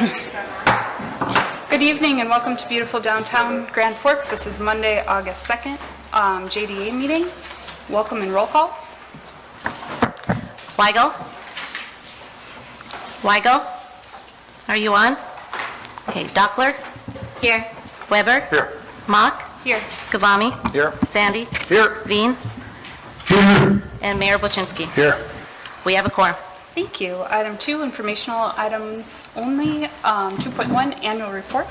Good evening and welcome to beautiful downtown Grand Forks. This is Monday, August 2nd, JDA meeting. Welcome and roll call. Weigel? Weigel? Are you on? Okay, Dockler? Here. Weber? Here. Mock? Here. Gavami? Here. Sandy? Here. Veen? And Mayor Buczynski. Here. We have a quorum. Thank you. Item 2, informational items only. 2.1, annual report.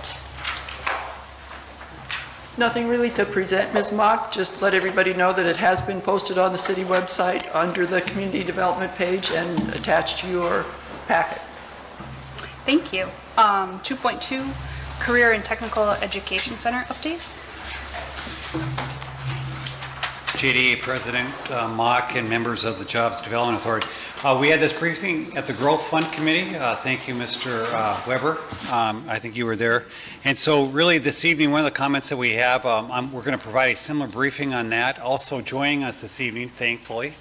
Nothing really to present, Ms. Mock. Just let everybody know that it has been posted on the city website under the community development page and attached to your packet. Thank you. 2.2, career and technical education center update. JDA President Mock and members of the Jobs Development Authority. We had this briefing at the Growth Fund Committee. Thank you, Mr. Weber. I think you were there. And so really this evening, one of the comments that we have, we're going to provide a similar briefing on that. Also joining us this evening, thankfully,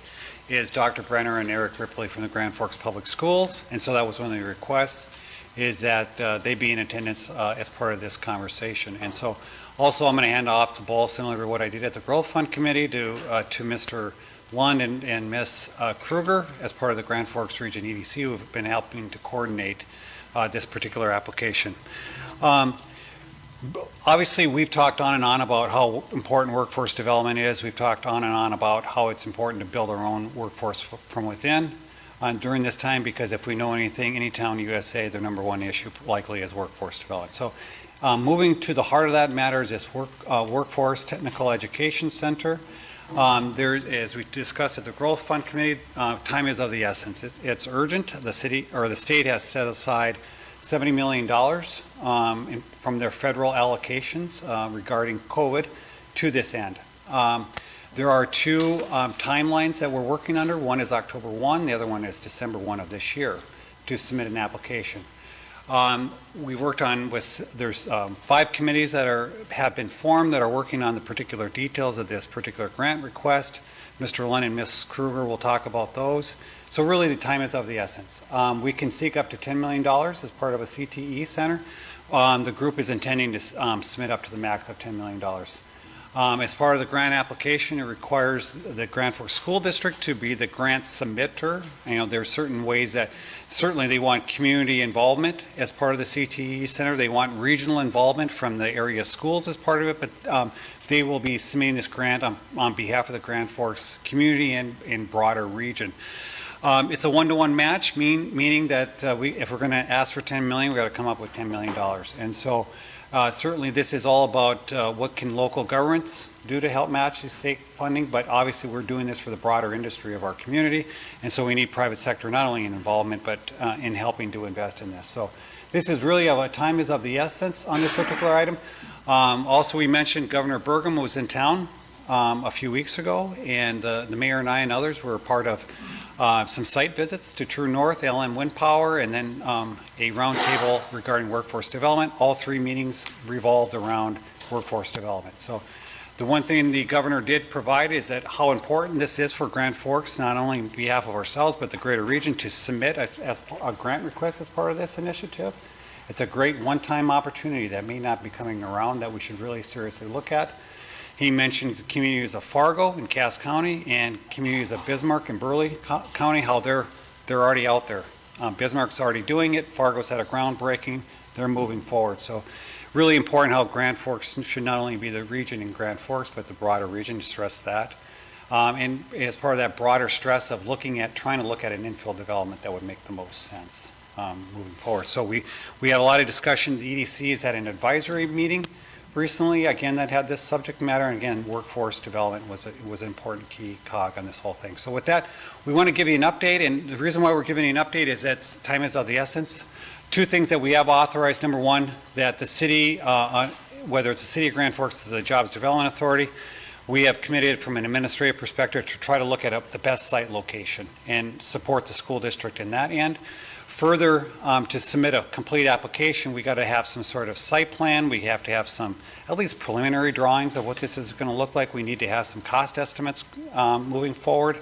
is Dr. Brenner and Eric Ripley from the Grand Forks Public Schools. And so that was one of the requests, is that they be in attendance as part of this conversation. And so also I'm going to hand off the ball, similar to what I did at the Growth Fund Committee, to Mr. Lund and Ms. Kruger as part of the Grand Forks Region EDC, who have been helping to coordinate this particular application. Obviously, we've talked on and on about how important workforce development is. We've talked on and on about how it's important to build our own workforce from within during this time, because if we know anything, any town in the USA, their number one issue likely is workforce development. So moving to the heart of that matter is this Workforce Technical Education Center. There, as we discussed at the Growth Fund Committee, time is of the essence. It's urgent. The city or the state has set aside $70 million from their federal allocations regarding COVID to this end. There are two timelines that we're working under. One is October 1, the other one is December 1 of this year to submit an application. We worked on there's 5 committees that have been formed that are working on the particular details of this particular grant request. Mr. Lund and Ms. Kruger will talk about those. So really the time is of the essence. We can seek up to $10 million as part of a CTE center. The group is intending to submit up to the max of $10 million. As part of the grant application, it requires the Grand Forks School District to be the grant submitter. You know, there are certain ways that certainly they want community involvement as part of the CTE Center. They want regional involvement from the area schools as part of it, but they will be submitting this grant on behalf of the Grand Forks community and in broader region. It's a one-to-one match, meaning that if we're going to ask for $10 million, we've got to come up with $10 million. And so certainly this is all about what can local governments do to help match the state funding, but obviously we're doing this for the broader industry of our community, and so we need private sector not only in involvement, but in helping to invest in this. So this is really time is of the essence on this particular item. Also, we mentioned Governor Burgum was in town a few weeks ago, and the mayor and I and others were part of some site visits to True North, LM Wind Power, and then a roundtable regarding workforce development. All 3 meetings revolved around workforce development. So the one thing the governor did provide is that how important this is for Grand Forks, not only on behalf of ourselves, but the greater region, to submit a grant request as part of this initiative. It's a great one-time opportunity that may not be coming around that we should really seriously look at. He mentioned the communities of Fargo and Cass County and communities of Bismarck and Burleigh County, how they're already out there. Bismarck's already doing it. Fargo's had a groundbreaking. They're moving forward. So really important how Grand Forks should not only be the region in Grand Forks, but the broader region, to stress that. And as part of that broader stress of trying to look at an infill development that would make the most sense moving forward. So we had a lot of discussion. The EDC has had an advisory meeting recently, again, that had this subject matter, and again, workforce development was an important key cog on this whole thing. So with that, we want to give you an update, and the reason why we're giving you an update is that time is of the essence. 2 things that we have authorized. Number 1, that the city, whether it's the City of Grand Forks or the Jobs Development Authority, we have committed from an administrative perspective to try to look at the best site location and support the school district in that end. Further, to submit a complete application, we got to have some sort of site plan. We have to have some, at least preliminary drawings of what this is going to look like. We need to have some cost estimates moving forward,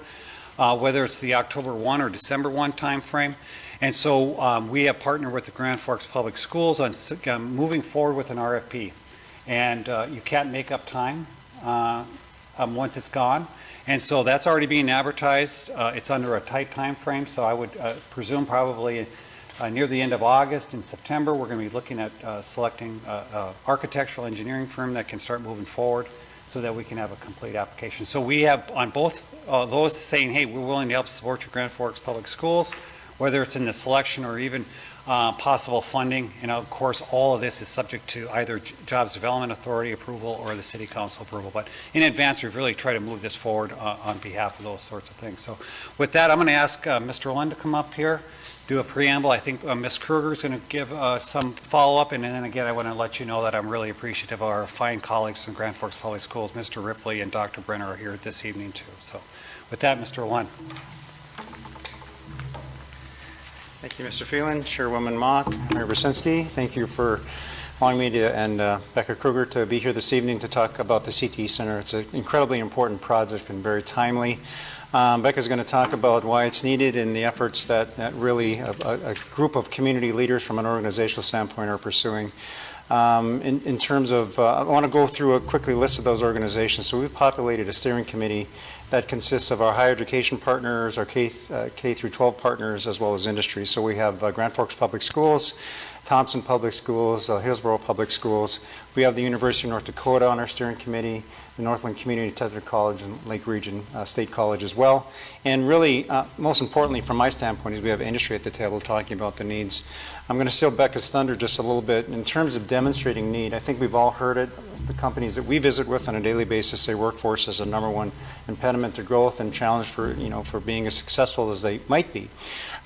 whether it's the October 1 or December 1 timeframe. And so we have partnered with the Grand Forks Public Schools on moving forward with an RFP. And you can't make up time once it's gone. And so that's already being advertised. It's under a tight time frame, so I would presume probably near the end of August and September, we're going to be looking at selecting an architectural engineering firm that can start moving forward so that we can have a complete application. So we have on both those saying, hey, we're willing to help support your Grand Forks Public Schools, whether it's in the selection or even possible funding. And of course, all of this is subject to either Jobs Development Authority approval or the City Council approval. But in advance, we've really tried to move this forward on behalf of those sorts of things. So with that, I'm going to ask Mr. Lund to come up here, do a preamble. I think Ms. Kruger is going to give some follow-up. And then again, I want to let you know that I'm really appreciative of our fine colleagues in Grand Forks Public Schools. Mr. Ripley and Dr. Brenner are here this evening too. So with that, Mr. Lund. Thank you, Mr. Phelan, Chairwoman Mock, Mayor Brzezinski. Thank you for allowing me to, and Becca Kruger to be here this evening to talk about the CTE Center. It's an incredibly important project and very timely. Becca's going to talk about why it's needed and the efforts that really a group of community leaders from an organizational standpoint are pursuing. In terms of, I want to go through a quickly list of those organizations. So we've populated a steering committee that consists of our higher education partners, our K through 12 partners, as well as industry. So we have Grand Forks Public Schools, Thompson Public Schools, Hillsborough Public Schools. We have the University of North Dakota on our steering committee, the Northland Community Technical College and Lake Region State College as well. And really, most importantly from my standpoint, is we have industry at the table talking about the needs. I'm going to steal Becca's thunder just a little bit. In terms of demonstrating need, I think we've all heard it. The companies that we visit with on a daily basis say workforce is the #1 impediment to growth and challenge for, for being as successful as they might be.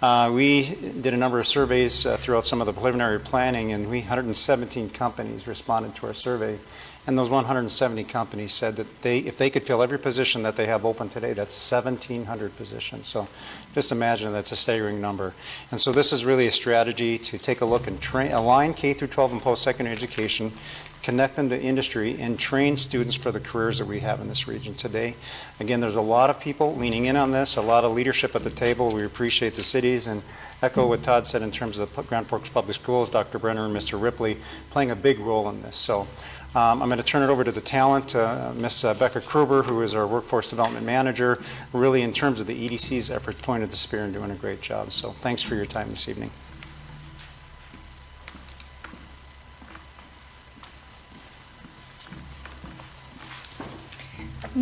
We did a number of surveys throughout some of the preliminary planning, and 117 companies responded to our survey. And those 170 companies said that if they could fill every position that they have open today, that's 1,700 positions. So just imagine that's a staggering number. And so this is really a strategy to take a look and align K through 12 and post-secondary education, connect them to industry, and train students for the careers that we have in this region today. Again, there's a lot of people leaning in on this, a lot of leadership at the table. We appreciate the cities, and echo what Todd said in terms of the Grand Forks Public Schools, Dr. Brenner and Mr. Ripley playing a big role in this. So I'm going to turn it over to the talent, Ms. Becca Kruger, who is our Workforce Development Manager, really in terms of the EDC's effort, pointed the spear and doing a great job. So thanks for your time this evening.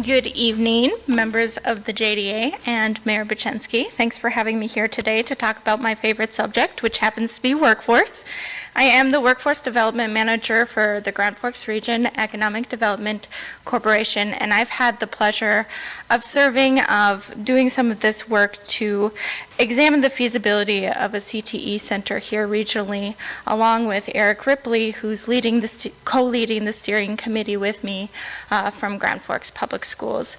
Good evening, members of the JDA and Mayor Brzezinski. Thanks for having me here today to talk about my favorite subject, which happens to be workforce. I am the Workforce Development Manager for the Grand Forks Region Economic Development Corporation, and I've had the pleasure of doing some of this work to examine the feasibility of a CTE center here regionally, along with Eric Ripley, who's co-leading the steering committee with me from Grand Forks Public Schools.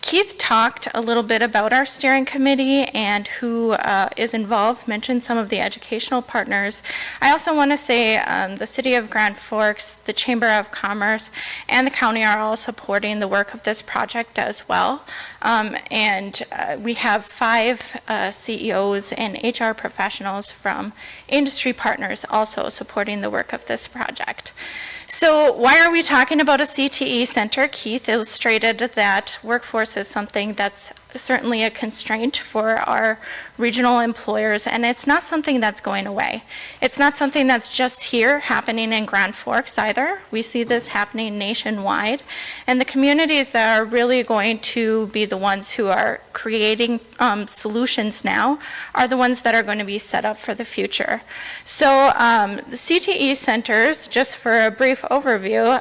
Keith talked a little bit about our steering committee and who is involved, mentioned some of the educational partners. I also want to say the City of Grand Forks, the Chamber of Commerce, and the county are all supporting the work of this project as well. And we have 5 CEOs and HR professionals from industry partners also supporting the work of this project. So why are we talking about a CTE center? Keith illustrated that workforce is something that's certainly a constraint for our regional employers, and it's not something that's going away. It's not something that's just here happening in Grand Forks either. We see this happening nationwide, and the communities that are really going to be the ones who are creating solutions now are the ones that are going to be set up for the future. So the CTE centers, just for a brief overview,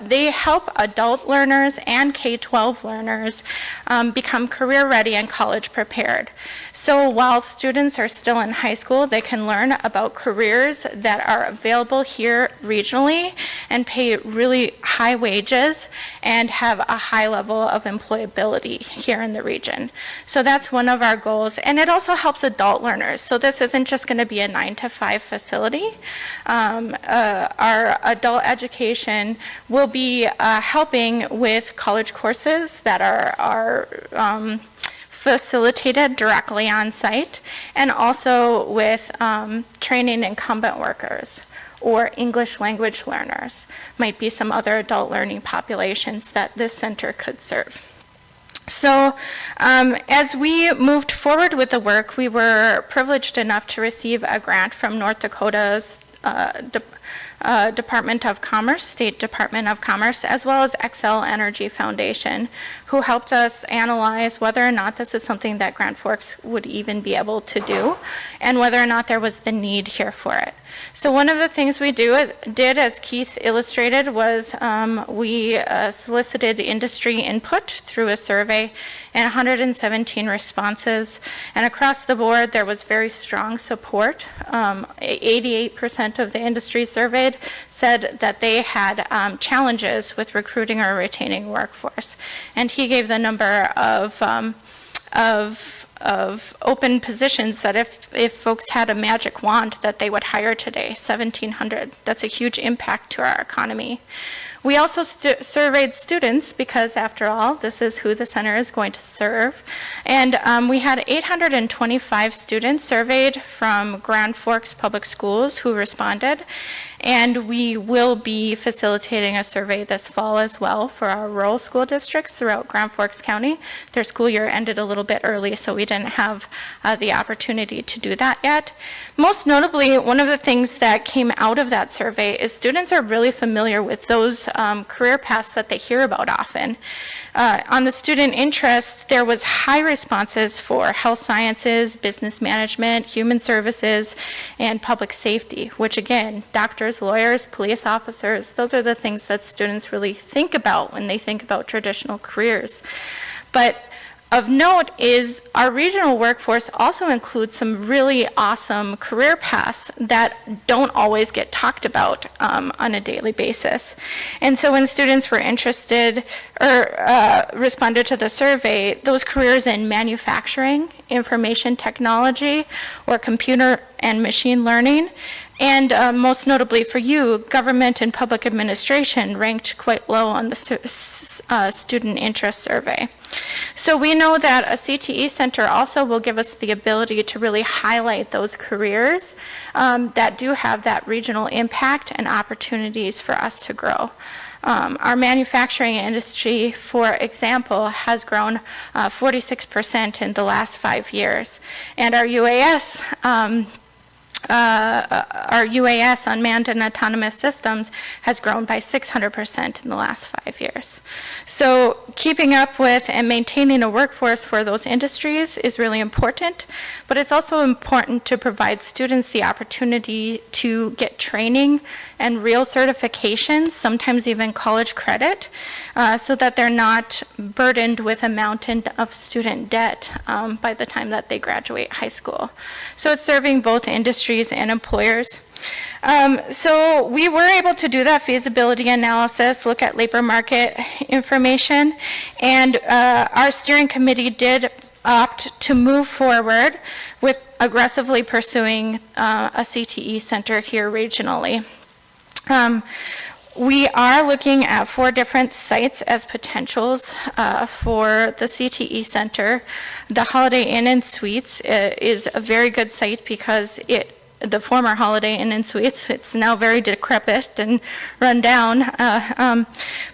they help adult learners and K-12 learners become career ready and college prepared. So while students are still in high school, they can learn about careers that are available here regionally and pay really high wages and have a high level of employability here in the region. So that's one of our goals. And it also helps adult learners. So this isn't just going to be a 9-to-5 facility. Our adult education will be helping with college courses that are facilitated directly on site, and also with training incumbent workers or English language learners. Might be some other adult learning populations that this center could serve. So as we moved forward with the work, we were privileged enough to receive a grant from North Dakota's Department of Commerce, State Department of Commerce, as well as Xcel Energy Foundation, who helped us analyze whether or not this is something that Grand Forks would even be able to do, and whether or not there was the need here for it. So one of the things we did, as Keith illustrated, was we solicited industry input through a survey and 117 responses. And across the board, there was very strong support. 88% of the industry surveyed said that they had challenges with recruiting or retaining workforce. And he gave the number of open positions that if folks had a magic wand that they would hire today, 1,700. That's a huge impact to our economy. We also surveyed students because, after all, this is who the center is going to serve. And we had 825 students surveyed from Grand Forks Public Schools who responded. And we will be facilitating a survey this fall as well for our rural school districts throughout Grand Forks County. Their school year ended a little bit early, so we didn't have the opportunity to do that yet. Most notably, one of the things that came out of that survey is students are really familiar with those career paths that they hear about often. On the student interest, there was high responses for health sciences, business management, human services, and public safety, which again, doctors, lawyers, police officers, those are the things that students really think about when they think about traditional careers. But of note is our regional workforce also includes some really awesome career paths that don't always get talked about on a daily basis. And so when students were interested or responded to the survey, those careers in manufacturing, information technology, or computer and machine learning, and most notably for you, government and public administration ranked quite low on the student interest survey. So we know that a CTE center also will give us the ability to really highlight those careers that do have that regional impact and opportunities for us to grow. Our manufacturing industry, for example, has grown 46% in the last 5 years. And our UAS, unmanned and autonomous systems, has grown by 600% in the last 5 years. So keeping up with and maintaining a workforce for those industries is really important, but it's also important to provide students the opportunity to get training and real certifications, sometimes even college credit, so that they're not burdened with a mountain of student debt by the time that they graduate high school. So it's serving both industries and employers. So we were able to do that feasibility analysis, look at labor market information, and our steering committee did opt to move forward with aggressively pursuing a CTE center here regionally. We are looking at 4 different sites as potentials for the CTE Center. The Holiday Inn and Suites is a very good site because the former Holiday Inn and Suites, it's now very decrepit and run down,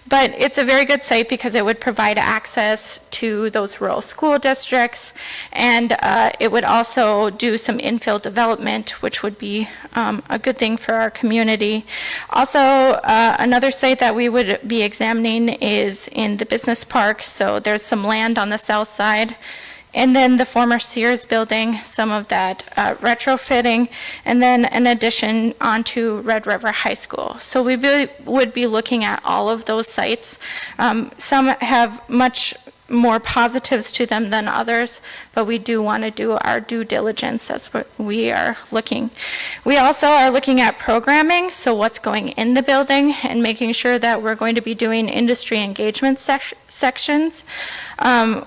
but it's a very good site because it would provide access to those rural school districts, and it would also do some infill development, which would be a good thing for our community. Also, another site that we would be examining is in the business park, so there's some land on the south side. And then the former Sears building, some of that retrofitting, and then an addition onto Red River High School. So we would be looking at all of those sites. Some have much more positives to them than others, but we do want to do our due diligence as we are looking. We also are looking at programming, so what's going in the building, and making sure that we're going to be doing industry engagement sections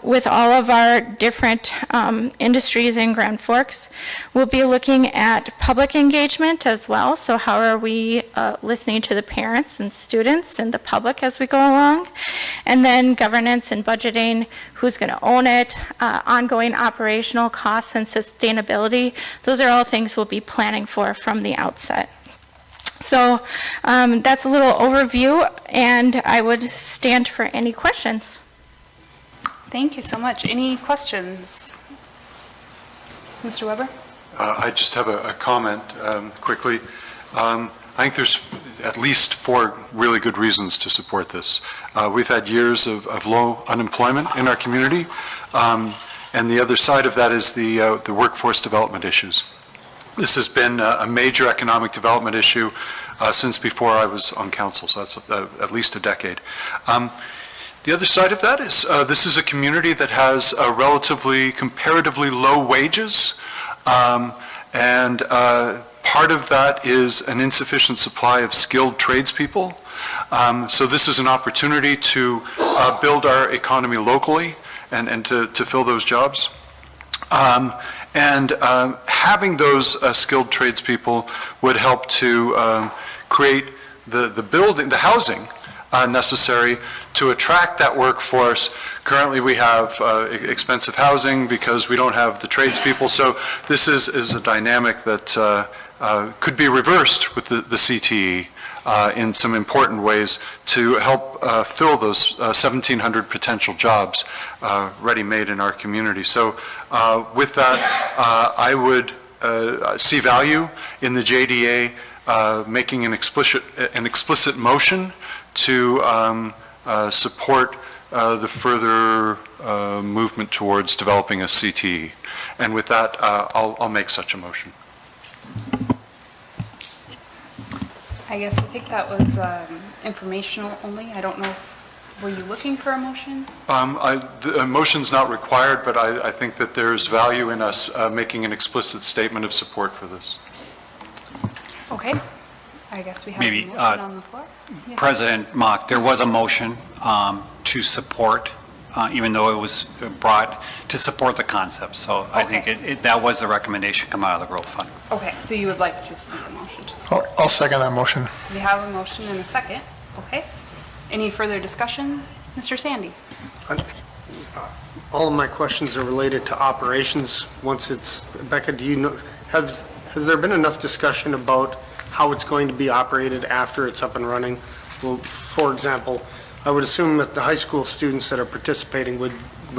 with all of our different industries in Grand Forks. We'll be looking at public engagement as well, so how are we listening to the parents and students and the public as we go along, and then governance and budgeting building, who's going to own it, ongoing operational costs and sustainability. Those are all things we'll be planning for from the outset. So that's a little overview, and I would stand for any questions. Thank you so much. Any questions? Mr. Weber? I just have a comment quickly. I think there's at least 4 really good reasons to support this. We've had years of low unemployment in our community, and the other side of that is the workforce development issues. This has been a major economic development issue since before I was on council, so that's at least a decade. The other side of that is this is a community that has comparatively low wages, and part of that is an insufficient supply of skilled tradespeople. So this is an opportunity to build our economy locally and to fill those jobs. Having those skilled tradespeople would help to create the housing necessary to attract that workforce. Currently, we have expensive housing because we don't have the tradespeople. So this is a dynamic that could be reversed with the CTE in some important ways to help fill those 1,700 potential jobs ready-made in our community. So with that, I would see value in the JDA making an explicit motion to support the further movement towards developing a CTE. And with that, I'll make such a motion. I guess I think that was informational only. I don't know, were you looking for a motion? The motion's not required, but I think that there's value in us making an explicit statement of support for this. Okay. I guess we have Maybe, a motion on the floor. Yes. President Mock, there was a motion to support, even though it was brought to support the concept. So I think that was the recommendation come out of the Growth Fund. Okay, so you would like to see a motion to support? I'll second that motion. We have a motion and a second. Okay. Any further discussion? Mr. Sandy? All of my questions are related to operations. Once it's, Becca, do you know, has there been enough discussion about how it's going to be operated after it's up and running? Well, for example, I would assume that the high school students that are participating would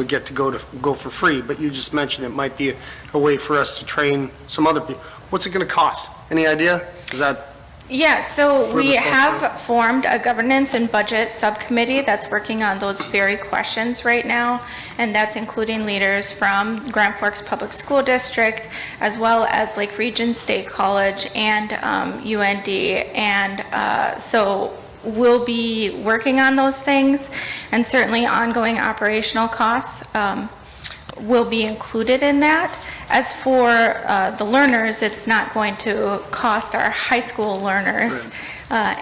get to go for free, but you just mentioned it might be a way for us to train some other people. What's it going to cost? Any idea? Is that? Yeah, so For we the have formed a governance and budget subcommittee that's working on those very questions right now, and that's including leaders from Grand Forks Public School District, as well as Lake Region State College and UND, and so we'll be working on those things, and certainly ongoing operational costs will be included in that. As for the learners, it's not going to cost our high school learners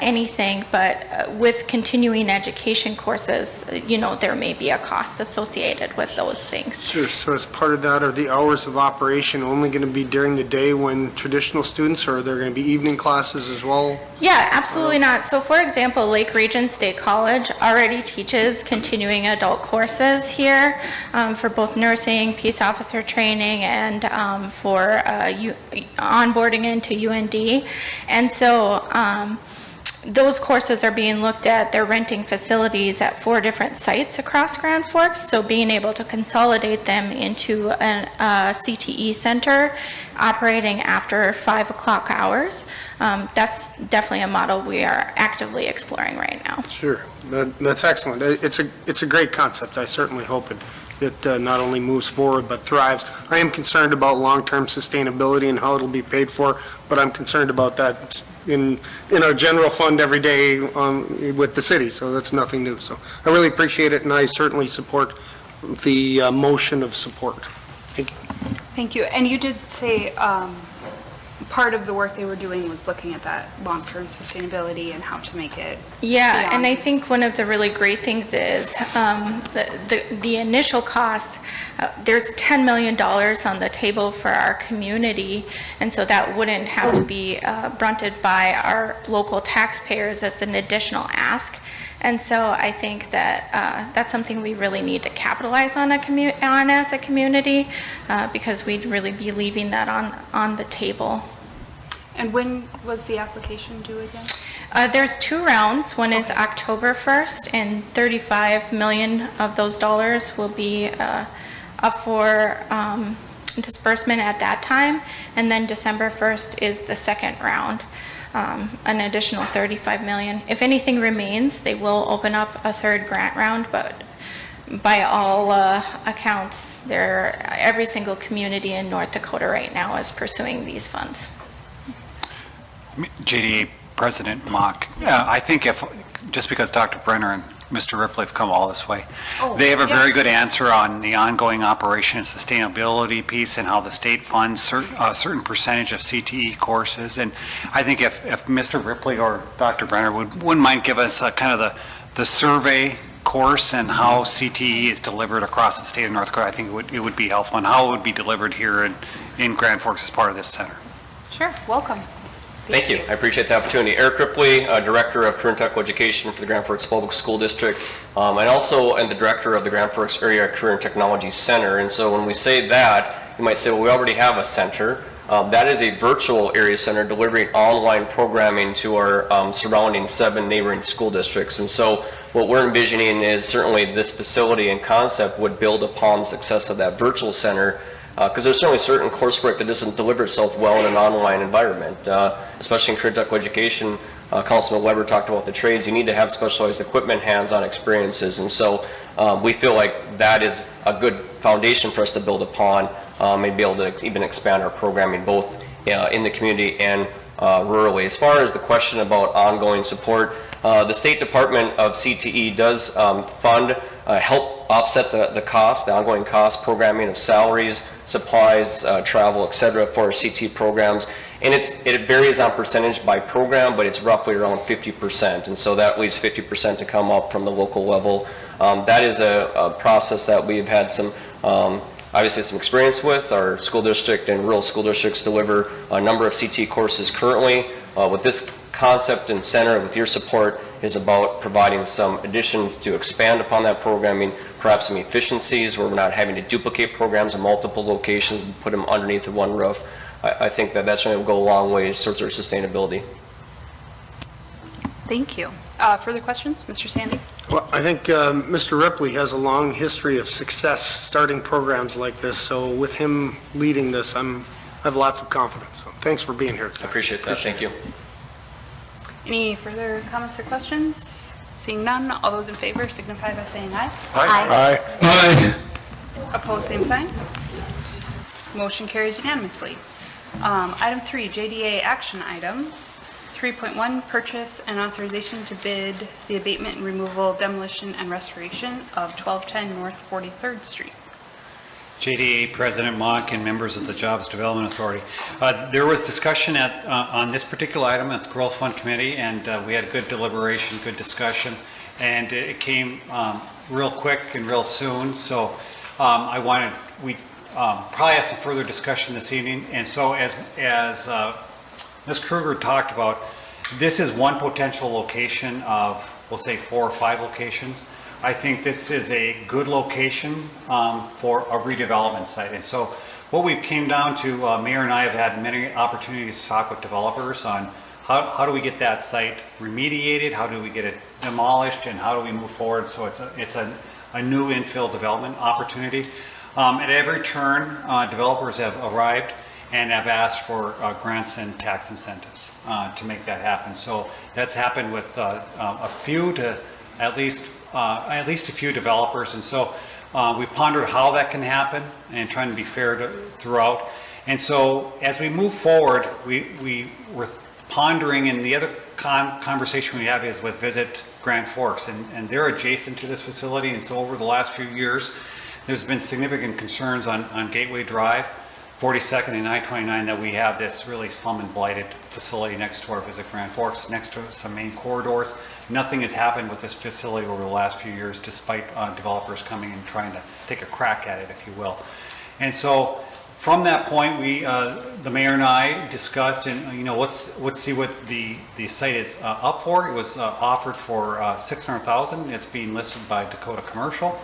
anything, but with continuing education courses, you know, there may be a cost associated with those things. Sure, so as part of that, are the hours of operation only going to be during the day when traditional students, or are there going to be evening classes as well? Yeah, absolutely not. So for example, Lake Region State College already teaches continuing adult courses here for both nursing, peace officer training, and for onboarding into UND. And so those courses are being looked at. They're renting facilities at 4 different sites across Grand Forks, so being able to consolidate them into a CTE center operating after 5 o'clock hours, that's definitely a model we are actively exploring right now. Sure, that's excellent. It's a great concept. I certainly hope it not only moves forward but thrives. I am concerned about long-term sustainability and how it'll be paid for, but I'm concerned about that in our general fund every day with the city, so that's nothing new. So I really appreciate it, and I certainly support the motion of support. Thank you. Thank you. And you did say part of the work they were doing was looking at that long-term sustainability and how to make it. Yeah, and I beyond think just- one of the really great things is the initial cost, there's $10 million on the table for our community, and so that wouldn't have to be brunted by our local taxpayers as an additional ask. And so I think that that's something we really need to capitalize on as a community, because we'd really be leaving that on the table. And when was the application due again? There's 2 rounds. One is October 1st, and 35 million of those dollars will be up for disbursement at that time. And then December 1st is the second round, an additional 35 million. If anything remains, they will open up a third grant round, but by all accounts, every single community in North Dakota right now is pursuing these funds. JDA President Mock, I think just because Dr. Brenner and Mr. Ripley have come all this way, they have a very good answer on the ongoing operation and sustainability piece and how the state funds a certain percentage of CTE courses. And I think if Mr. Ripley or Dr. Brenner wouldn't mind give us kind of the survey course and how CTE is delivered across the state of North Dakota, I think it would be helpful, and how it would be delivered here in Grand Forks as part of this center. Sure, welcome. Thank you. I appreciate the opportunity. Eric Ripley, Director of Career and Technical Education for the Grand Forks Public School District, and also am the Director of the Grand Forks Area Career and Technology Center. And so when we say that, you might say, well, we already have a center. That is a virtual area center delivering online programming to our surrounding 7 neighboring school districts. And so what we're envisioning is certainly this facility and concept would build upon the success of that virtual center, because there's certainly certain coursework that doesn't deliver itself well in an online environment, especially in career technical education. Councilman Weber talked about the trades. You need to have specialized equipment, hands-on experiences, and so we feel like that is a good foundation for us to build upon and be able to even expand our programming both in the community and rurally. As far as the question about ongoing support, the State Department of CTE does fund, help offset the cost, the ongoing cost, programming of salaries, supplies, travel, et cetera, for our CTE programs. And it varies on percentage by program, but it's roughly around 50%. And so that leaves 50% to come up from the local level. That is a process that we've had some, obviously some experience with. Our school district and rural school districts deliver a number of CTE courses currently. With this concept and center, with your support, is about providing some additions to expand upon that programming, perhaps some efficiencies where we're not having to duplicate programs in multiple locations and put them underneath of one roof. I think that that's going to go a long way towards our sustainability. Thank you. Further questions? Mr. Sandy? Well, I think Mr. Ripley has a long history of success starting programs like this, so with him leading this, I have lots of confidence. So thanks for being here today. I appreciate that. Thank you. Any further comments or questions? Seeing none, all those in favor signify by saying aye. Aye. Opposed, same sign. Motion carries unanimously. Item 3, JDA action items. 3.1, purchase and authorization to bid the abatement and removal, demolition, and restoration of 1210 North 43rd Street. JDA President Mock and members of the Jobs Development Authority. There was discussion on this particular item at the Growth Fund Committee, and we had good deliberation, good discussion, and it came real quick and real soon. So we probably have some further discussion this evening. And so as Ms. Kruger talked about, this is one potential location of, we'll say 4 or 5 locations. I think this is a good location for a redevelopment site. And so what we've came down to, Mayor and I have had many opportunities to talk with developers on how do we get that site remediated, how do we get it demolished, and how do we move forward so it's a new infill development opportunity. At every turn, developers have arrived and have asked for grants and tax incentives to make that happen. So that's happened with a few to at least a few developers, and so we pondered how that can happen and trying to be fair throughout. And so as we move forward, we were pondering, and the other conversation we have is with Visit Grand Forks, and they're adjacent to this facility. And so over the last few years, there's been significant concerns on Gateway Drive, 42nd and I-29, that we have this really slum and blighted facility next to our Visit Grand Forks, next to some main corridors. Nothing has happened with this facility over the last few years, despite developers coming and trying to take a crack at it, if you will. And so From that point, the mayor and I discussed, and let's see what the site is up for. It was offered for $600,000. It's being listed by Dakota Commercial,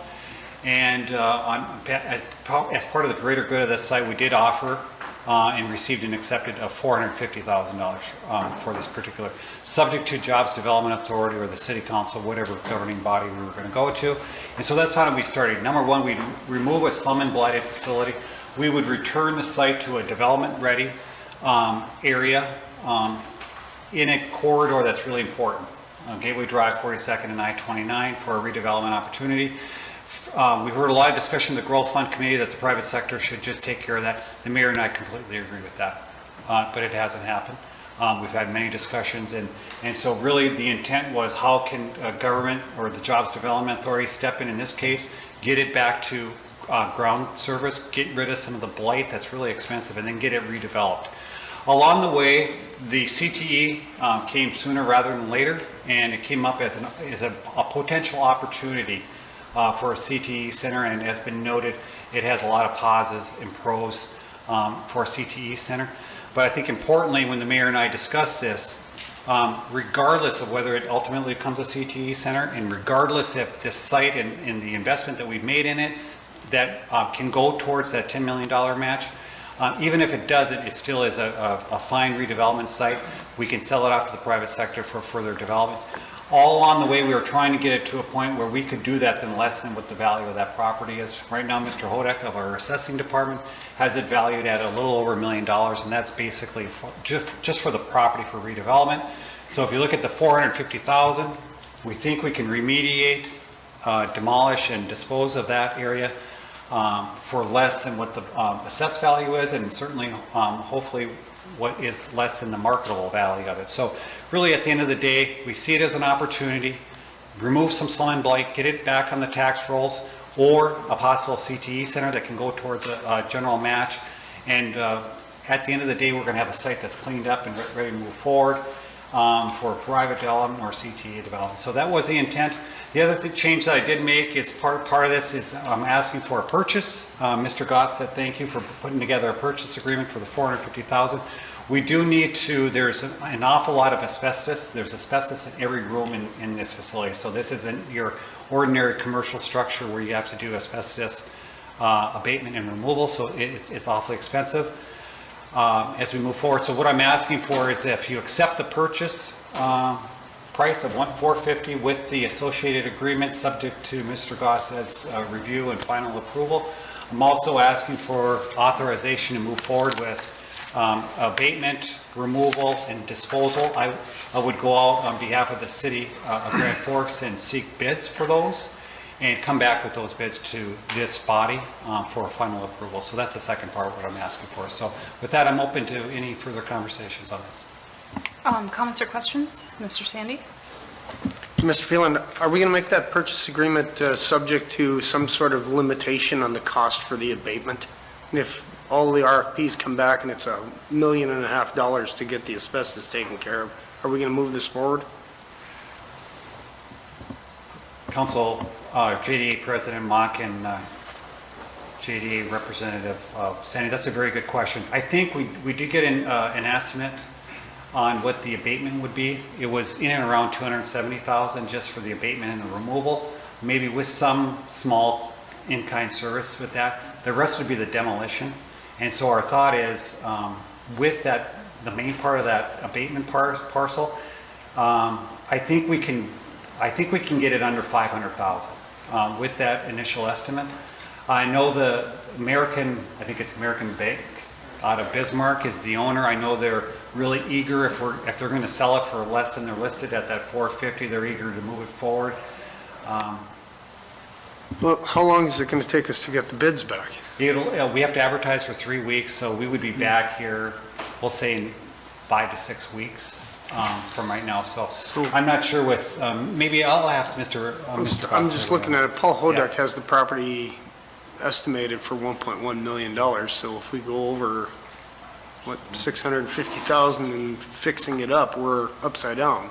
and as part of the greater good of this site, we did offer and received and accepted of $450,000 for this particular, subject to Jobs Development Authority or the City Council, whatever governing body we were going to go to. And so that's how we started. Number one, we'd remove a slum and blighted facility. We would return the site to a development-ready area in a corridor that's really important. Gateway Drive, 42nd and I-29 for a redevelopment opportunity. We heard a lot of discussion in the Growth Fund Committee that the private sector should just take care of that. The mayor and I completely agree with that, but it hasn't happened. We've had many discussions, and so really the intent was how can government or the Jobs Development Authority step in this case, get it back to ground service, get rid of some of the blight that's really expensive, and then get it redeveloped. Along the way, the CTE came sooner rather than later, and it came up as a potential opportunity for a CTE center, and as been noted, it has a lot of positives and pros for a CTE center. But I think importantly, when the mayor and I discussed this, regardless of whether it ultimately becomes a CTE center, and regardless if this site and the investment that we've made in it that can go towards that $10 million match, even if it doesn't, it still is a fine redevelopment site. We can sell it off to the private sector for further development. All along the way, we were trying to get it to a point where we could do that in less than what the value of that property is. Right now, Mr. Hodek of our assessing department has it valued at a little over $1 million, and that's basically just for the property for redevelopment. So if you look at the $450,000, we think we can remediate, demolish, and dispose of that area for less than what the assessed value is, and certainly, hopefully, what is less than the marketable value of it. So really, at the end of the day, we see it as an opportunity, remove some slum and blight, get it back on the tax rolls, or a possible CTE center that can go towards a general match. And at the end of the day, we're going to have a site that's cleaned up and ready to move forward for private development or CTE development. So that was the intent. The other change that I did make is part of this is I'm asking for a purchase. Mr. Goss said thank you for putting together a purchase agreement for the $450,000. We do need to, there's an awful lot of asbestos. There's asbestos in every room in this facility. So this isn't your ordinary commercial structure where you have to do asbestos abatement and removal. So it's awfully expensive as we move forward. So what I'm asking for is if you accept the purchase price of $450,000 with the associated agreement subject to Mr. Gossett's review and final approval. I'm also asking for authorization to move forward with abatement, removal, and disposal. I would go out on behalf of the city of Grand Forks and seek bids for those and come back with those bids to this body for final approval. So that's the second part of what I'm asking for. So with that, I'm open to any further conversations on this. Comments or questions? Mr. Sandy? Mr. Phelan, are we going to make that purchase agreement subject to some sort of limitation on the cost for the abatement? And if all the RFPs come back and it's $1.5 million to get the asbestos taken care of, are we going to move this forward? Council, JDA President Mock and JDA Representative Sandy, that's a very good question. I think we did get an estimate on what the abatement would be. It was in and around $270,000 just for the abatement and the removal, maybe with some small in-kind service with that. The rest would be the demolition. And so our thought is with that, the main part of that abatement parcel, I think we can get it under $500,000 with that initial estimate. I know the American Bank out of Bismarck is the owner. I know they're really eager if they're going to sell it for less than they're listed at that $450,000. They're eager to move it forward. Well, how long is it going to take us to get the bids back? We have to advertise for 3 weeks, so we would be back here, we'll say in 5 to 6 weeks from right now. So I'm not sure with, maybe I'll ask Mr. I'm just looking at it. Paul Hodek has the property estimated for $1.1 million. So if we go over, $650,000 and fixing it up, we're upside down.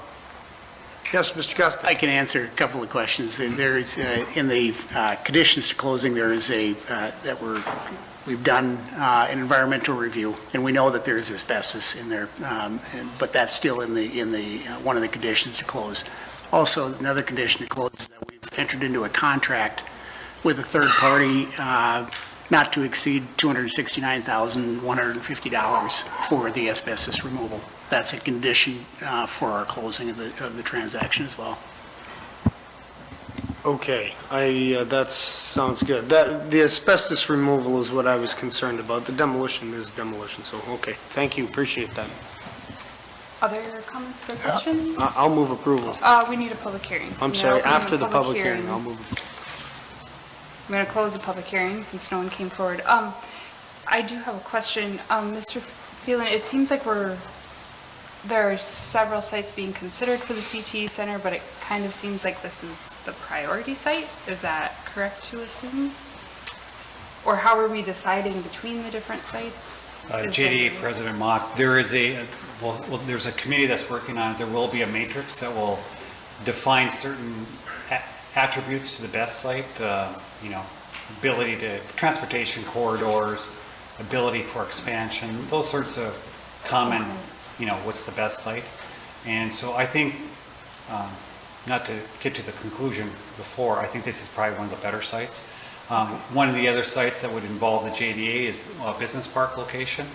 Yes, Mr. Costa. I can answer a couple of questions. And there is, in the conditions to closing, there is that we're We've done an environmental review, and we know that there's asbestos in there, but that's still in the one of the conditions to close. Also, another condition to close is that we've entered into a contract with a third party not to exceed $269,150 for the asbestos removal. That's a condition for our closing of the transaction as well. Okay, that sounds good. The asbestos removal is what I was concerned about. The demolition is demolition, so, okay, thank you, appreciate that. Other comments or questions? I'll move approval. We need a public hearing. So I'm now sorry, opening after the public hearing, I'll move. I'm going to close the public hearing since no one came forward. I do have a question. Mr. Phelan, it seems like there are several sites being considered for the CTE Center, but it kind of seems like this is the priority site. Is that correct to assume? Or how are we deciding between the different sites? JDA President Mock, there's a committee that's working on it. There will be a matrix that will define certain attributes to the best site, ability to, transportation corridors, ability for expansion, those sorts of common, what's the best site. And so I think, not to get to the conclusion before, I think this is probably one of the better sites. One of the other sites that would involve the JDA is a business park location.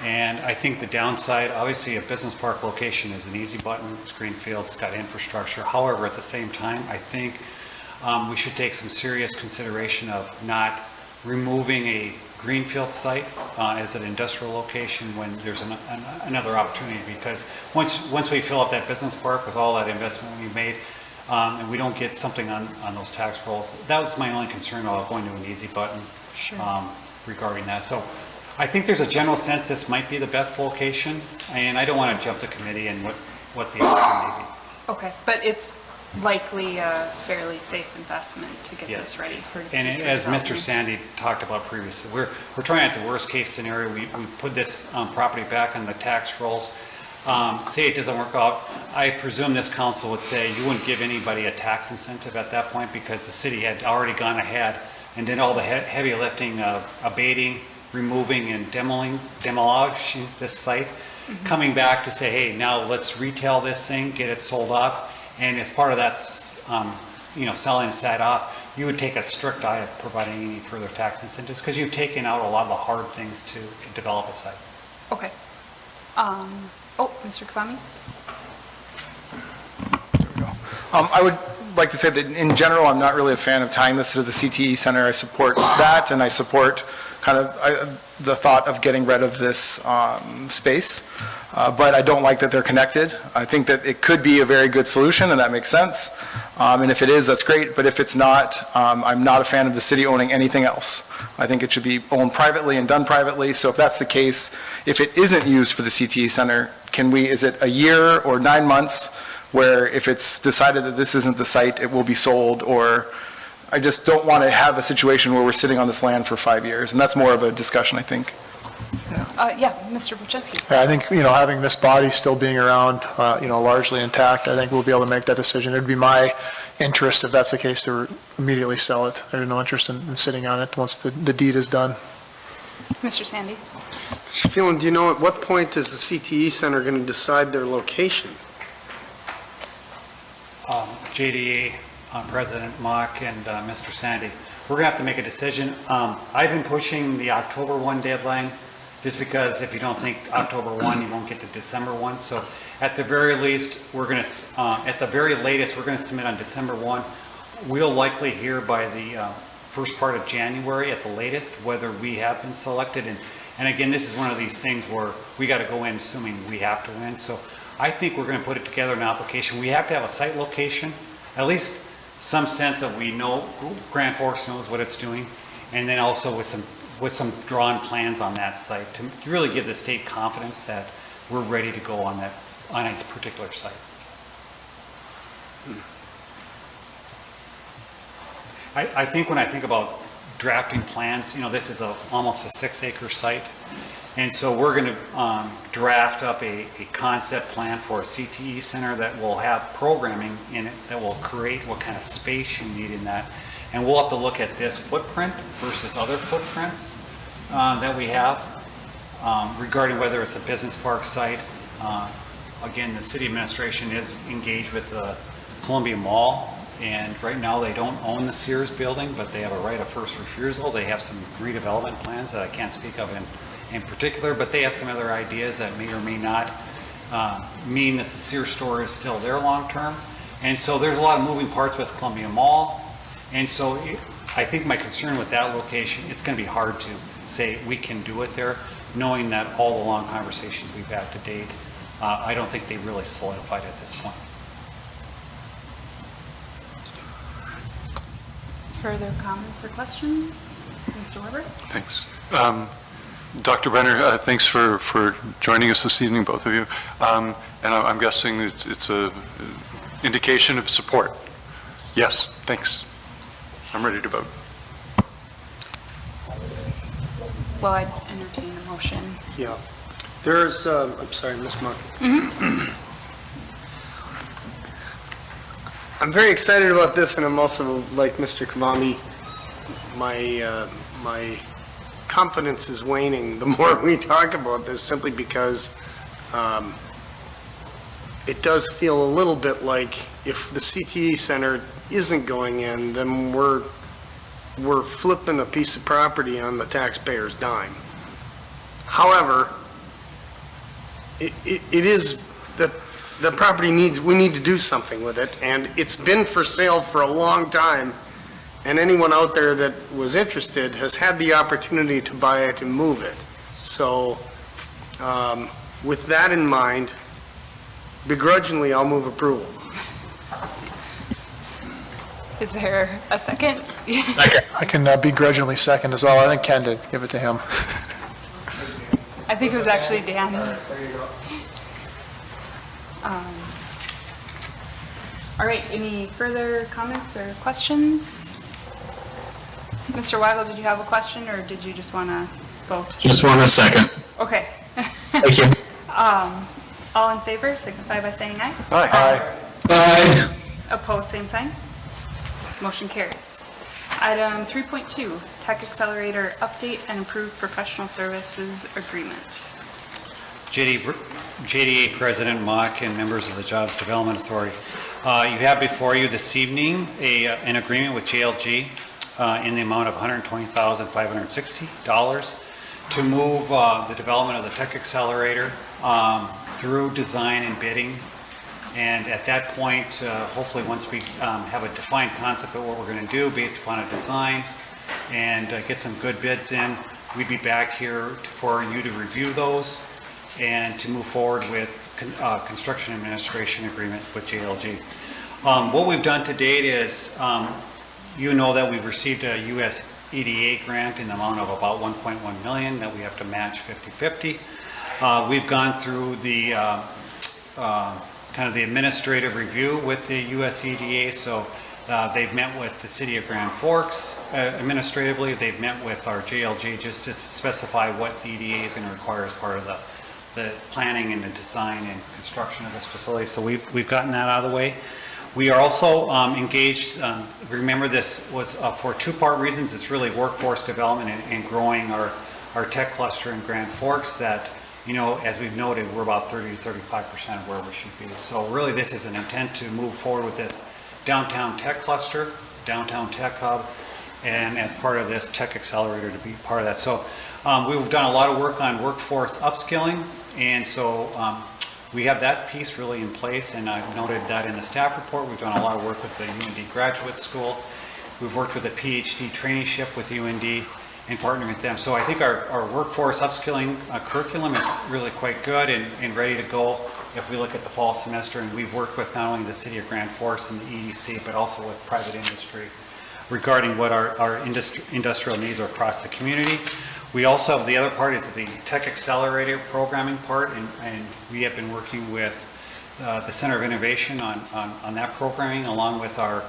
And I think the downside, obviously a business park location is an easy button, it's greenfield, it's got infrastructure. However, at the same time, I think we should take some serious consideration of not removing a greenfield site as an industrial location when there's another opportunity, because once we fill up that business park with all that investment we've made, and we don't get something on those tax rolls, that was my only concern about going to an easy button regarding that. So I think there's a general sense this might be the best location, and I don't want to jump the committee and what the option may be. Okay, but it's likely a fairly safe investment to get this ready for And future as Mr. development. Sandy talked about previously, we're trying at the worst case scenario. We put this property back on the tax rolls. Say it doesn't work out, I presume this council would say you wouldn't give anybody a tax incentive at that point because the city had already gone ahead and did all the heavy lifting of abating, removing, and demolishing this site, coming back to say, hey, now let's retail this thing, get it sold off, and as part of that, selling the site off, you would take a strict eye of providing any further tax incentives because you've taken out a lot of the hard things to develop a site. Okay. Mr. Kavami? I would like to say that in general, I'm not really a fan of tying this to the CTE Center. I support that, and I support kind of the thought of getting rid of this space. But I don't like that they're connected. I think that it could be a very good solution, and that makes sense. And if it is, that's great. But if it's not, I'm not a fan of the city owning anything else. I think it should be owned privately and done privately. So if that's the case, if it isn't used for the CTE Center, is it a year or 9 months where if it's decided that this isn't the site, it will be sold? Or I just don't want to have a situation where we're sitting on this land for 5 years. And that's more of a discussion, I think. Mr. Buczynski. I think, having this body still being around, largely intact, I think we'll be able to make that decision. It'd be my interest, if that's the case, to immediately sell it. I have no interest in sitting on it once the deed is done. Mr. Sandy? Mr. Phelan, do you know at what point is the CTE Center going to decide their location? JDA President Mock and Mr. Sandy, we're going to have to make a decision. I've been pushing the October 1 deadline just because if you don't think October 1, you won't get to December 1. So at the very least, we're going to, at the very latest, we're going to submit on December 1. We'll likely hear by the first part of January at the latest whether we have been selected. And again, this is one of these things where we got to go in assuming we have to win. So I think we're going to put it together in an application. We have to have a site location, at least some sense that we know Grand Forks knows what it's doing, and then also with some drawn plans on that site to really give the state confidence that we're ready to go on a particular site. I think when I think about drafting plans, this is almost a 6-acre site. And so we're going to draft up a concept plan for a CTE Center that will have programming in it that will create what kind of space you need in that. And we'll have to look at this footprint versus other footprints that we have regarding whether it's a business park site. Again, the city administration is engaged with the Columbia Mall, and right now they don't own the Sears building, but they have a right of first refusal. They have some redevelopment plans that I can't speak of in particular, but they have some other ideas that may or may not mean that the Sears store is still there long-term. And so there's a lot of moving parts with Columbia Mall. And so I think my concern with that location, it's going to be hard to say we can do it there, knowing that all the long conversations we've had to date, I don't think they really solidified at this point. Further comments or questions? Mr. Weber? Thanks. Dr. Brenner, thanks for joining us this evening, both of you. And I'm guessing it's a indication of support. Yes, thanks. I'm ready to vote. Well, I'd entertain a motion. Yeah. There's, I'm sorry, Ms. Muck. I'm very excited about this, and I'm also, like Mr. Kavami, my confidence is waning the more we talk about this, simply because it does feel a little bit like if the CTE Center isn't going in, then we're flipping a piece of property on the taxpayer's dime. However, it is that the property we need to do something with it, and it's been for sale for a long time, and anyone out there that was interested has had the opportunity to buy it and move it. So with that in mind, begrudgingly, I'll move approval. Is there a second? I can begrudgingly second as well. I think Ken did. Give it to him. I think it was actually Dan. All right, any further comments or questions? Mr. Weigel, did you have a question, or did you just want to vote? Just want a second. Okay. Thank you. All in favor, signify by saying aye. Aye. Aye. Opposed, same sign. Motion carries. Item 3.2, Tech Accelerator Update and Improved Professional Services Agreement. JDA President Mock and members of the Jobs Development Authority. You have before you this evening an agreement with JLG in the amount of $120,560 to move the development of the Tech Accelerator through design and bidding. And at that point, hopefully once we have a defined concept of what we're going to do based upon a design and get some good bids in, we'd be back here for you to review those and to move forward with construction administration agreement with JLG. What we've done to date is, you know that we've received a US EDA grant in the amount of about 1.1 million that we have to match 50-50. We've gone through the kind of the administrative review with the US EDA, so they've met with the City of Grand Forks administratively. They've met with our JLG just to specify what the EDA is going to require as part of the planning and the design and construction of this facility. So we've gotten that out of the way. We are also engaged, remember this was for two-part reasons. It's really workforce development and growing our tech cluster in Grand Forks that, you know, as we've noted, we're about 30 to 35% of where we should be. So really this is an intent to move forward with this downtown tech cluster, downtown tech hub, and as part of this tech accelerator to be part of that. So we've done a lot of work on workforce upskilling, and so we have that piece really in place, and I've noted that in the staff report. We've done a lot of work with the UND Graduate School. We've worked with a PhD traineeship with UND and partnering with them. So I think our workforce upskilling curriculum is really quite good and ready to go if we look at the fall semester. And we've worked with not only the City of Grand Forks and the EDC, but also with private industry regarding what our industrial needs are across the community. We also have the other part is the Tech Accelerator programming part, and we have been working with the Center of Innovation on that programming along with our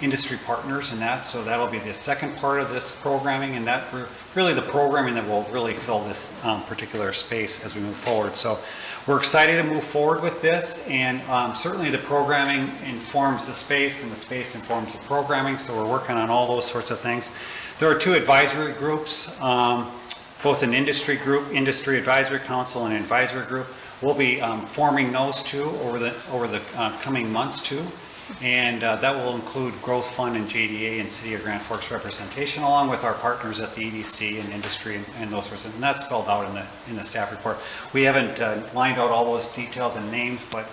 industry partners in that. So that'll be the second part of this programming, and that really the programming that will really fill this particular space as we move forward. So we're excited to move forward with this, and certainly the programming informs the space and the space informs the programming. So we're working on all those sorts of things. There are two advisory groups both an industry group, industry advisory council, and an advisory group. We'll be forming those two over the coming months too. And that will include Growth Fund and JDA and City of Grand Forks representation, along with our partners at the EDC and industry and those sorts of, and that's spelled out in the staff report. We haven't lined out all those details and names, but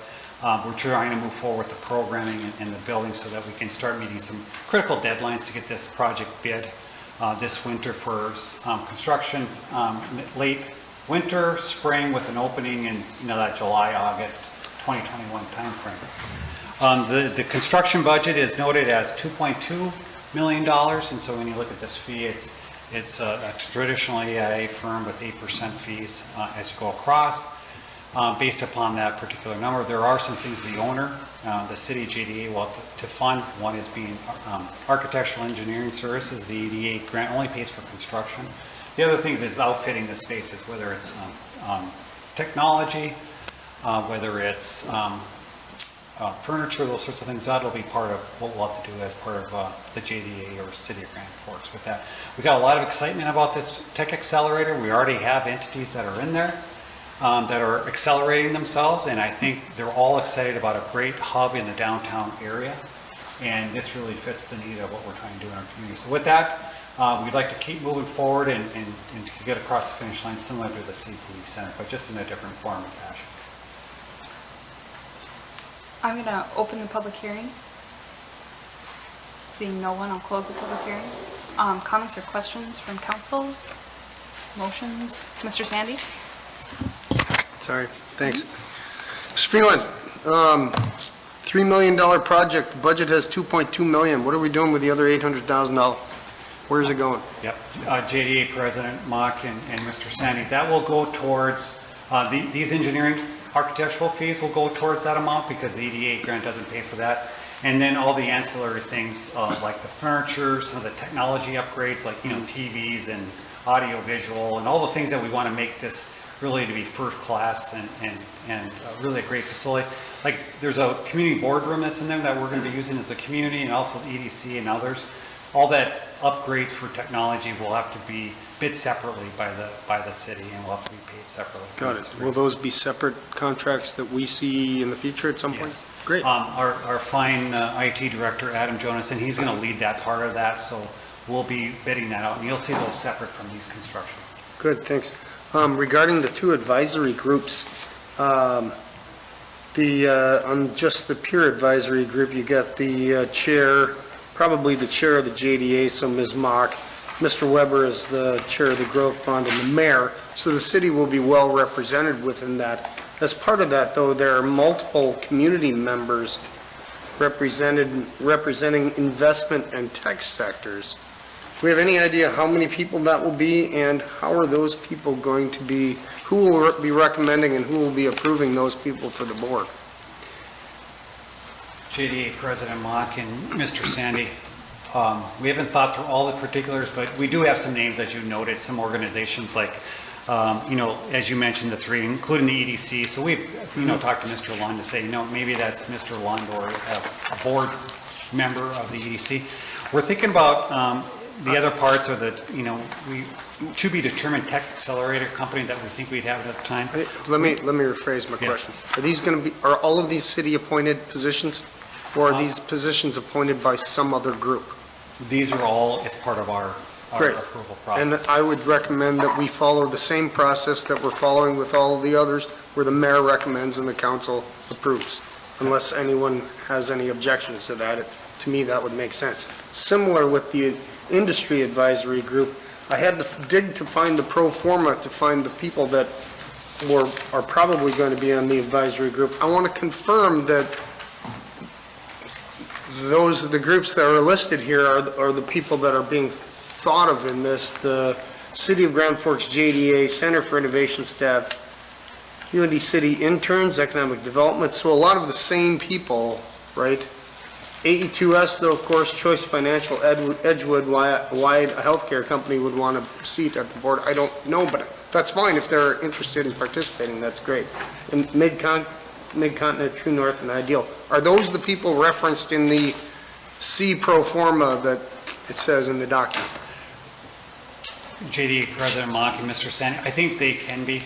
we're trying to move forward with the programming and the building so that we can start meeting some critical deadlines to get this project bid this winter for construction, late winter, spring, with an opening in that July, August 2021 timeframe. The construction budget is noted as $2.2 million, and so when you look at this fee, it's a traditional AIA firm with 8% fees as you go across. Based upon that particular number, there are some things the owner, the city JDA, will have to fund. One is being architectural engineering services. The EDA grant only pays for construction. The other things is outfitting the spaces, whether it's technology, whether it's furniture, those sorts of things. That'll be part of what we'll have to do as part of the JDA or City of Grand Forks with that. We got a lot of excitement about this tech accelerator. We already have entities that are in there that are accelerating themselves, and I think they're all excited about a great hub in the downtown area, and this really fits the need of what we're trying to do in our community. So with that, we'd like to keep moving forward and to get across the finish line similar to the CTE Center, but just in a different form and fashion. I'm going to open the public hearing. Seeing no one, I'll close the public hearing. Comments or questions from council? Motions? Mr. Sandy? Sorry, thanks. Mr. Phelan, $3 million project, budget has $2.2 million. What are we doing with the other $800,000? Where's it going? Yep, JDA President Mock and Mr. Sandy, that will go towards, these engineering architectural fees will go towards that amount because the EDA grant doesn't pay for that. And then all the ancillary things like the furniture, some of the technology upgrades like, TVs and audio visual and all the things that we want to make this really to be first class and really a great facility. Like there's a community boardroom that's in there that we're going to be using as a community, and also EDC and others. All that upgrades for technology will have to be bid separately by the city and will have to be paid separately. Got it. Will those be separate contracts that we see in the future at some point? Yes. Great. Our fine IT director, Adam Jonas, and he's going to lead that part of that, so we'll be bidding that out, and you'll see those separate from these construction. Good, thanks. Regarding the two advisory groups, on just the peer advisory group, you got the chair, probably the chair of the JDA, so Ms. Mock. Mr. Weber is the chair of the Growth Fund and the mayor, so the city will be well represented within that. As part of that, though, there are multiple community members representing investment and tech sectors. Do we have any idea how many people that will be, and how are those people going to be, who will be recommending and who will be approving those people for the board? JDA President Mock and Mr. Sandy, we haven't thought through all the particulars, but we do have some names, as you noted, some organizations like, as you mentioned, the three, including the EDC. So we've, talked to Mr. Lund to say, maybe that's Mr. Lund or a board member of the EDC. We're thinking about the other parts are the, to be determined tech accelerator company that we think we'd have at the time. Let me rephrase my question. Are these going to be, are all of these city appointed positions, or are these positions appointed by some other group? These are all as part of our approval process. And I would recommend that we follow the same process that we're following with all of the others, where the mayor recommends and the council approves, unless anyone has any objections to that. To me, that would make sense. Similar with the industry advisory group, I had to dig to find the pro forma to find the people that are probably going to be on the advisory group. I want to confirm that the groups that are listed here are the people that are being thought of in this. The City of Grand Forks JDA, Center for Innovation staff, UND City interns, economic development, so a lot of the same people, right? AE2S, though, of course, Choice Financial, Edgewood, why a healthcare company would want a seat at the board, I don't know, but that's fine if they're interested in participating, that's great. And Mid-Continent, True North, and Ideal. Are those the people referenced in the C pro forma that it says in the document? JDA President Mock and Mr. Sandy, I think they can be.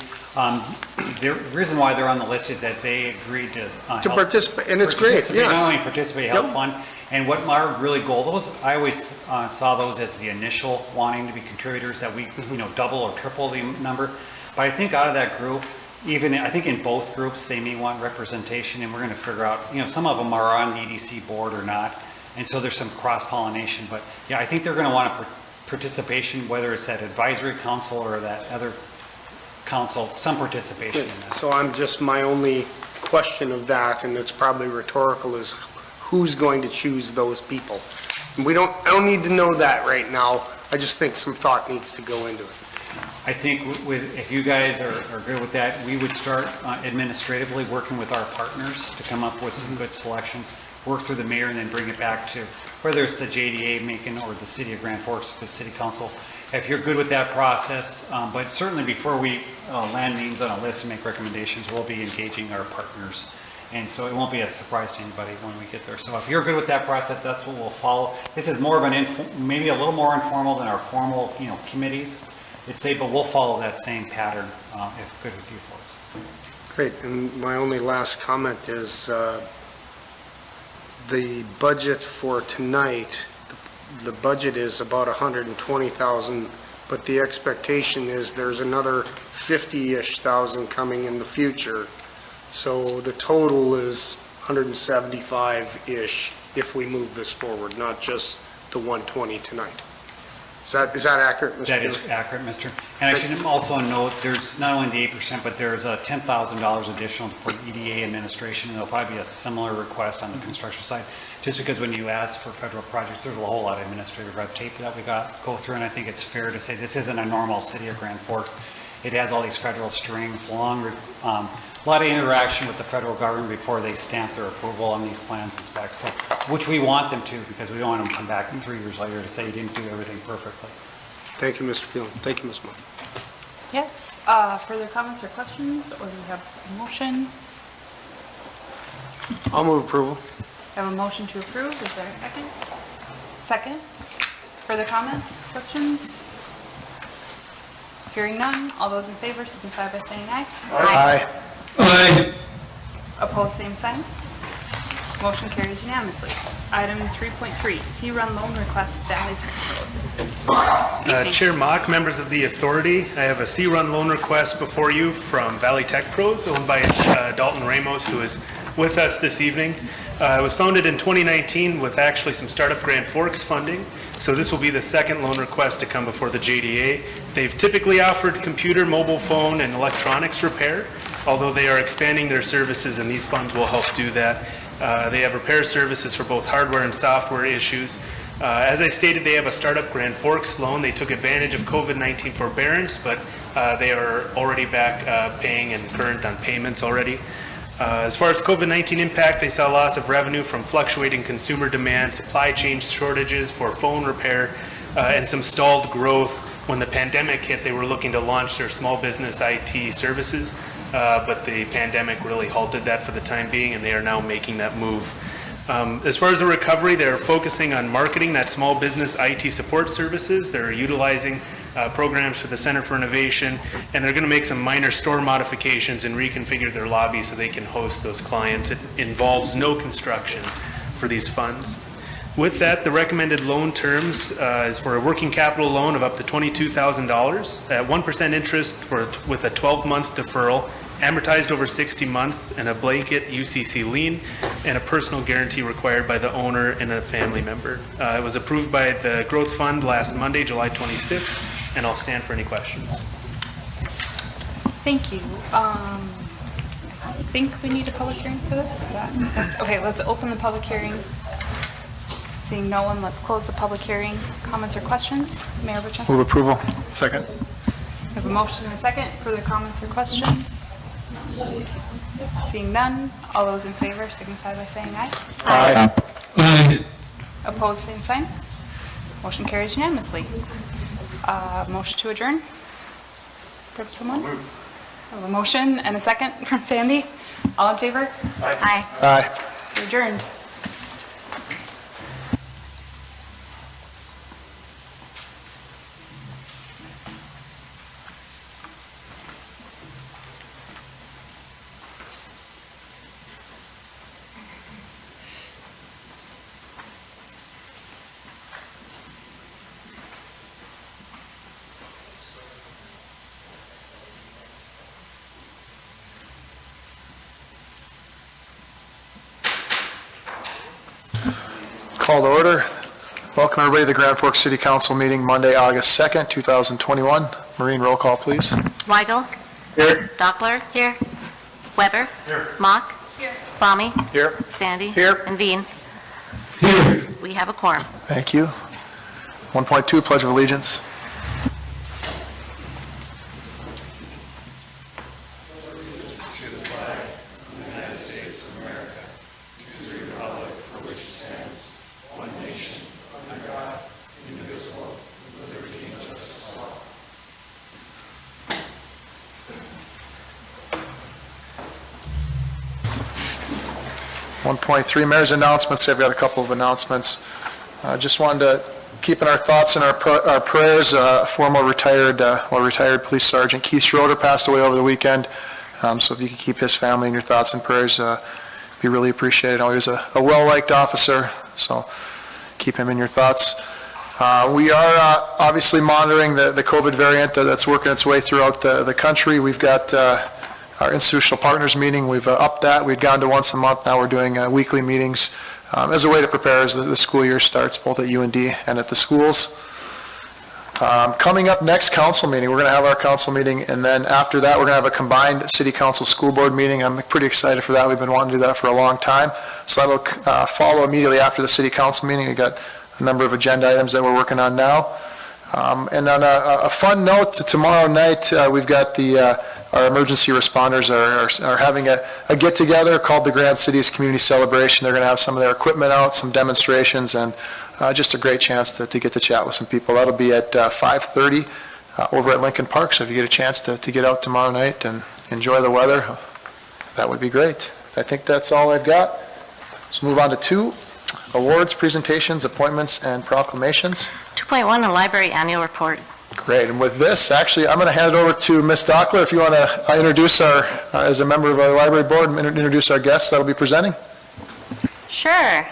The reason why they're on the list is that they agreed to help. To participate, and it's great, Participate, yes. Not only participate, help Yep. fund. And what our really goal, I always saw those as the initial wanting to be contributors, that we, double or triple the number. But I think out of that group, I think in both groups, they may want representation, and we're going to figure out, some of them are on the EDC board or not. And so there's some cross-pollination, but yeah, I think they're going to want participation, whether it's that advisory council or that other council, some participation in that. So my only question of that, and it's probably rhetorical, is who's going to choose those people? And I don't need to know that right now. I just think some thought needs to go into it. I think if you guys are good with that, we would start administratively working with our partners to come up with some good selections, work through the mayor, and then bring it back to whether it's the JDA making or the city of Grand Forks, the city council. If you're good with that process, but certainly before we land names on a list and make recommendations, we'll be engaging our partners. And so it won't be a surprise to anybody when we get there. So if you're good with that process, that's what we'll follow. This is more of maybe a little more informal than our formal, committees. But we'll follow that same pattern if good with you folks. Great, and my only last comment is the budget for tonight, the budget is about 120,000, but the expectation is there's another 50-ish thousand coming in the future. So the total is 175-ish if we move this forward, not just the 120 tonight. Is that accurate, Mr. That Taylor? is accurate, Mr. And I should also note, there's not only the 8%, but there's a $10,000 additional for EDA administration, and there'll probably be a similar request on the construction side, just because when you ask for federal projects, there's a whole lot of administrative red tape that we go through, and I think it's fair to say this isn't a normal city of Grand Forks. It has all these federal strings, a lot of interaction with the federal government before they stamp their approval on these plans and specs, which we want them to, because we don't want them to come back 3 years later to say you didn't do everything perfectly. Thank you, Mr. Phelan. Thank you, Ms. Mock. Yes, further comments or questions, or do we have a motion? I'll move approval. I have a motion to approve. Is there a second? Second. Further comments, questions? Hearing none. All those in favor signify by saying aye. Aye. Aye. Opposed, same sign. Motion carries unanimously. Item 3.3, C-Run loan request, Valley Tech Pros. Chair Mock, members of the authority, I have a C-Run loan request before you from Valley Tech Pros, owned by Dalton Ramos, who is with us this evening. It was founded in 2019 with actually some startup Grand Forks funding. So this will be the second loan request to come before the JDA. They've typically offered computer, mobile phone, and electronics repair, although they are expanding their services, and these funds will help do that. They have repair services for both hardware and software issues. As I stated, they have a startup Grand Forks loan. They took advantage of COVID-19 forbearance, but they are already back paying and current on payments already. As far as COVID-19 impact, they saw loss of revenue from fluctuating consumer demand, supply chain shortages for phone repair, and some stalled growth. When the pandemic hit, they were looking to launch their small business IT services, but the pandemic really halted that for the time being, and they are now making that move. As far as the recovery, they're focusing on marketing that small business IT support services. They're utilizing programs for the Center for Innovation, and they're going to make some minor store modifications and reconfigure their lobby so they can host those clients. It involves no construction for these funds. With that, the recommended loan terms is for a working capital loan of up to $22,000 at 1% interest with a 12-month deferral, amortized over 60 months, and a blanket UCC lien, and a personal guarantee required by the owner and a family member. It was approved by the Growth Fund last Monday, July 26th, and I'll stand for any questions. Thank you. I think we need a public hearing for this. Is that? Okay, let's open the public hearing. Seeing no one, let's close the public hearing. Comments or questions? Mayor Buchanan? Move approval. Second. We have a motion and a second. Further comments or questions? Seeing none, all those in favor signify by saying aye. Aye. Aye. Opposed, same sign. Motion carries unanimously. Motion to adjourn from someone? I have a motion and a second from Sandy. All in favor? Aye. Aye. We're adjourned. Call to order. Welcome everybody to the Grand Forks City Council meeting Monday, August 2nd, 2021. Maureen, roll call, please. Weigel. Here. Doppler. Here. Weber. Here. Mock. Here. Bommy. Here. Sandy. Here. And Veen. Here. We have a quorum. Thank you. 1.2, Pledge of Allegiance. .3 Mayor's announcements. I've got a couple of announcements. Just wanted to keep in our thoughts and our prayers. Former retired Police Sergeant Keith Schroeder passed away over the weekend. So if you could keep his family in your thoughts and prayers, be really appreciated. He was a well-liked officer, so keep him in your thoughts. We are obviously monitoring the COVID variant that's working its way throughout the country. We've got our institutional partners meeting. We've upped that. We'd gone to once a month. Now we're doing weekly meetings as a way to prepare as the school year starts, both at UND and at the schools. Coming up next council meeting, we're going to have our council meeting, and then after that, we're going to have a combined city council school board meeting. I'm pretty excited for that. We've been wanting to do that for a long time. So that'll follow immediately after the city council meeting. We've got a number of agenda items that we're working on now. And on a fun note, tomorrow night, we've got our emergency responders are having a get-together called the Grand Cities Community Celebration. They're going to have some of their equipment out, some demonstrations, and just a great chance to get to chat with some people. That'll be at 5:30 over at Lincoln Park, so if you get a chance to get out tomorrow night and enjoy the weather, that would be great. I think that's all I've got. Let's move on to 2, awards, presentations, appointments, and proclamations. 2.1, a library annual report. Great, and with this, actually, I'm going to hand it over to Ms. Dockler. If you want to introduce as a member of our library board, introduce our guests that'll be presenting. Sure.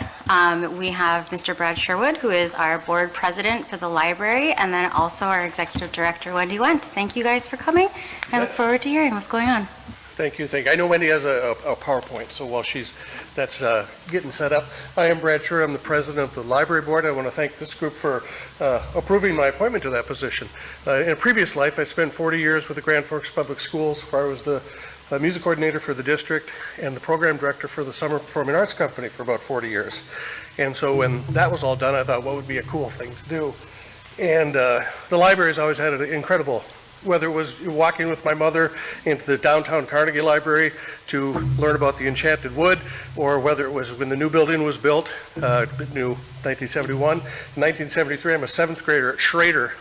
We have Mr. Brad Sherwood, who is our board president for the library, and then also our executive director, Wendy Wendt. Thank you guys for coming. I look forward to hearing what's going on. Thank you. I know Wendy has a PowerPoint, so while that's getting set up, I am Brad Sherwood. I'm the president of the library board. I want to thank this group for approving my appointment to that position. In a previous life, I spent 40 years with the Grand Forks Public Schools, where I was the music coordinator for the district and the program director for the Summer Performing Arts Company for about 40 years. And so when that was all done, I thought, what would be a cool thing to do? And the library's always had an incredible, whether it was walking with my mother into the downtown Carnegie Library to learn about the Enchanted Wood, or whether it was when the new building was built, new 1971. In 1973, I'm a 7th grader at Schrader.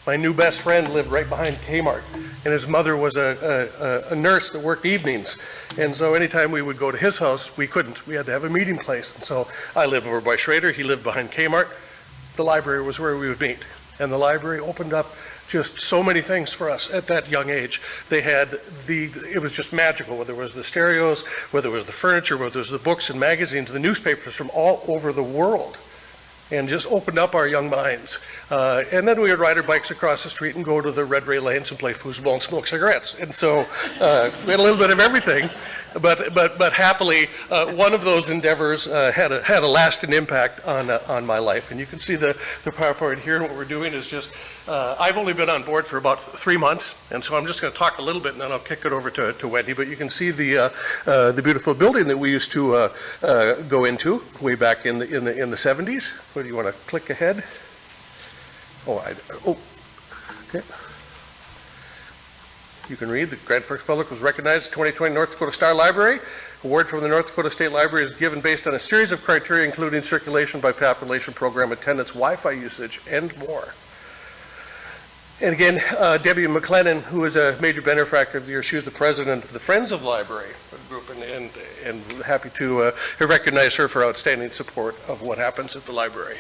My new best friend lived right behind Kmart, and his mother was a nurse that worked evenings. And so anytime we would go to his house, we couldn't. We had to have a meeting place. And so I lived over by Schrader, he lived behind Kmart. The library was where we would meet. And the library opened up just so many things for us at that young age. They had it was just magical, whether it was the stereos, whether it was the furniture, whether it was the books and magazines, the newspapers from all over the world, and just opened up our young minds. And then we would ride our bikes across the street and go to the Red Ray Lanes and play foosball and smoke cigarettes. And so we had a little bit of everything. But happily, one of those endeavors had a lasting impact on my life. And you can see the PowerPoint here. And what we're doing is just, I've only been on board for about 3 months, and so I'm just going to talk a little bit, and then I'll kick it over to Wendy. But you can see the beautiful building that we used to go into way back in the 70s. What do you want to click ahead? Okay. You can read, the Grand Forks Public was recognized as 2020 North Dakota Star Library. Award from the North Dakota State Library is given based on a series of criteria, including circulation by population, program attendance, Wi-Fi usage, and more. And again, Debbie McLennan, who is a major benefactor of the year, she was the president of the Friends of Library group, and happy to recognize her for outstanding support of what happens at the library.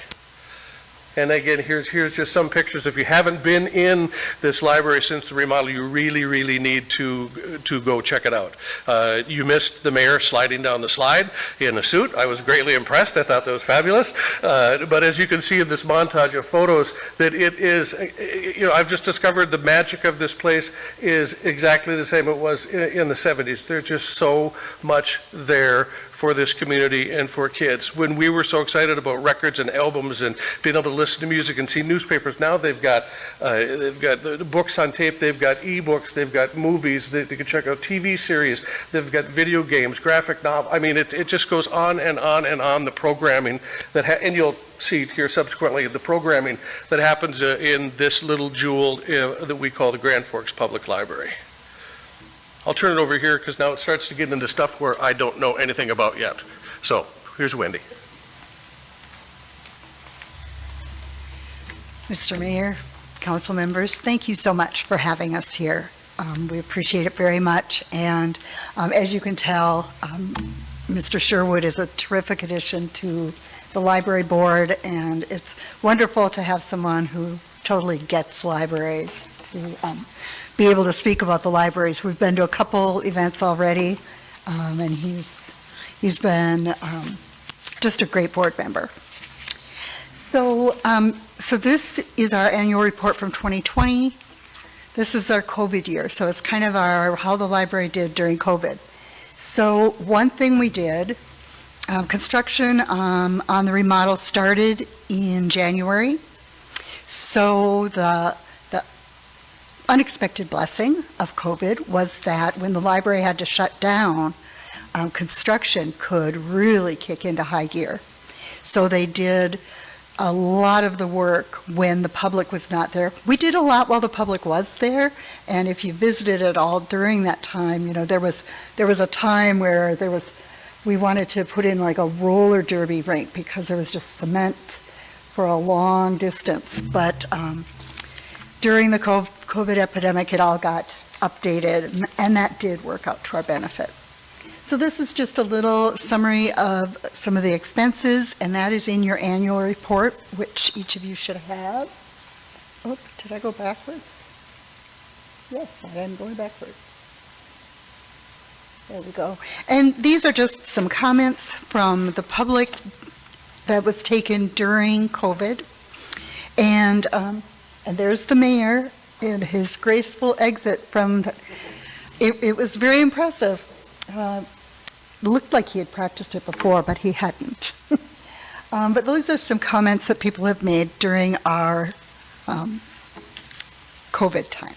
And again, here's just some pictures. If you haven't been in this library since the remodel, you really, really need to go check it out. You missed the mayor sliding down the slide in a suit. I was greatly impressed. I thought that was fabulous. But as you can see in this montage of photos, that it is, I've just discovered the magic of this place is exactly the same it was in the 70s. There's just so much there for this community and for kids. When we were so excited about records and albums and being able to listen to music and see newspapers, now they've got the books on tape, they've got ebooks, they've got movies, they can check out TV series, they've got video games, graphic novel. I mean, it just goes on and on and on, the programming that, and you'll see here subsequently the programming that happens in this little jewel that we call the Grand Forks Public Library. I'll turn it over here because now it starts to get into stuff where I don't know anything about yet. So here's Wendy. Mr. Mayor, council members, thank you so much for having us here. We appreciate it very much. And as you can tell, Mr. Sherwood is a terrific addition to the library board, and it's wonderful to have someone who totally gets libraries to be able to speak about the libraries. We've been to a couple events already, and he's been just a great board member. So this is our annual report from 2020. This is our COVID year, so it's kind of how the library did during COVID. So one thing we did, construction on the remodel started in January. So the unexpected blessing of COVID was that when the library had to shut down, construction could really kick into high gear. So they did a lot of the work when the public was not there. We did a lot while the public was there, and if you visited at all during that time, you know, there was a time where we wanted to put in like a roller derby rink because there was just cement for a long distance. But during the COVID epidemic, it all got updated, and that did work out to our benefit. So this is just a little summary of some of the expenses, and that is in your annual report, which each of you should have. Oh, did I go backwards? Yes, I am going backwards. There we go. And these are just some comments from the public that was taken during COVID. And there's the mayor in his graceful exit from it was very impressive. Looked like he had practiced it before, but he hadn't. But those are some comments that people have made during our COVID time.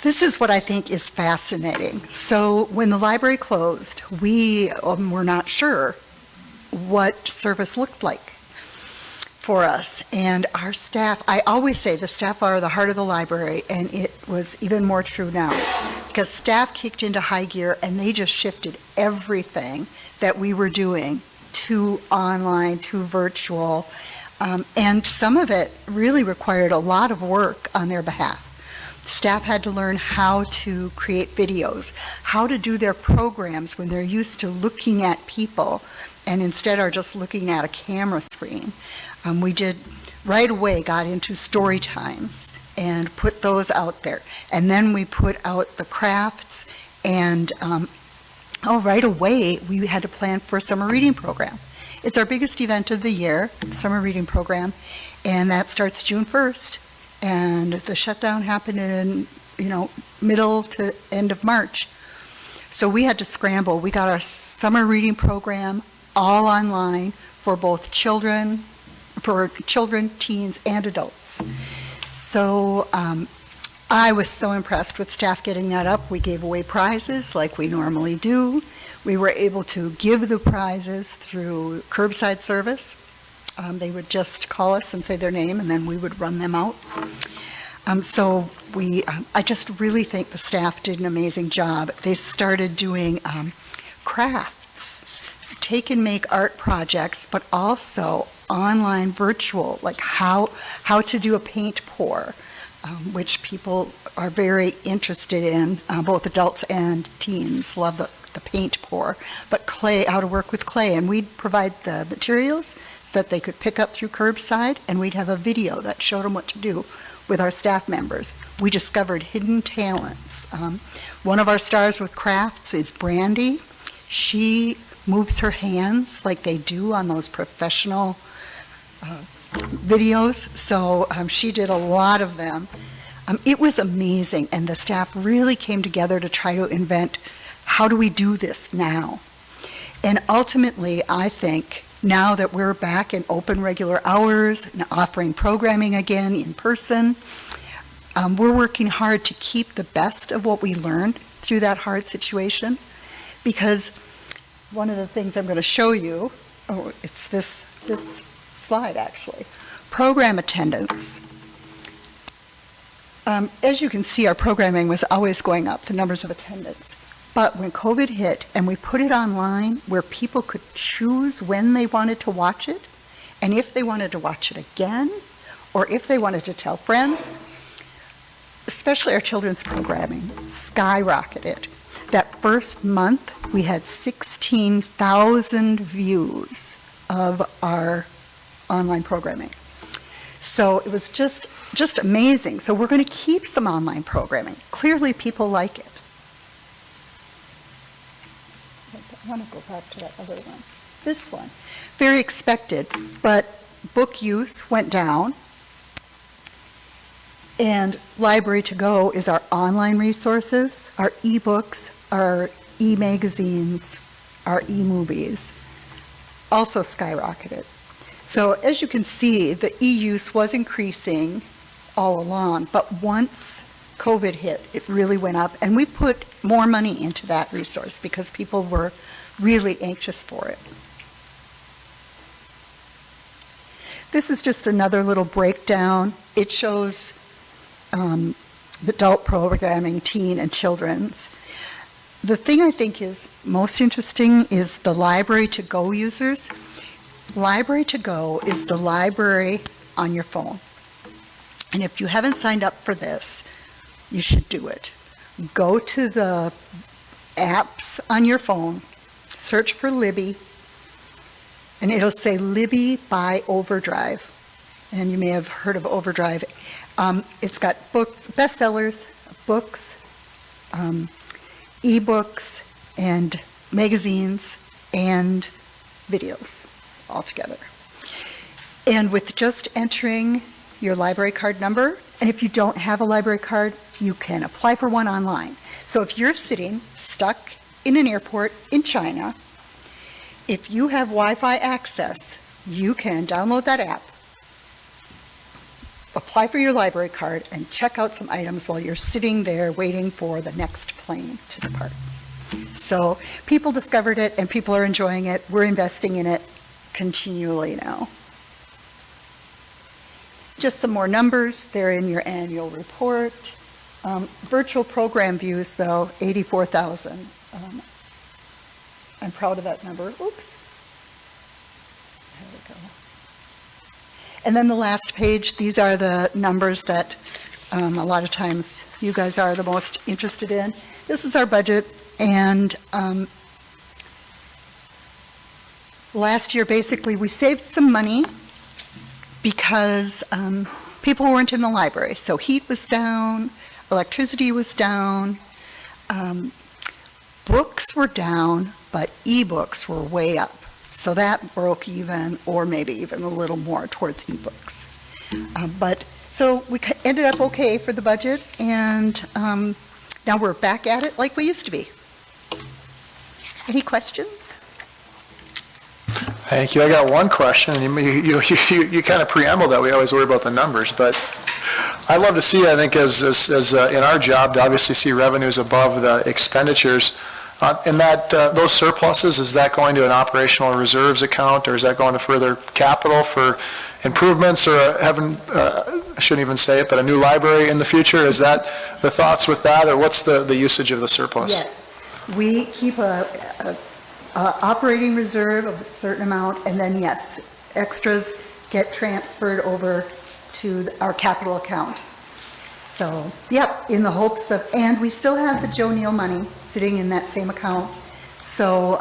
This is what I think is fascinating. So when the library closed, we were not sure what service looked like for us. And our staff, I always say the staff are the heart of the library, and it was even more true now because staff kicked into high gear and they just shifted everything that we were doing to online, to virtual, and some of it really required a lot of work on their behalf. Staff had to learn how to create videos, how to do their programs when they're used to looking at people and instead are just looking at a camera screen. We did right away got into story times and put those out there. And then we put out the crafts, and right away we had to plan for a summer reading program. It's our biggest event of the year, summer reading program, and that starts June 1st. And the shutdown happened in, middle to end of March. So we had to scramble. We got our summer reading program all online for both children, teens, and adults. So I was so impressed with staff getting that up. We gave away prizes like we normally do. We were able to give the prizes through curbside service. They would just call us and say their name, and then we would run them out. I just really think the staff did an amazing job. They started doing crafts, take and make art projects, but also online virtual, like how to do a paint pour, which people are very interested in. Both adults and teens love the paint pour, but clay, how to work with clay. And we'd provide the materials that they could pick up through curbside, and we'd have a video that showed them what to do with our staff members. We discovered hidden talents. One of our stars with crafts is Brandy. She moves her hands like they do on those professional videos, so she did a lot of them. It was amazing, and the staff really came together to try to invent How do we do this now? And ultimately, I think now that we're back in open regular hours and offering programming again in person, we're working hard to keep the best of what we learned through that hard situation. Because one of the things I'm going to show you, it's this slide actually, program attendance. As you can see, our programming was always going up, the numbers of attendance. But when COVID hit and we put it online where people could choose when they wanted to watch it, and if they wanted to watch it again, or if they wanted to tell friends, especially our children's programming skyrocketed. That first month, we had 16,000 views of our online programming. So it was just amazing. So we're going to keep some online programming. Clearly, people like it. I want to go back to that other one. This one, very expected, but book use went down. And Library to Go is our online resources, our e-books, our e-magazines, our e-movies, also skyrocketed. So as you can see, the e-use was increasing all along, but once COVID hit, it really went up, and we put more money into that resource because people were really anxious for it. This is just another little breakdown. It shows adult programming, teen and children's. The thing I think is most interesting is the Library to Go users. Library to Go is the library on your phone. And if you haven't signed up for this, you should do it. Go to the apps on your phone, search for Libby, and it'll say Libby by Overdrive. And you may have heard of Overdrive. It's got books, bestsellers, books, e-books, and magazines, and videos all together. And with just entering your library card number, and if you don't have a library card, you can apply for one online. So if you're sitting stuck in an airport in China, if you have Wi-Fi access, you can download that app, apply for your library card, and check out some items while you're sitting there waiting for the next plane to depart. So people discovered it and people are enjoying it. We're investing in it continually now. Just some more numbers. They're in your annual report. Virtual program views, though, 84,000. I'm proud of that number. Oops. There we go. And then the last page, these are the numbers that a lot of times you guys are the most interested in. This is our budget, and last year, basically, we saved some money because people weren't in the library. So heat was down, electricity was down, books were down, but e-books were way up. So that broke even, or maybe even a little more towards e-books. So we ended up okay for the budget, and now we're back at it like we used to be. Any questions? Thank you. I got one question. You kind of preamble that we always worry about the numbers, but I'd love to see, I think, as in our job, to obviously see revenues above the expenditures. And that those surpluses, is that going to an operational reserves account, or is that going to further capital for improvements, or I shouldn't even say it, but a new library in the future? Is that the thoughts with that, or what's the usage of the surplus? Yes, we keep a operating reserve of a certain amount, and then yes, extras get transferred over to our capital account. So, yep, in the hopes of, and we still have the Joe Neal money sitting in that same account. So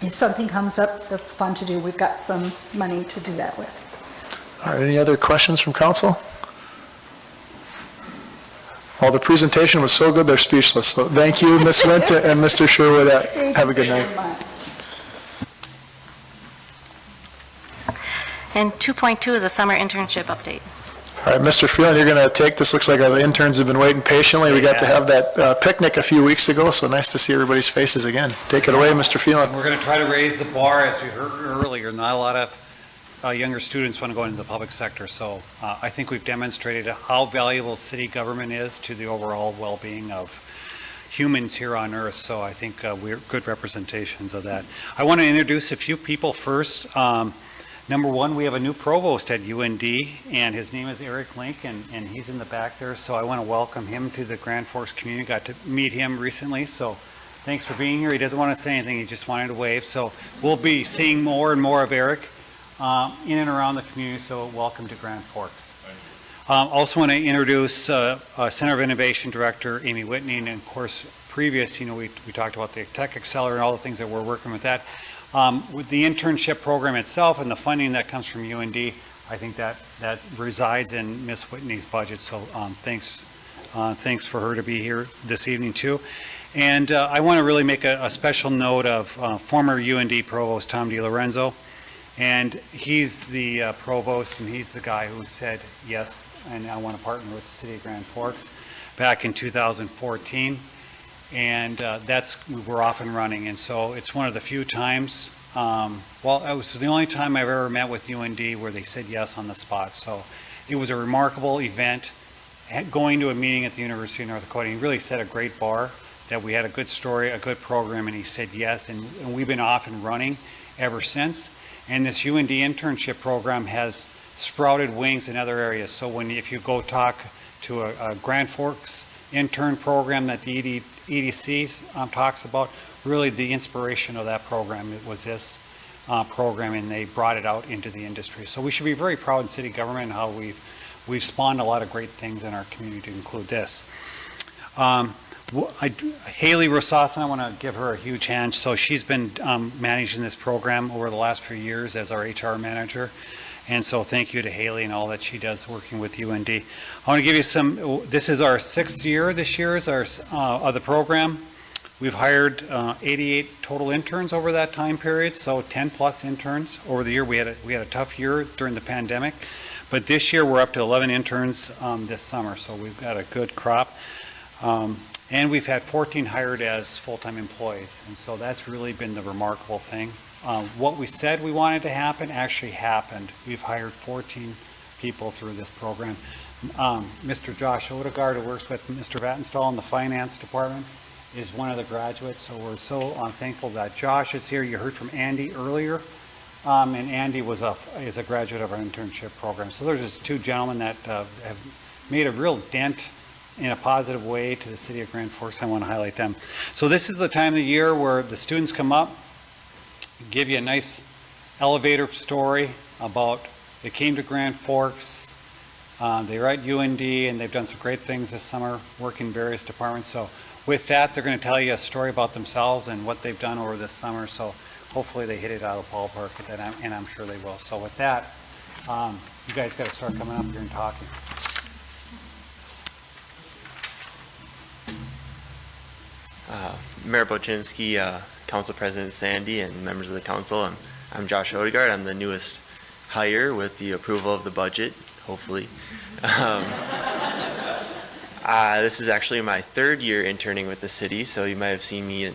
if something comes up that's fun to do, we've got some money to do that with. All right, any other questions from council? Well, the presentation was so good, they're speechless. So thank you, Ms. Winter and Mr. Sherwood. Have a good night. And 2.2 is a summer internship update. All right, Mr. Phelan, you're going to take this. Looks like the interns have been waiting patiently. We got to have that picnic a few weeks ago, so nice to see everybody's faces again. Take it away, Mr. Phelan. We're going to try to raise the bar, as we heard earlier. Not a lot of younger students want to go into the public sector, so I think we've demonstrated how valuable city government is to the overall well-being of humans here on Earth, so I think we're good representations of that. I want to introduce a few people first. Number one, we have a new provost at UND, and his name is Eric Link, and he's in the back there, so I want to welcome him to the Grand Forks community. Got to meet him recently, so thanks for being here. He doesn't want to say anything, he just wanted to wave, so we'll be seeing more and more of Eric in and around the community, so welcome to Grand Forks. Also want to introduce Center of Innovation Director Amy Whitney, and of course, previous, we talked about the Tech Accelerator and all the things that we're working with that. With the internship program itself and the funding that comes from UND, I think that resides in Ms. Whitney's budget, so thanks for her to be here this evening too. And I want to really make a special note of former UND Provost Tom DiLorenzo, and he's the provost, and he's the guy who said yes, and I want to partner with the City of Grand Forks back in 2014. And we're off and running, and so it's one of the few times, it was the only time I've ever met with UND where they said yes on the spot, so it was a remarkable event. Going to a meeting at the University of North Dakota, he really set a great bar, that we had a good story, a good program, and he said yes, and we've been off and running ever since. And this UND internship program has sprouted wings in other areas, so if you go talk to a Grand Forks intern program that the EDC talks about, really the inspiration of that program was this program, and they brought it out into the industry. So we should be very proud in city government how we've spawned a lot of great things in our community to include this. Haley Rosathan, I want to give her a huge hand. So she's been managing this program over the last few years as our HR manager. And so thank you to Haley and all that she does working with UND. I want to give you this is our 6th year this year of the program. We've hired 88 total interns over that time period, so 10 plus interns over the year. We had a tough year during the pandemic, but this year we're up to 11 interns this summer, so we've got a good crop. And we've had 14 hired as full-time employees, and so that's really been the remarkable thing. What we said we wanted to happen actually happened. We've hired 14 people through this program. Mr. Josh Odegaard, who works with Mr. Vattenstall in the finance department, is one of the graduates, so we're so thankful that Josh is here. You heard from Andy earlier, and Andy is a graduate of our internship program. So there's just two gentlemen that have made a real dent in a positive way to the city of Grand Forks. I want to highlight them. So this is the time of the year where the students come up, give you a nice elevator story about they came to Grand Forks, they were at UND, and they've done some great things this summer, working in various departments. So with that, they're going to tell you a story about themselves and what they've done over this summer. So hopefully they hit it out of the ballpark, and I'm sure they will. So with that, you guys got to start coming up here and talking. Mayor Boczynski, Council President Sandy, and members of the council. I'm Josh Odegaard. I'm the newest hire with the approval of the budget, hopefully. This is actually my 3rd year interning with the city, so you might have seen me in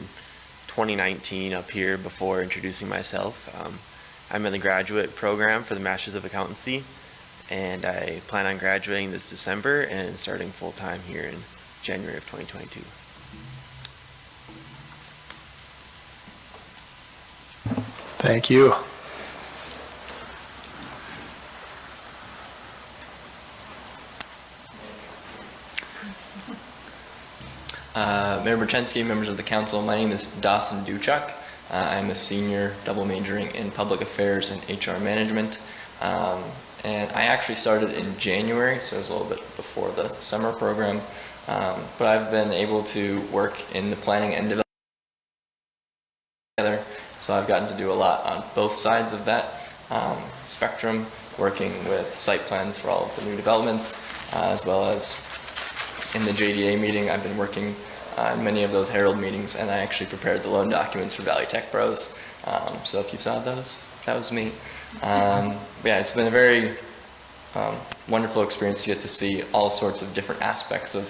2019 up here before introducing myself. I'm in the graduate program for the Masters of Accountancy, and I plan on graduating this December and starting full-time here in January of 2022. Thank you. Mayor Boczynski, members of the council, my name is Dawson Duchuk. I'm a senior double majoring in public affairs and HR management. And I actually started in January, so it was a little bit before the summer program. But I've been able to work in the planning and development together. So I've gotten to do a lot on both sides of that spectrum, working with site plans for all of the new developments, as well as in the JDA meeting. I've been working in many of those Herald meetings, and I actually prepared the loan documents for Valley Tech Pros. So if you saw those, that was me. Yeah, it's been a very wonderful experience to get to see all sorts of different aspects of,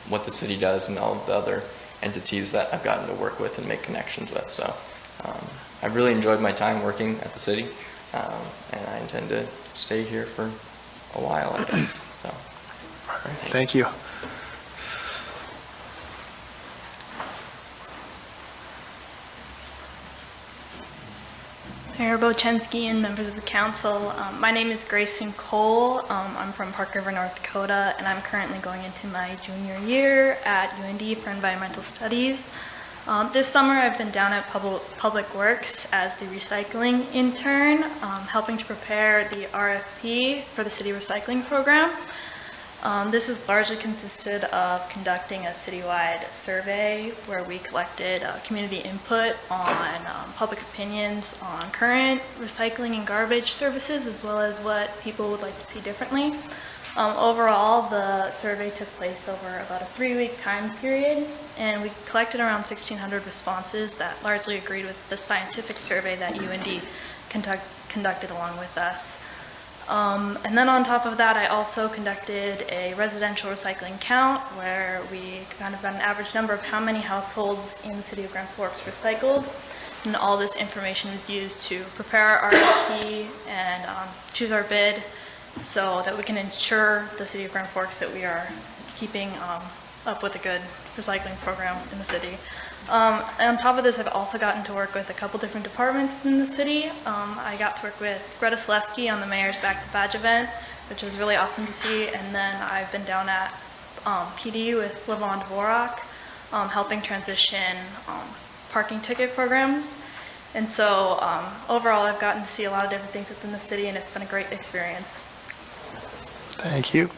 what the city does and all of the other entities that I've gotten to work with and make connections with. So I've really enjoyed my time working at the city, and I intend to stay here for a while, I guess. So, Thank you. Mayor Bochensky and members of the council, my name is Grayson Cole. I'm from Park River, North Dakota, and I'm currently going into my junior year at UND for environmental studies. This summer I've been down at Public Works as the recycling intern, helping to prepare the RFP for the city recycling program. This has largely consisted of conducting a citywide survey where we collected community input on public opinions on current recycling and garbage services, as well as what people would like to see differently. Overall, the survey took place over about a 3-week time period, and we collected around 1,600 responses that largely agreed with the scientific survey that UND conducted along with us. And then on top of that, I also conducted a residential recycling count where we kind of got an average number of how many households in the city of Grand Forks recycled. And all this information was used to prepare our RFP and choose our bid so that we can ensure the city of Grand Forks that we are keeping up with a good recycling program in the city. And on top of this, I've also gotten to work with a couple different departments within the city. I got to work with Greta Selesky on the Mayor's Back to Badge event, which was really awesome to see. And then I've been down at PD with Levon Dvorak, helping transition parking ticket programs. And so overall, I've gotten to see a lot of different things within the city, and it's been a great experience. Thank you.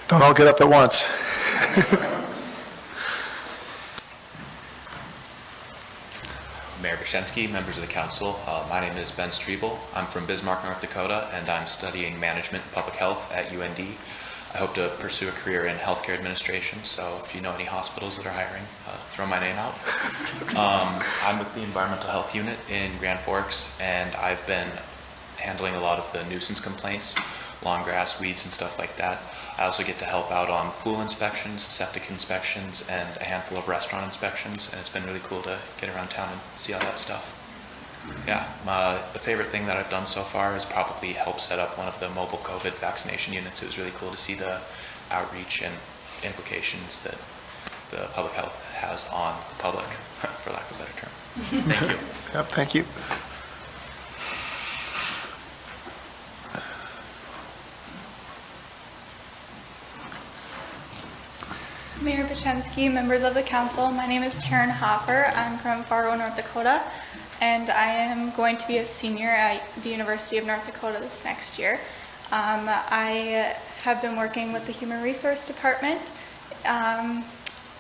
Don't all get up at once. Mayor Bochensky, members of the council, my name is Ben Strebel. I'm from Bismarck, North Dakota, and I'm studying management and public health at UND. I hope to pursue a career in healthcare administration, so if you know any hospitals that are hiring, throw my name out. I'm with the Environmental Health Unit in Grand Forks, and I've been handling a lot of the nuisance complaints, long grass, weeds, and stuff like that. I also get to help out on pool inspections, septic inspections, and a handful of restaurant inspections, and it's been really cool to get around town and see all that stuff. Yeah, the favorite thing that I've done so far is probably help set up one of the mobile COVID vaccination units. It was really cool to see the outreach and implications that the public health has on the public, for lack of a better term. Thank you. Yep, thank you. Mayor Bochensky, members of the council, my name is Taryn Hopper. I'm from Fargo, North Dakota, and I am going to be a senior at the University of North Dakota this next year. I have been working with the Human Resource Department. I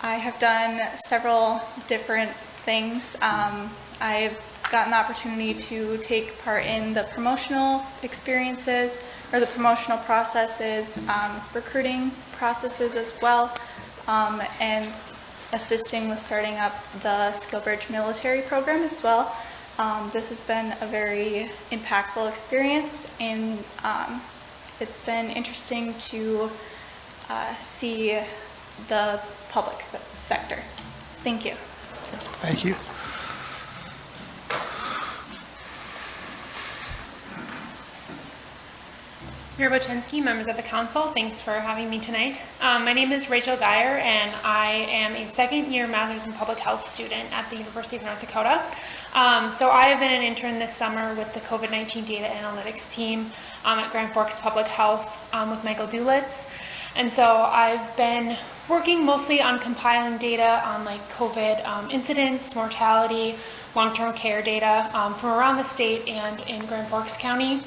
have done several different things. I've gotten the opportunity to take part in the promotional experiences or the promotional processes, recruiting processes as well. And assisting with starting up the SkillBridge military program as well. This has been a very impactful experience, and it's been interesting to see the public sector. Thank you. Thank you. Mayor Bochensky, members of the council, thanks for having me tonight. My name is Rachel Geyer, and I am a second-year Master's in Public Health student at the University of North Dakota. So I have been an intern this summer with the COVID-19 data analytics team at Grand Forks Public Health with Michael Dulitz. And so I've been working mostly on compiling data on like COVID incidents, mortality, long-term care data from around the state and in Grand Forks County.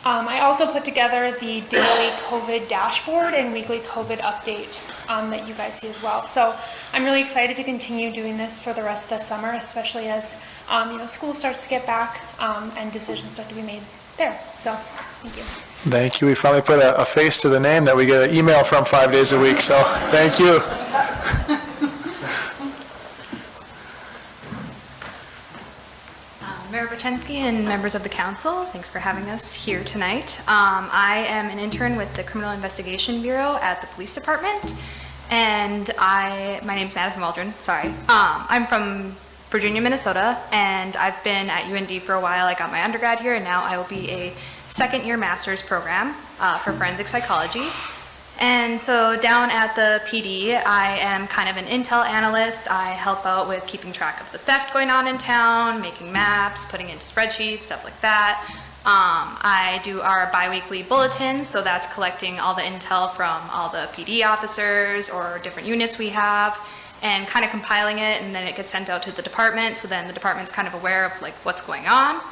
I also put together the daily COVID dashboard and weekly COVID update that you guys see as well. So I'm really excited to continue doing this for the rest of the summer, especially as school starts to get back and decisions start to be made there. So thank you. Thank you. We finally put a face to the name that we get an email from 5 days a week, so thank you. Buchensky and members of the council, thanks for having us here tonight. I am an intern with the Criminal Investigation Bureau at the Police Department, and my name's Madison Waldron, sorry. I'm from Virginia, Minnesota, and I've been at UND for a while. I got my undergrad here, and now I will be a second-year master's program for forensic psychology. And so down at the PD, I am kind of an intel analyst. I help out with keeping track of the theft going on in town, making maps, putting into spreadsheets, stuff like that. I do our bi-weekly bulletins, so that's collecting all the intel from all the PD officers or different units we have, and kind of compiling it, and then it gets sent out to the department, so then the department's kind of aware of like what's going on.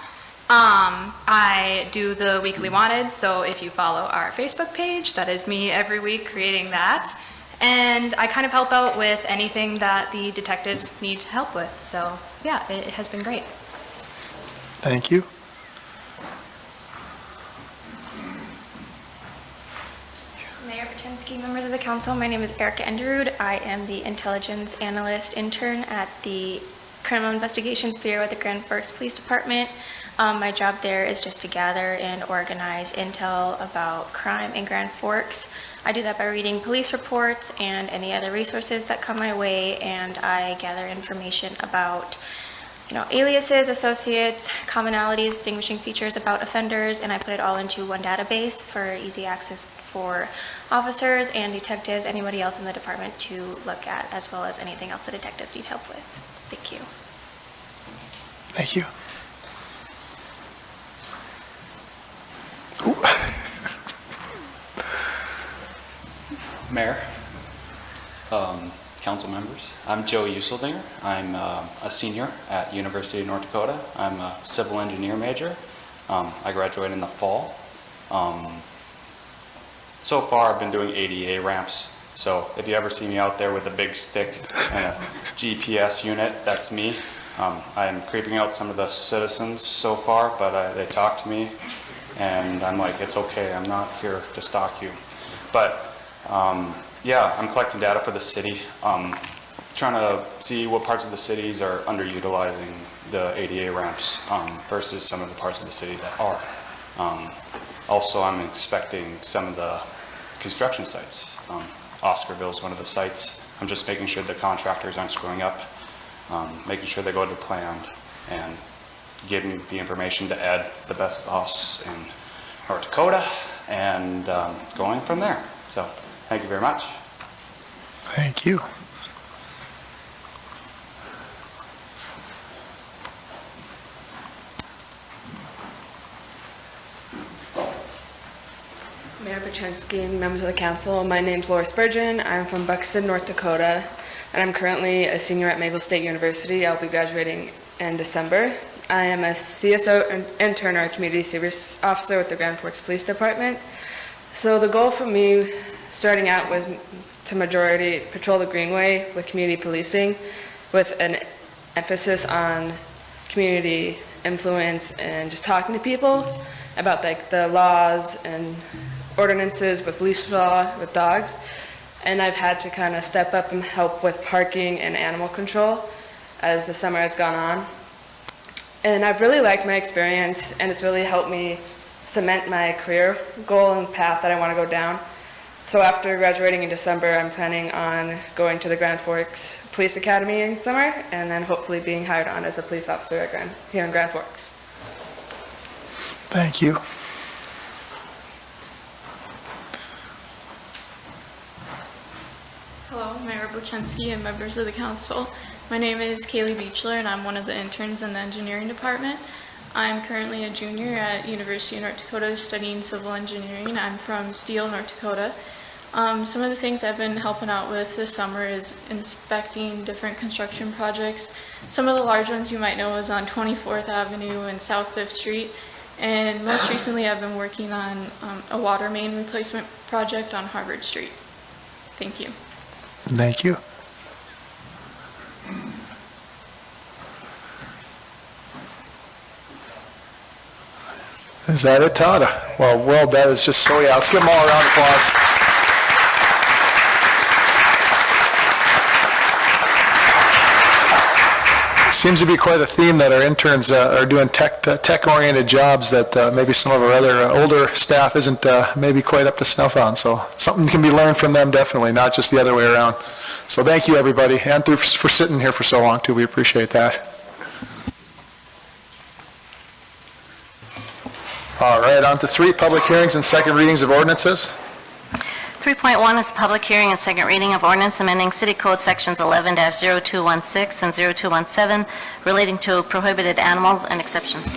I do the weekly wanted, so if you follow our Facebook page, that is me every week creating that. And I kind of help out with anything that the detectives need help with. So yeah, it has been great. Thank you. Mayor Buchensky, members of the council, my name is Erica Enderud. I am the intelligence analyst intern at the Criminal Investigations Bureau at the Grand Forks Police Department. My job there is just to gather and organize intel about crime in Grand Forks. I do that by reading police reports and any other resources that come my way, and I gather information about, aliases, associates, commonalities, distinguishing features about offenders, and I put it all into one database for easy access for officers and detectives, anybody else in the department to look at, as well as anything else the detectives need help with. Thank you. Thank you. Mayor, council members, I'm Joe Useldinger. I'm a senior at University of North Dakota. I'm a civil engineer major. I graduated in the fall. So far I've been doing ADA ramps, so if you ever see me out there with a big stick and a GPS unit, that's me. I'm creeping out some of the citizens so far, but they talk to me and I'm like, it's okay, I'm not here to stalk you. But yeah, I'm collecting data for the city, trying to see what parts of the cities are underutilizing the ADA ramps versus some of the parts of the city that are. Also, I'm inspecting some of the construction sites. Oscarville is one of the sites. I'm just making sure the contractors aren't screwing up, making sure they go to plan, and giving the information to Ed, the best boss in North Dakota, and going from there. So, thank you very much. Thank you. Mayor Buchensky and members of the council, my name's Laura Spurgeon. I'm from Buxton, North Dakota, and I'm currently a senior at Mayville State University. I'll be graduating in December. I am a CSO intern or community service officer with the Grand Forks Police Department. So the goal for me starting out was to majority patrol the Greenway with community policing, with an emphasis on community influence and just talking to people about like the laws and ordinances with leash law with dogs. And I've had to kind of step up and help with parking and animal control as the summer has gone on. And I've really liked my experience, and it's really helped me cement my career goal and path that I want to go down. So after graduating in December, I'm planning on going to the Grand Forks Police Academy in summer, and then hopefully being hired on as a police officer at here in Grand Forks. Thank you. Hello, Mayor Buchensky and members of the council. My name is Kaylee Beechler, and I'm one of the interns in the engineering department. I'm currently a junior at University of North Dakota studying civil engineering. I'm from Steele, North Dakota. Some of the things I've been helping out with this summer is inspecting different construction projects. Some of the large ones you might know is on 24th Avenue and South 5th Street. And most recently I've been working on a water main replacement project on Harvard Street. Thank you. Thank you. Is that it, Todd? Well, that is just so, yeah, let's give them all a round of applause. Seems to be quite a theme that our interns are doing tech-oriented jobs that maybe some of our other older staff isn't maybe quite up to snuff on. So something can be learned from them, definitely, not just the other way around. So thank you, everybody, and for sitting here for so long, too. We appreciate that. All right, on to 3, public hearings and second readings of ordinances. 3.1 is public hearing and second reading of ordinance amending City Code Sections 11-0216 and 0217 relating to prohibited animals and exceptions.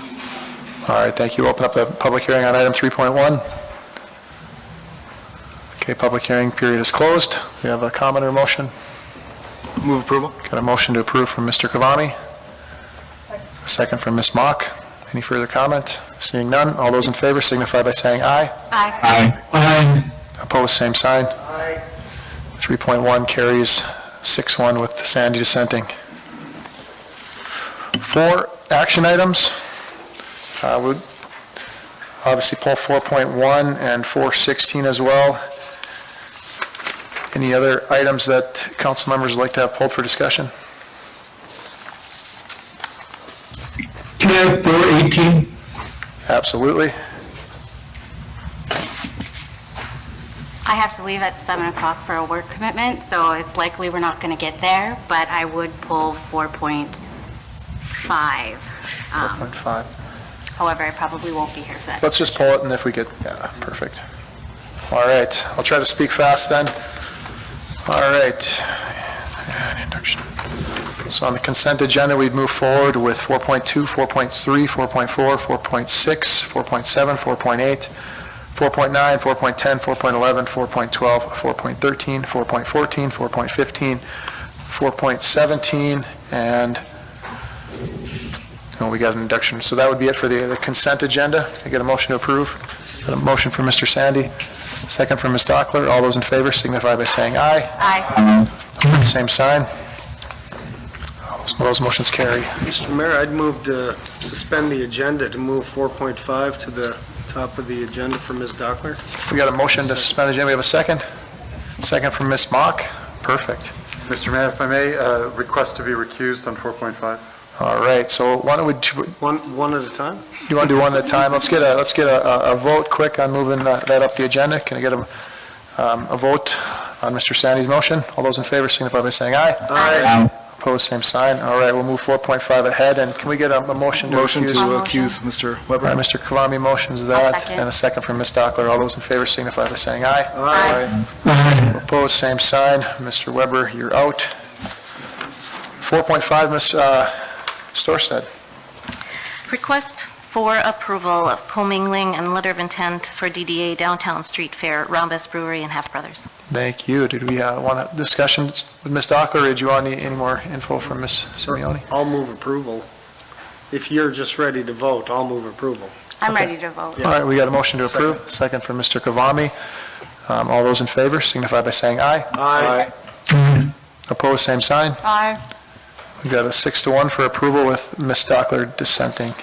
All right, thank you. Open up the public hearing on item 3.1. Okay, public hearing period is closed. We have a comment or motion? Move approval. Got a motion to approve from Mr. Kavami. Second from Ms. Mock. Any further comment? Seeing none, all those in favor signify by saying aye. Aye. Aye. Aye. Opposed, same sign. Aye. 3.1 carries 6-1 with Sandy dissenting. 4 action items. We'll obviously pull 4.1 and 4.16 as well. Any other items that council members would like to have pulled for discussion? Can I have 4.18? Absolutely. I have to leave at 7 o'clock for a work commitment, so it's likely we're not going to get there, but I would pull 4.5. 4.5. However, I probably won't be here for that. Let's just pull it, and if we get, yeah, perfect. All right, I'll try to speak fast then. All right. Introduction. So on the consent agenda, we'd move forward with 4.2, 4.3, 4.4, 4.6, 4.7, 4.8, 4.9, 4.10, 4.11, 4.12, 4.13, 4.14, 4.15, 4.17, and we got an induction. So that would be it for the consent agenda. Can I get a motion to approve? Got a motion from Mr. Sandy, second from Ms. Dockler. All those in favor signify by saying aye. Aye. Same sign. Those motions carry. Mr. Mayor, I'd move to suspend the agenda to move 4.5 to the top of the agenda for Ms. Dockler. We got a motion to suspend the agenda. We have a second? Second from Ms. Mock. Perfect. Mr. Mayor, if I may, request to be recused on 4.5. All right, so why don't we... One at a time? You want to do one at a time? Let's get a vote quick on moving that up the agenda. Can I get a vote on Mr. Sandy's motion? All those in favor signify by saying aye. Aye. Opposed, same sign. All right, we'll move 4.5 ahead, and can we get a motion to accuse Mr. Weber? All right, Mr. Kavami motions that, second. and a second from Ms. Dockler. All those in favor signify by saying aye. Aye. Opposed, same sign. Mr. Weber, you're out. 4.5, Ms. Storstad. Request for approval of commingling and letter of intent for DDA Downtown Street Fair, Rhombus Brewery and Half Brothers. Thank you. Did we want a discussion with Ms. Dockler, or did you want any more info from Ms. Simeoni? I'll move approval. If you're just ready to vote, I'll move approval. I'm ready to vote. All right, we got a motion to approve. Second from Mr. Kavami. All those in favor signify by saying aye. Aye. Opposed, same sign. Aye. We got a 6-1 for approval with Ms. Dockler dissenting.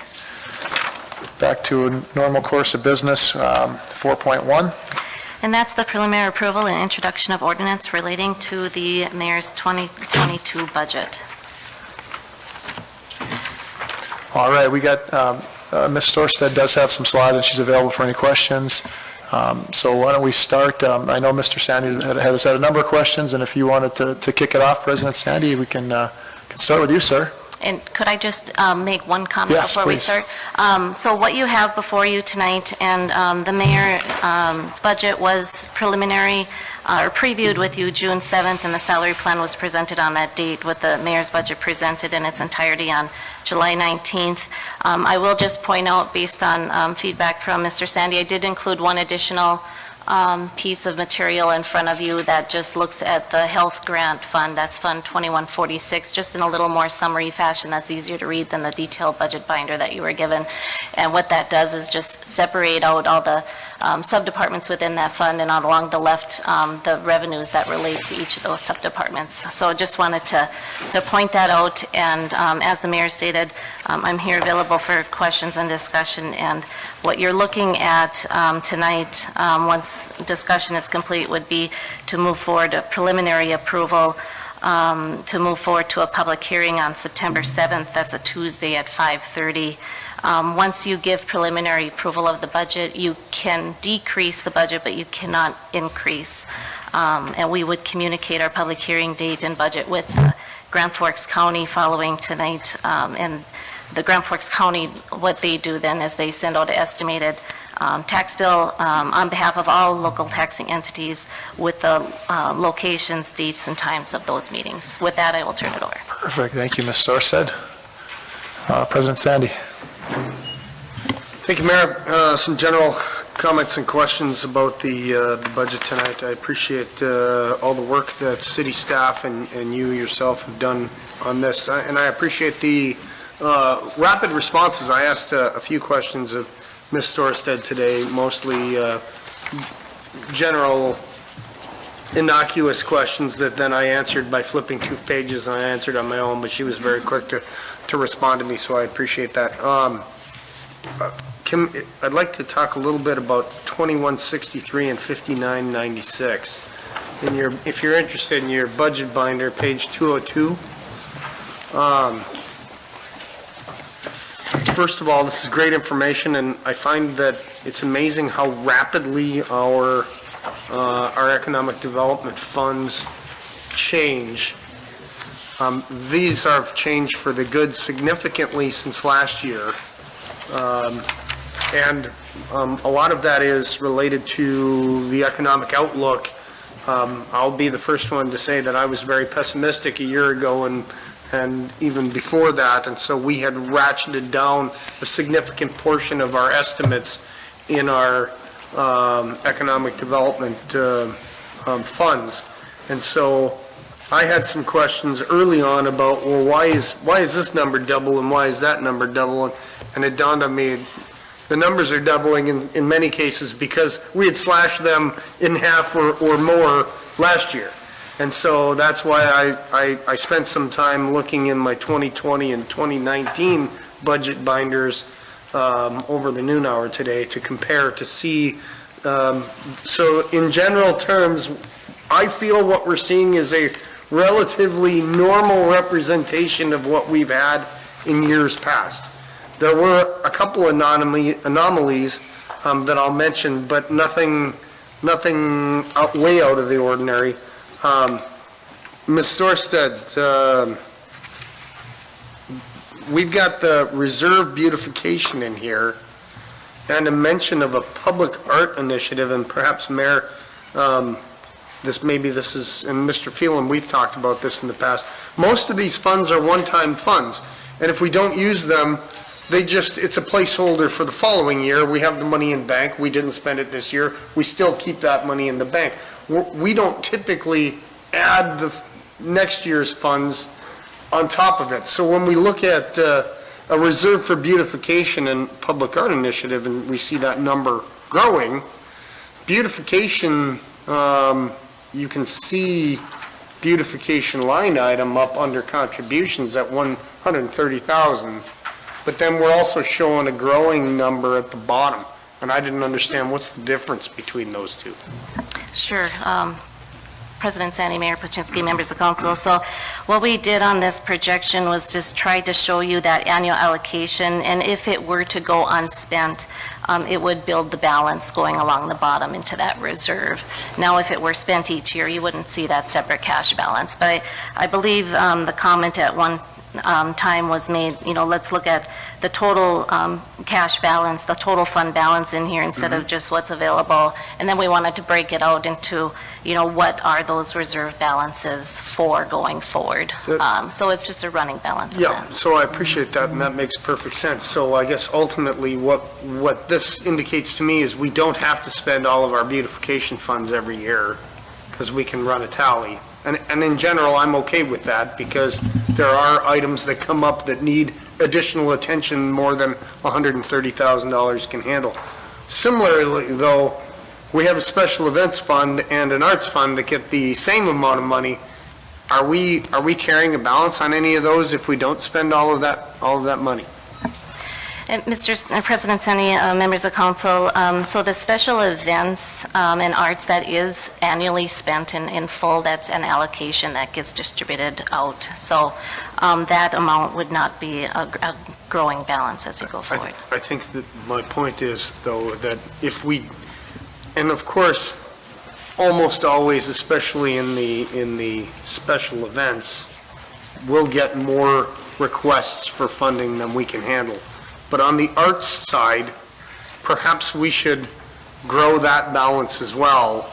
Back to a normal course of business, 4.1. And that's the preliminary approval and introduction of ordinance relating to the mayor's 2022 budget. All right, we got, Ms. Storstad does have some slides, and she's available for any questions. So why don't we start? I know Mr. Sandy has had a number of questions, and if you wanted to kick it off, President Sandy, we can start with you, sir. And could I just make one comment Yes, before we please. start? So what you have before you tonight, and the mayor's budget was preliminary, or previewed with you June 7th, and the salary plan was presented on that date with the mayor's budget presented in its entirety on July 19th. I will just point out, based on feedback from Mr. Sandy, I did include one additional piece of material in front of you that just looks at the health grant fund. That's Fund 2146, just in a little more summary fashion that's easier to read than the detailed budget binder that you were given. And what that does is just separate out all the subdepartments within that fund, and along the left, the revenues that relate to each of those subdepartments. So just wanted to point that out, and as the mayor stated, I'm here available for questions and discussion, and what you're looking at tonight, once discussion is complete, would be to move forward a preliminary approval to move forward to a public hearing on September 7th. That's a Tuesday at 5:30. Once you give preliminary approval of the budget, you can decrease the budget, but you cannot increase. And we would communicate our public hearing date and budget with Grand Forks County following tonight. And the Grand Forks County, what they do then is they send out an estimated tax bill on behalf of all local taxing entities with the locations, dates, and times of those meetings. With that, I will turn it over. Perfect, thank you, Ms. Sorsted. President Sandy. Thank you, Mayor. Some general comments and questions about the budget tonight. I appreciate all the work that city staff and you yourself have done on this. And I appreciate the rapid responses. I asked a few questions of Ms. Storstad today, mostly general innocuous questions that then I answered by flipping 2 pages, and I answered on my own, but she was very quick to respond to me, so I appreciate that. I'd like to talk a little bit about 2163 and 5996. If you're interested in your budget binder, page 202. First of all, this is great information, and I find that it's amazing how rapidly our economic development funds change. These have changed for the good significantly since last year. And a lot of that is related to the economic outlook. I'll be the first one to say that I was very pessimistic a year ago and even before that, and so we had ratcheted down a significant portion of our estimates in our economic development funds. And so I had some questions early on about, well, why is this number double and why is that number double? And it dawned on me, the numbers are doubling in many cases because we had slashed them in half or more last year. And so that's why I spent some time looking in my 2020 and 2019 budget binders over the noon hour today to compare to see. So in general terms, I feel what we're seeing is a relatively normal representation of what we've had in years past. There were a couple anomalies that I'll mention, but nothing way out of the ordinary. Ms. Storstad, we've got the reserve beautification in here and a mention of a public art initiative, and perhaps Mayor, this is, and Mr. Phelan, we've talked about this in the past. Most of these funds are one-time funds, and if we don't use them, it's a placeholder for the following year. We have the money in bank, we didn't spend it this year, we still keep that money in the bank. We don't typically add the next year's funds on top of it. So when we look at a reserve for beautification and public art initiative, and we see that number growing, beautification, you can see beautification line item up under contributions at 130,000. But then we're also showing a growing number at the bottom, and I didn't understand what's the difference between those two. Sure. President Sandy, Mayor Paczynski, members of council. So what we did on this projection was just try to show you that annual allocation, and if it were to go unspent, it would build the balance going along the bottom into that reserve. Now, if it were spent each year, you wouldn't see that separate cash balance. But I believe the comment at one time was made, let's look at the total cash balance, the total fund balance in here instead of just what's available. And then we wanted to break it out into, what are those reserve balances for going forward. So it's just a running balance of Yeah, that. so I appreciate that, and that makes perfect sense. So I guess ultimately what this indicates to me is we don't have to spend all of our beautification funds every year because we can run a tally. And in general, I'm okay with that because there are items that come up that need additional attention more than $130,000 can handle. Similarly, though, we have a special events fund and an arts fund that get the same amount of money. Are we carrying a balance on any of those if we don't spend all of that money? And President Seni, members of council, so the special events and arts that is annually spent in full, that's an allocation that gets distributed out. So that amount would not be a growing balance as you go forward. I think that my point is, though, that if we, and of course, almost always, especially in the special events, we'll get more requests for funding than we can handle. But on the arts side, perhaps we should grow that balance as well,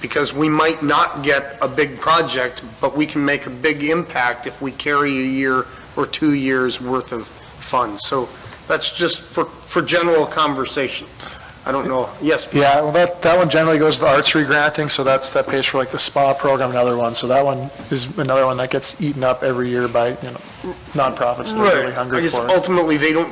because we might not get a big project, but we can make a big impact if we carry a year or 2 years worth of funds. So that's just for general conversation. I don't know. Yes? Yeah, well, that one generally goes to the arts regranting, so that pays for like the spa program and other ones. So that one is another one that gets eaten up every year by, nonprofits that are really Right. hungry I guess for it. ultimately, they don't,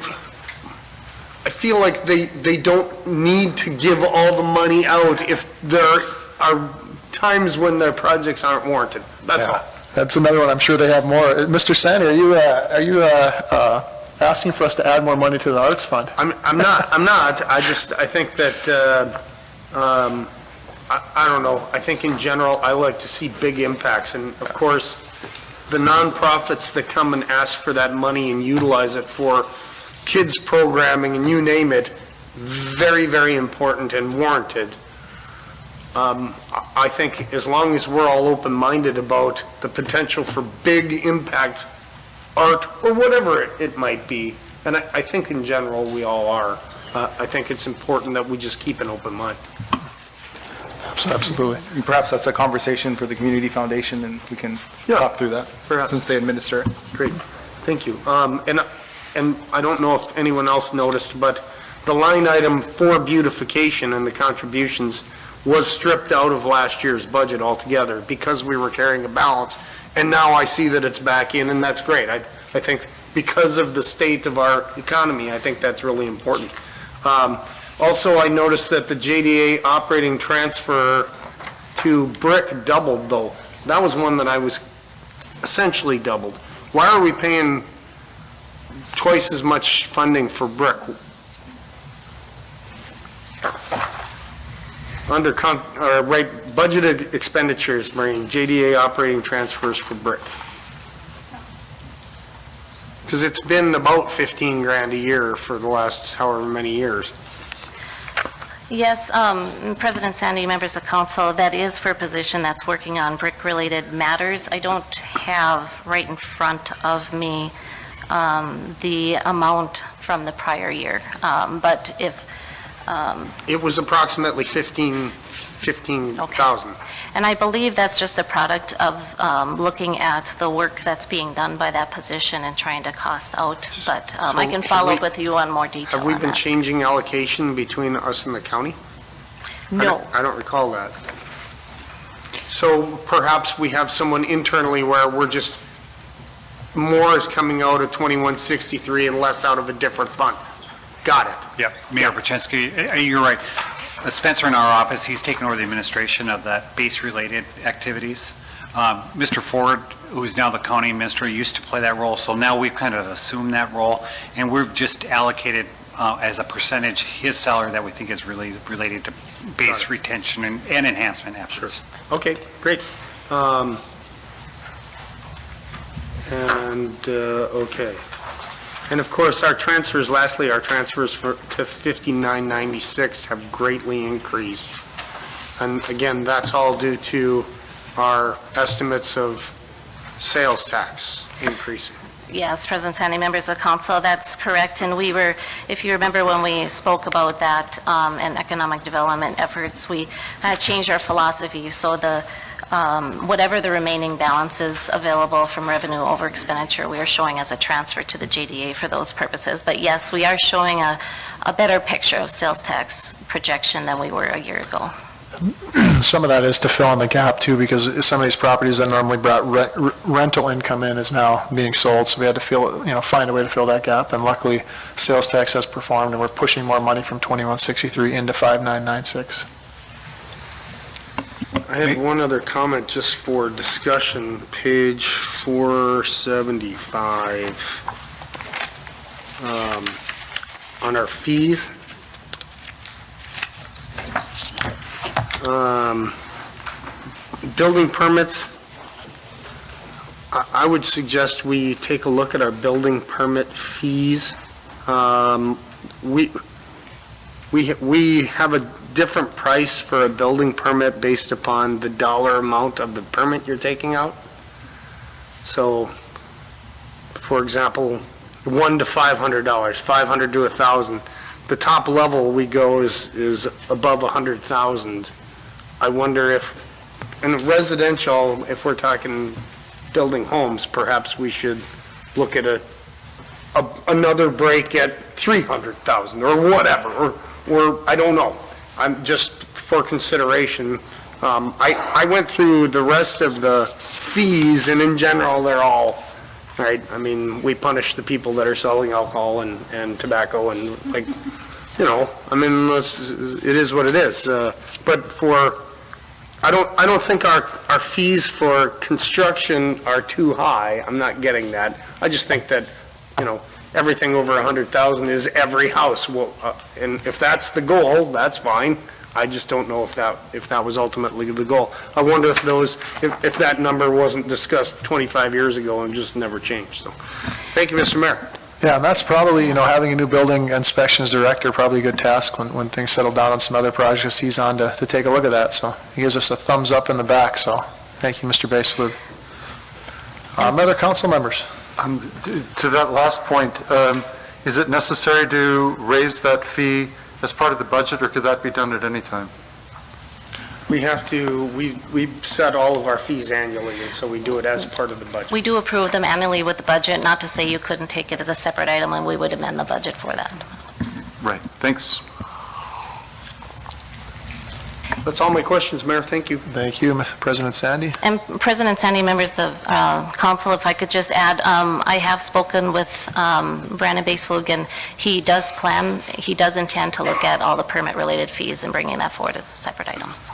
I feel like they don't need to give all the money out if there are times when their projects aren't warranted. That's Yeah. all. That's another one. I'm sure they have more. Mr. Sandy, are you asking for us to add more money to the arts fund? I'm not. I think that, I don't know. I think in general, I like to see big impacts. And of course, the nonprofits that come and ask for that money and utilize it for kids programming and you name it, very, very important and warranted. I think as long as we're all open-minded about the potential for big impact art or whatever it might be, and I think in general we all are, I think it's important that we just keep an open mind. Absolutely. And perhaps that's a conversation for the Community Foundation, and we can talk through that, since they administer it. Great, thank you. And I don't know if anyone else noticed, but the line item for beautification and the contributions was stripped out of last year's budget altogether because we were carrying a balance. And now I see that it's back in, and that's great. I think because of the state of our economy, I think that's really important. Also, I noticed that the JDA operating transfer to BRIC doubled, though. That was one that I was essentially doubled. Why are we paying twice as much funding for BRIC? Under budgeted expenditures, Maureen, JDA operating transfers for BRIC. Because it's been about 15 grand a year for the last however many years. Yes, President Sandy, members of council, that is for a position that's working on BRIC-related matters. I don't have right in front of me the amount from the prior year, but if... It was approximately 15,000. And I believe that's just a product of looking at the work that's being done by that position and trying to cost out, but I can follow up with you on more detail Have we on been that. changing allocation between us and the county? No. I don't recall that. So perhaps we have someone internally where we're just, more is coming out of 2163 and less out of a different fund. Got it. Yep, Mayor Brzezinski, you're right. Spencer in our office, he's taken over the administration of that base-related activities. Mr. Ford, who is now the county minister, used to play that role, so now we've kind of assumed that role, and we've just allocated as a percentage his salary that we think is related to base retention and enhancement efforts. Okay, great. Okay. And of course, our transfers, lastly, our transfers to 5996 have greatly increased. And again, that's all due to our estimates of sales tax increasing. Yes, President Sandy, members of council, that's correct. And we were, if you remember when we spoke about that and economic development efforts, we changed our philosophy. So the whatever the remaining balance is available from revenue over expenditure, we are showing as a transfer to the JDA for those purposes. But yes, we are showing a better picture of sales tax projection than we were a year ago. Some of that is to fill in the gap too, because some of these properties that normally brought rental income in is now being sold, so we had to find a way to fill that gap, and luckily sales tax has performed and we're pushing more money from 2163 into 5996. I have one other comment just for discussion, page 475. on our fees. Building permits, I would suggest we take a look at our building permit fees. We have a different price for a building permit based upon the dollar amount of the permit you're taking out. So, for example, $1 to $500, 500 to 1,000. The top level we go is above 100,000. I wonder if, in residential, if we're talking building homes, perhaps we should look at another break at 300,000 or whatever, or I don't know. I'm just for consideration. I went through the rest of the fees, and in general, they're all, right? I mean, we punish the people that are selling alcohol and tobacco and like, you know, I mean, it is what it is. But I don't think our fees for construction are too high. I'm not getting that. I just think that, you know, everything over 100,000 is every house. Well, and if that's the goal, that's fine. I just don't know if that was ultimately the goal. I wonder if if that number wasn't discussed 25 years ago and just never changed. So, thank you, Mr. Mayor. Yeah, and that's probably, you know, having a new building inspections director, probably a good task when things settle down on some other projects he's on to take a look at that. So he gives us a thumbs up in the back, so thank you, Mr. Baselug. Other council members? To that last point, is it necessary to raise that fee as part of the budget, or could that be done at any time? We have to, we set all of our fees annually, and so we do it as part of the budget. We do approve them annually with the budget, not to say you couldn't take it as a separate item, and we would amend the budget for that. Right, thanks. That's all my questions, Mayor. Thank you. Thank you, President Sandy. And President Sandy, members of council, if I could just add, I have spoken with Brandon Baselug, and he does intend to look at all the permit-related fees and bringing that forward as a separate item. So.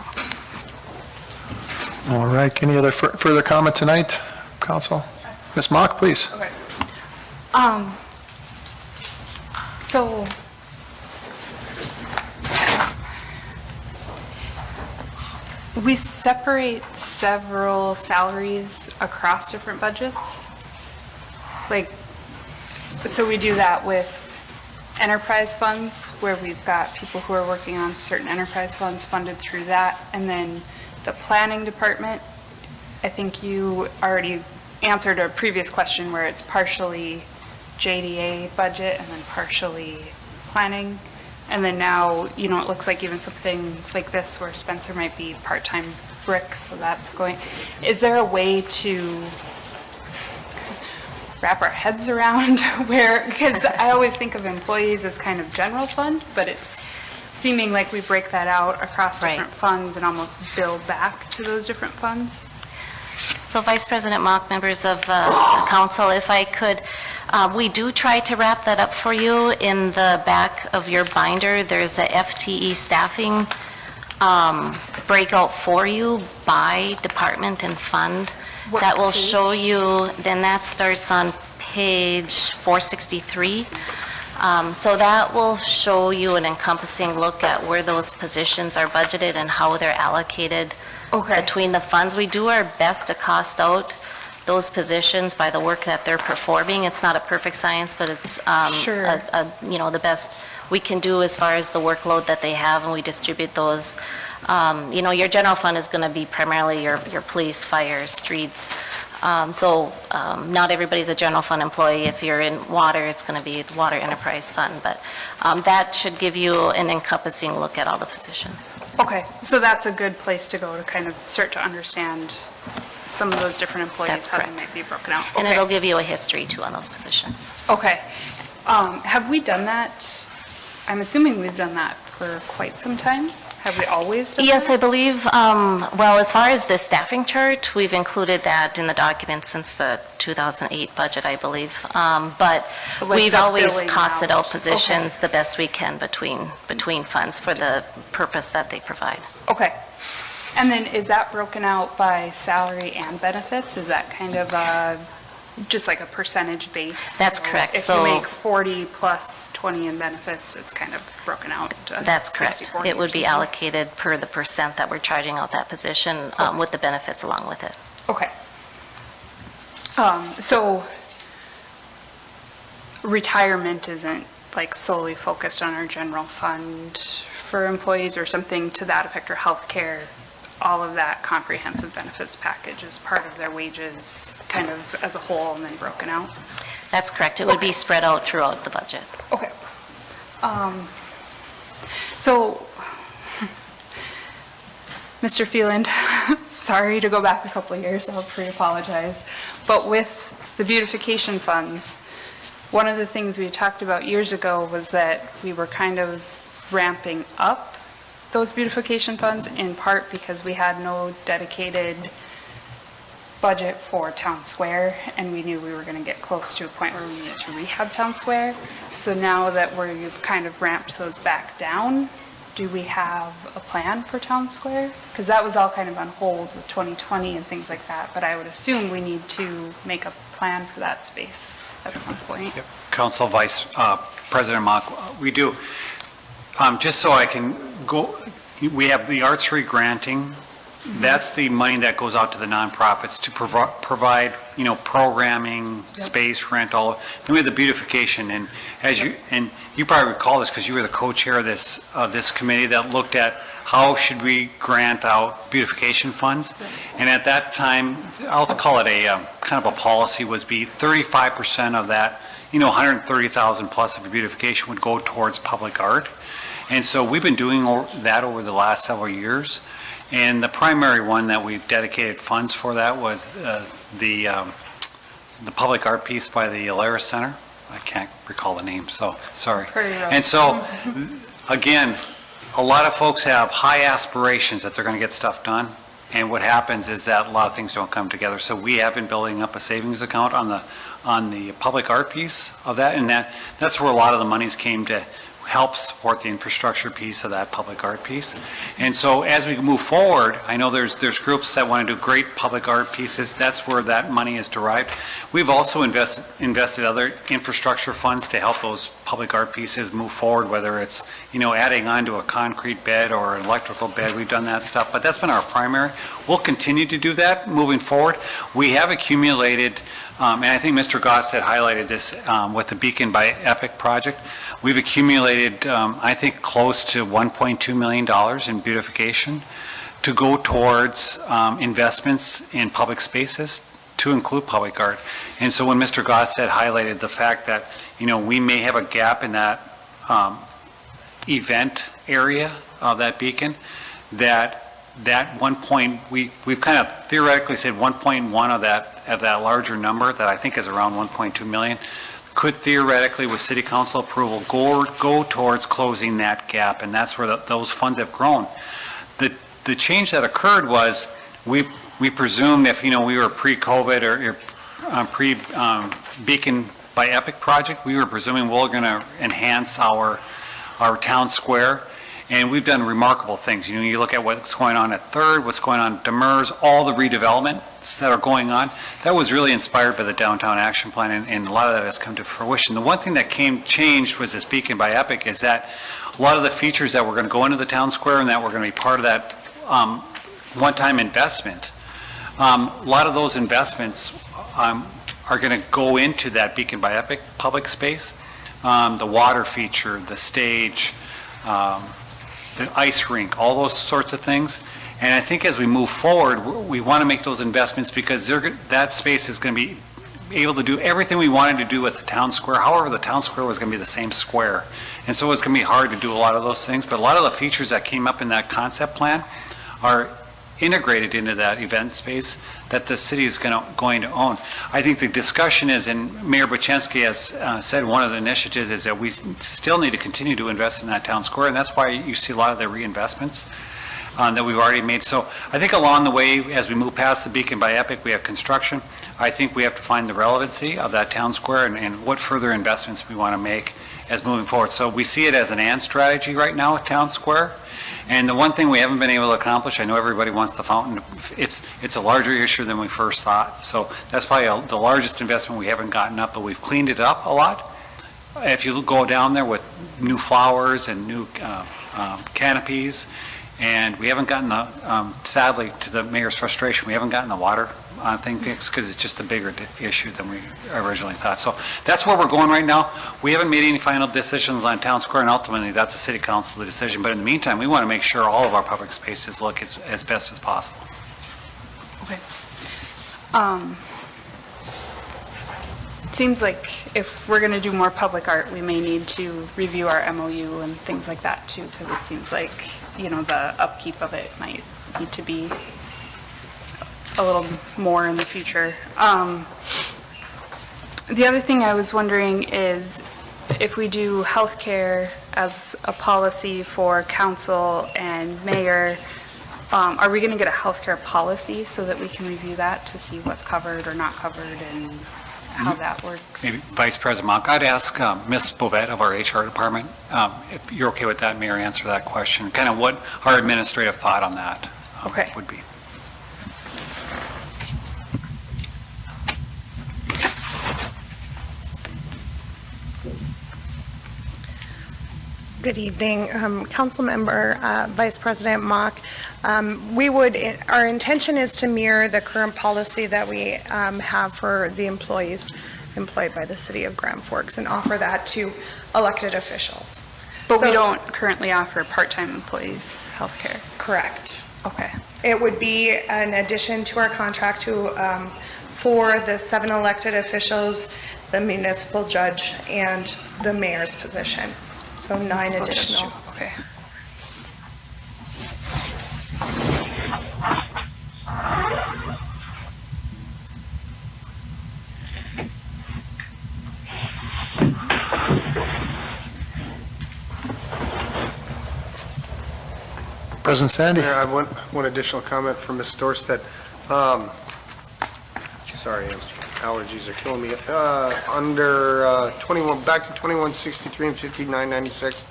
All right, any other further comment tonight, council? Ms. Mock, please. Okay. So, we separate several salaries across different budgets. Like, so we do that with enterprise funds, where we've got people who are working on certain enterprise funds funded through that. And then the planning department, I think you already answered a previous question where it's partially JDA budget and then partially planning. And then now, you know, it looks like even something like this where Spencer might be part-time bricks, so that's going. Is there a way to wrap our heads around where, because I always think of employees as kind of general fund, but it's seeming like we break that out across different funds and almost build back to those different funds? So Vice President Mock, members of council, if I could, we do try to wrap that up for you. In the back of your binder, there's a FTE staffing breakout for you by department and fund. What that will page? show you, then that starts on page 463. So that will show you an encompassing look at where those positions are budgeted and how they're allocated between the funds. We do our best to cost out those positions by the work that they're performing. It's not a perfect science, but it's you know, the best we can do as far as the workload that they have, and we distribute those. You know, your general fund is going to be primarily your police, fire, streets. Not everybody's a general fund employee. If you're in water, it's going to be the water enterprise fund, but that should give you an encompassing look at all the positions. Okay, so that's a good place to go to kind of start to understand some of those different employees, That's how they correct. might be broken out. And Okay. it'll give you a history too on those positions. Okay. Have we done that? I'm assuming we've done that for quite some time. Have we always done Yes, that? I believe, well, as far as the staffing chart, we've included that in the document since the 2008 budget, I believe. But Like we've the always billing costed out out. positions the best we can between funds for the purpose that they provide. Okay. And then is that broken out by salary and benefits? Is that kind of a just like a percentage base? That's correct. If So- you make 40 plus 20 in benefits, it's kind of broken out to That's correct. 60-40 It would be or something? allocated per the percent that we're charging out that position with the benefits along with it. Okay. So retirement isn't like solely focused on our general fund for employees or something to that effect, or healthcare? All of that comprehensive benefits package is part of their wages kind of as a whole and then broken out? That's correct. It would be spread out throughout the budget. Okay. So, Mr. Phelan, sorry to go back a couple of years, I'll pre-apologize, but with the beautification funds, one of the things we talked about years ago was that we were kind of ramping up those beautification funds, in part because we had no dedicated budget for Town Square, and we knew we were going to get close to a point where we needed to rehab Town Square. So now that we've kind of ramped those back down, do we have a plan for Town Square? Because that was all kind of on hold with 2020 and things like that, but I would assume we need to make a plan for that space at some point. Council Vice President Mock, we do. Just so I can go, we have the arts re-granting. That's the money that goes out to the nonprofits to provide, programming, space, rental. Then we have the beautification, and you probably recall this because you were the co-chair of this committee that looked at how should we grant out beautification funds. And at that time, I'll call it a kind of a policy, was be 35% of that, 130,000 plus of the beautification would go towards public art. And so we've been doing that over the last several years. And the primary one that we've dedicated funds for that was the public art piece by the Alaris Center. I can't recall the name, so sorry. And so, again, a lot of folks have high aspirations that they're going to get stuff done. And what happens is that a lot of things don't come together. So we have been building up a savings account on the public art piece of that. And that's where a lot of the monies came to help support the infrastructure piece of that public art piece. And so as we move forward, I know there's groups that want to do great public art pieces. That's where that money is derived. We've also invested other infrastructure funds to help those public art pieces move forward, whether it's, adding on to a concrete bed or an electrical bed. We've done that stuff, but that's been our primary. We'll continue to do that moving forward. We have accumulated, and I think Mr. Goss had highlighted this with the Beacon by Epic project. We've accumulated, I think, close to $1.2 million in beautification to go towards investments in public spaces to include public art. And so when Mr. Goss had highlighted the fact that, we may have a gap in that event area of that Beacon, that one point, we've kind of theoretically said 1.1 of that larger number that I think is around 1.2 million could theoretically, with city council approval, go towards closing that gap, and that's where those funds have grown. The change that occurred was we presumed if we were pre-COVID or pre-Beacon by Epic project, we were presuming we're going to enhance our town square. And we've done remarkable things. You look at what's going on at Third, what's going on at Demers, all the redevelopments that are going on. That was really inspired by the Downtown Action Plan, and a lot of that has come to fruition. The one thing that changed was this Beacon by Epic is that a lot of the features that were going to go into the town square and that were going to be part of that one-time investment, a lot of those investments are going to go into that Beacon by Epic public space. The water feature, the stage, the ice rink, all those sorts of things. And I think as we move forward, we want to make those investments because that space is going to be able to do everything we wanted to do at the town square. However, the town square was going to be the same square. And so it's going to be hard to do a lot of those things. But a lot of the features that came up in that concept plan are integrated into that event space that the city is going to own. I think the discussion is, and Mayor Buczynski has said one of the initiatives is that we still need to continue to invest in that town square, and that's why you see a lot of the reinvestments that we've already made. So I think along the way, as we move past the Beacon by Epic, we have construction. I think we have to find the relevancy of that town square and what further investments we want to make as moving forward. So we see it as an and strategy right now at town square. And the one thing we haven't been able to accomplish, I know everybody wants the fountain, it's a larger issue than we first thought. So that's probably the largest investment we haven't gotten up, but we've cleaned it up a lot. If you go down there with new flowers and new canopies, and we haven't gotten the, sadly, to the mayor's frustration, we haven't gotten the water thing fixed because it's just a bigger issue than we originally thought. So that's where we're going right now. We haven't made any final decisions on Town Square, and ultimately that's a city council decision. But in the meantime, we want to make sure all of our public spaces look as best as possible. Okay. It seems like if we're going to do more public art, we may need to review our MOU and things like that too, because it seems like, you know, the upkeep of it might need to be a little more in the future. The other thing I was wondering is if we do healthcare as a policy for council and mayor, are we going to get a healthcare policy so that we can review that to see what's covered or not covered and how that works? Maybe Vice President Mock, I'd ask Ms. Bovette of our HR department, if you're okay with that, Mayor, answer that question, kind of what our administrative thought on that would be. Good evening, Council Member, Vice President Mock. Our intention is to mirror the current policy that we have for the employees employed by the City of Grand Forks and offer that to elected officials. But we don't currently offer part-time employees healthcare. Correct. Okay. It would be an addition to our contract for the 7 elected officials, the municipal judge, and the mayor's position. So 9 additional. Okay. President Sandy. I have one additional comment from Ms. Dorstedt. Sorry, allergies are killing me. Under 21, back to 2163 and 5996,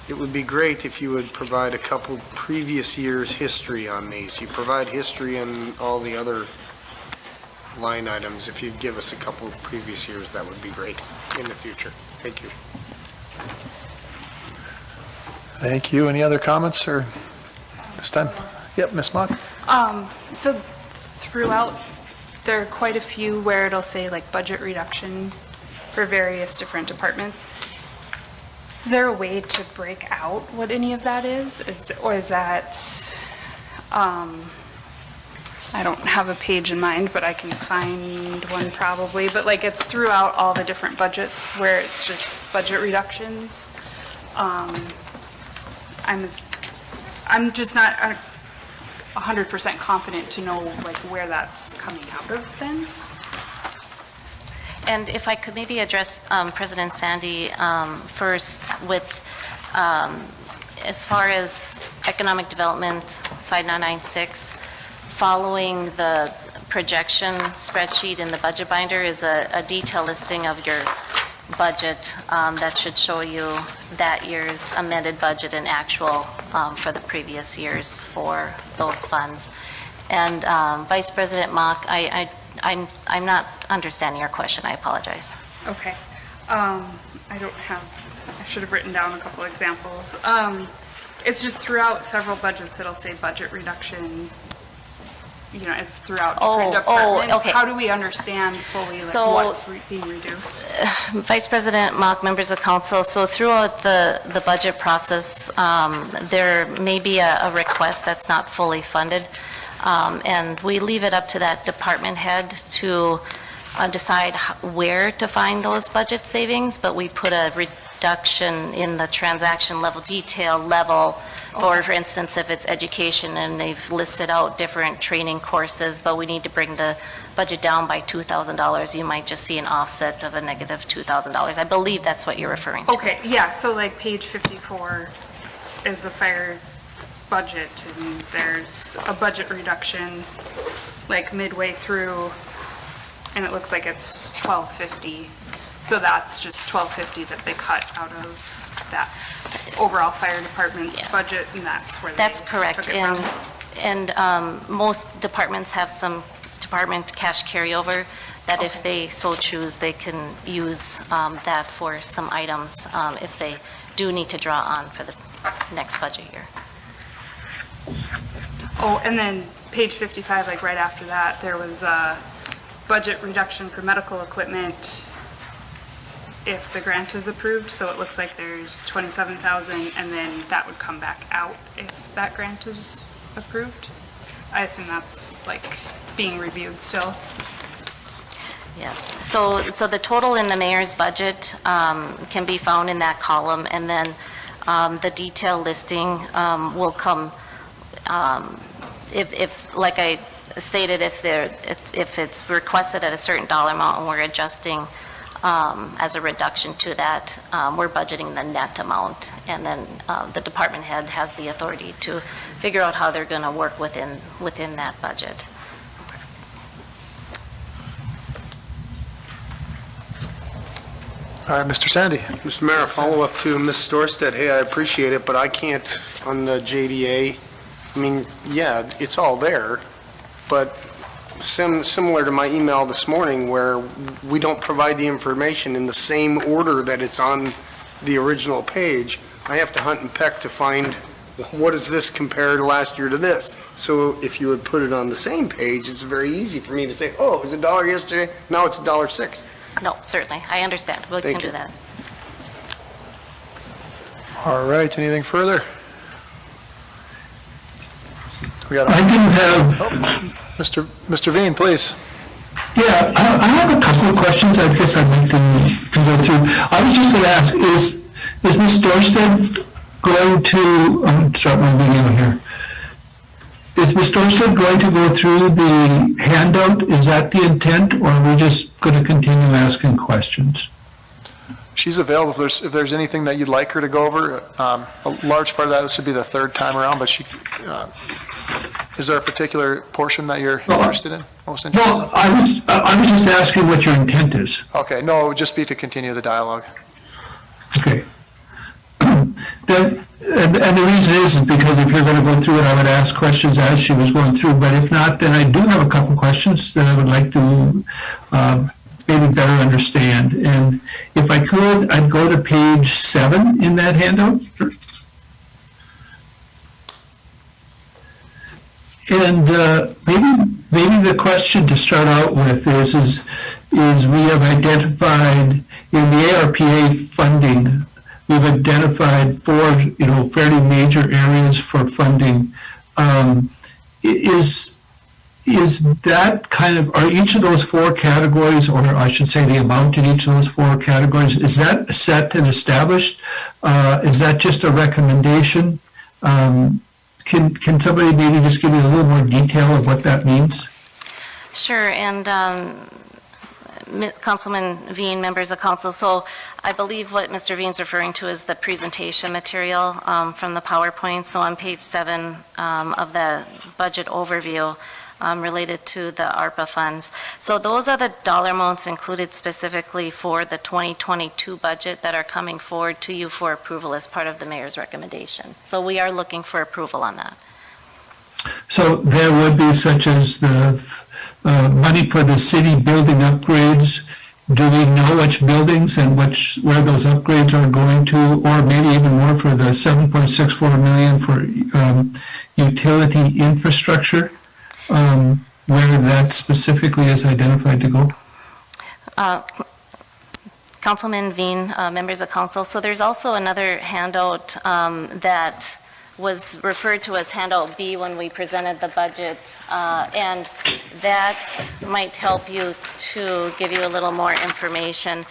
it would be great if you would provide a couple previous years' history on these. You provide history in all the other line items. If you'd give us a couple of previous years, that would be great in the future. Thank you. Thank you. Any other comments or this time? Yep, Ms. Mock. So throughout, there are quite a few where it'll say like budget reduction for various different departments. Is there a way to break out what any of that is? Or is that, I don't have a page in mind, but I can find one probably, but like it's throughout all the different budgets where it's just budget reductions. I'm just not 100% confident to know like where that's coming out of then. And if I could maybe address President Sandy first with, as far as economic development 5996, following the projection spreadsheet in the budget binder is a detailed listing of your budget that should show you that year's amended budget and actual for the previous years for those funds. And Vice President Mock, I'm not understanding your question. I apologize. Okay. I should have written down a couple examples. It's just throughout several budgets, it'll say budget reduction. You know, it's throughout different departments. Okay. How do we understand fully like, what's being reduced? Vice President Mock, members of council, so throughout the budget process, there may be a request that's not fully funded, and we leave it up to that department head to decide where to find those budget savings, but we put a reduction in the transaction level, detail level, for instance, if it's education and they've listed out different training courses, but we need to bring the budget down by $2,000, you might just see an offset of a negative $2,000. I believe that's what you're referring to. Okay, yeah, so like page 54 is the fire budget, and there's a budget reduction like midway through, and it looks like it's $1,250. So that's just $1,250 that they cut out of that overall fire department budget, and that's where they That's correct. took it from. And most departments have some department cash carryover that if they so choose, they can use that for some items if they do need to draw on for the next budget year. Oh, and then page 55, like right after that, there was a budget reduction for medical equipment if the grant is approved, so it looks like there's 27,000, and then that would come back out if that grant is approved. I assume that's like being reviewed still. Yes, so the total in the mayor's budget can be found in that column, and then the detail listing will come, if, like I stated, if it's requested at a certain dollar amount and we're adjusting as a reduction to that, we're budgeting the net amount, and then the department head has the authority to figure out how they're going to work within that budget. All right, Mr. Sandy. Mr. Mayor, a follow-up to Ms. Storstad. Hey, I appreciate it, but I can't on the JDA. I mean, yeah, it's all there, but similar to my email this morning where we don't provide the information in the same order that it's on the original page, I have to hunt and peck to find what does this compare to last year to this. So if you would put it on the same page, it's very easy for me to say, oh, it was $1 yesterday, now it's $1.06. No, certainly, I understand. We can do that. All right, anything further? I didn't have, Mr. Veen, please. yeah, I have a couple of questions I guess I'd like to go through. I was just going to ask, is Ms. Dorstad going to, I'm going to start my video here. Is Ms. Dorstad going to go through the handout? Is that the intent, or are we just going to continue asking questions? She's available if there's anything that you'd like her to go over. A large part of that, this would be the third time around, but is there a particular portion that you're interested in, most interested in? Well, I was just asking what your intent is. Okay, no, it would just be to continue the dialogue. Okay. And the reason is because if you're going to go through it, I would ask questions as she was going through, but if not, then I do have a couple questions that I would like to maybe better understand. And if I could, I'd go to page 7 in that handout. And maybe the question to start out with is we have identified in the ARPA funding, we've identified 4, fairly major areas for funding. Is that kind of, are each of those 4 categories, or I should say the amount in each of those 4 categories, is that set and established? Is that just a recommendation? Can somebody maybe just give me a little more detail of what that means? Sure, and Councilman Veen, members of council, so I believe what Mr. Veen's referring to is the presentation material from the PowerPoint. So on page 7 of the budget overview related to the ARPA funds. So those are the dollar amounts included specifically for the 2022 budget that are coming forward to you for approval as part of the mayor's recommendation. So we are looking for approval on that. So there would be such as the money for the city building upgrades. Do we know which buildings and where those upgrades are going to, or maybe even more for the $7.64 million for utility infrastructure, where that specifically is identified to go? Councilman Veen, members of council, so there's also another handout that was referred to as handout B when we presented the budget, and that might help you to give you a little more information.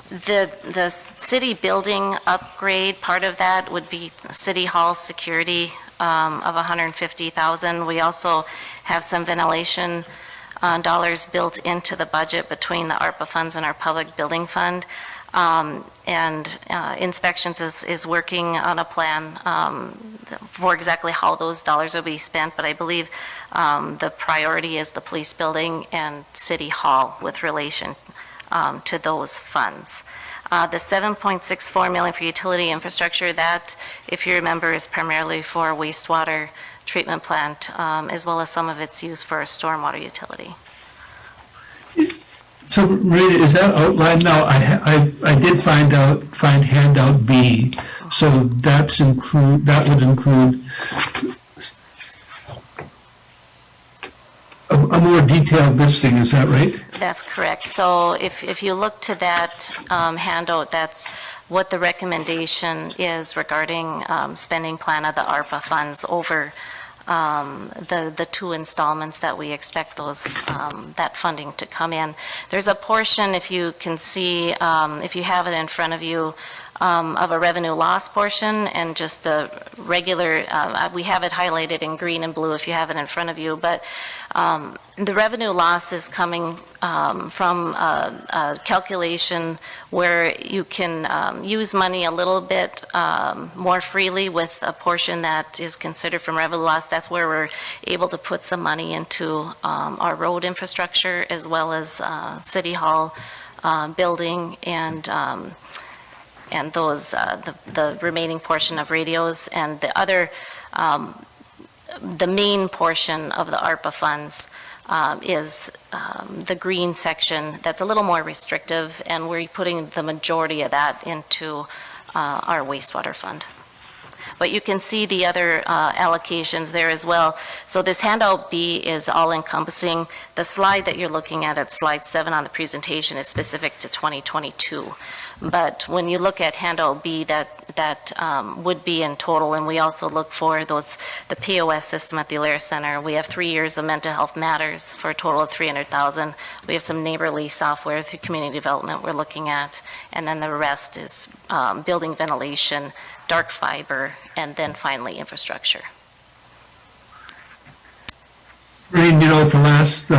The city building upgrade, part of that would be City Hall security of $150,000. We also have some ventilation dollars built into the budget between the ARPA funds and our public building fund. And inspections is working on a plan for exactly how those dollars will be spent, but I believe the priority is the police building and City Hall with relation to those funds. The 7.64 million for utility infrastructure, that, if you remember, is primarily for wastewater treatment plant, as well as some of its use for stormwater utility. So, Rita, is that outlined now? I did find handout B, so that would include a more detailed listing, is that right? That's correct. So if you look to that handout, that's what the recommendation is regarding spending plan of the ARPA funds over the two installments that we expect that funding to come in. There's a portion, if you can see, if you have it in front of you, of a revenue loss portion, and just the regular, we have it highlighted in green and blue if you have it in front of you, but the revenue loss is coming from a calculation where you can use money a little bit more freely with a portion that is considered from revenue loss. That's where we're able to put some money into our road infrastructure, as well as City Hall building, and those, the remaining portion of radios, and the other, the main portion of the ARPA funds is the green section that's a little more restrictive, and we're putting the majority of that into our wastewater fund. But you can see the other allocations there as well. So this handout B is all encompassing. The slide that you're looking at slide 7 on the presentation, is specific to 2022. But when you look at handout B, that would be in total, and we also look for the POS system at the Alaris Center. We have 3 years of mental health matters for a total of $300,000. We have some neighborly software through community development we're looking at, and then the rest is building ventilation, dark fiber, and then finally infrastructure. Rain, at the last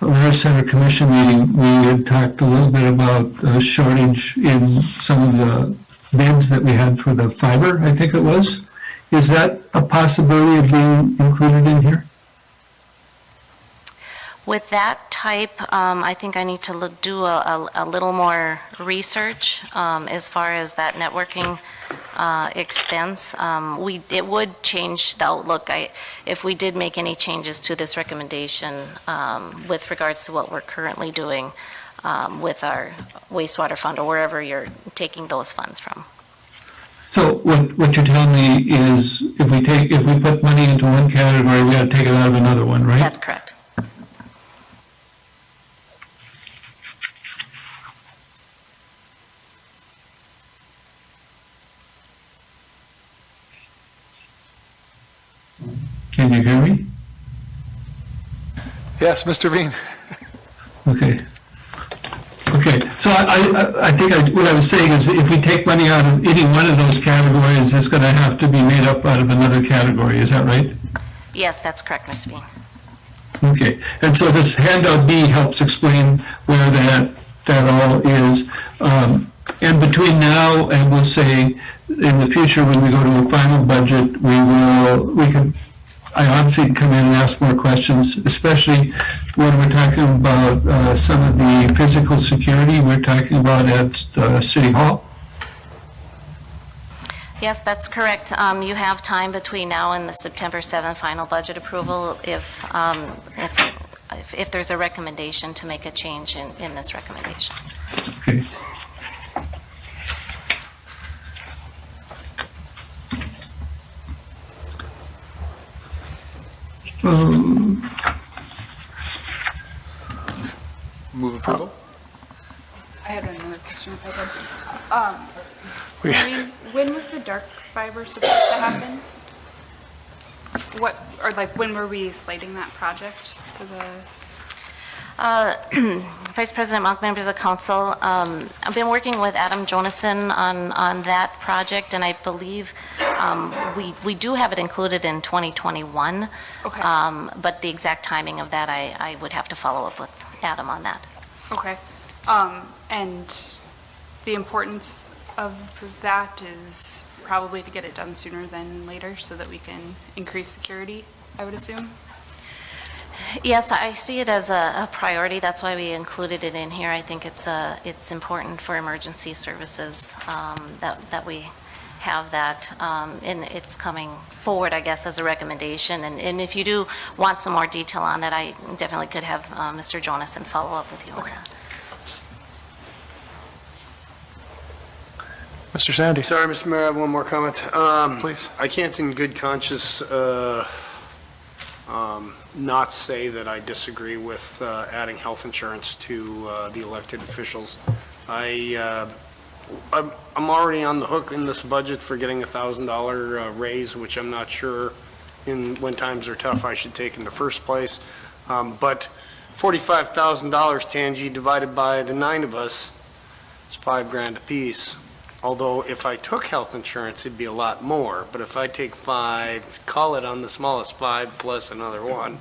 Alaris Center Commission meeting, we had talked a little bit about the shortage in some of the bids that we had for the fiber, I think it was. Is that a possibility of being included in here? With that type, I think I need to do a little more research as far as that networking expense. It would change the outlook if we did make any changes to this recommendation with regards to what we're currently doing with our wastewater fund, or wherever you're taking those funds from. So what you're telling me is if we put money into one category, we got to take it out of another one, right? That's correct. Can you hear me? Yes, Mr. Veen. Okay. So I think what I was saying is if we take money out of any one of those categories, it's going to have to be made up out of another category. Is that right? Yes, that's correct, Mr. Bean. Okay. And so this handout B helps explain where that all is. And between now and, we'll say, in the future when we go to a final budget, I obviously can come in and ask more questions, especially when we're talking about some of the physical security we're talking about at City Hall. Yes, that's correct. You have time between now and the September 7th final budget approval if there's a recommendation to make a change in this recommendation. Okay. Move approval? I had another question if I could. Maureen, when was the dark fiber supposed to happen? When were we slating that project for the? Vice President Mock, members of council, I've been working with Adam Jonason on that project, and I believe we do have it included in 2021. Okay. But the exact timing of that, I would have to follow up with Adam on that. Okay. And the importance of that is probably to get it done sooner than later so that we can increase security, I would assume? Yes, I see it as a priority. That's why we included it in here. I think it's important for emergency services that we have that, and it's coming forward, I guess, as a recommendation. And if you do want some more detail on that, I definitely could have Mr. Jonason follow up with you on that. Mr. Sandy. Sorry, Mr. Mayor, I have one more comment. Please. I can't in good conscience not say that I disagree with adding health insurance to the elected officials. I'm already on the hook in this budget for getting a $1,000 raise, which I'm not sure when times are tough I should take in the first place. But $45,000, Tangi, divided by the 9 of us, is $5,000 apiece. Although if I took health insurance, it'd be a lot more. But if I take 5, call it on the smallest 5 plus another 1,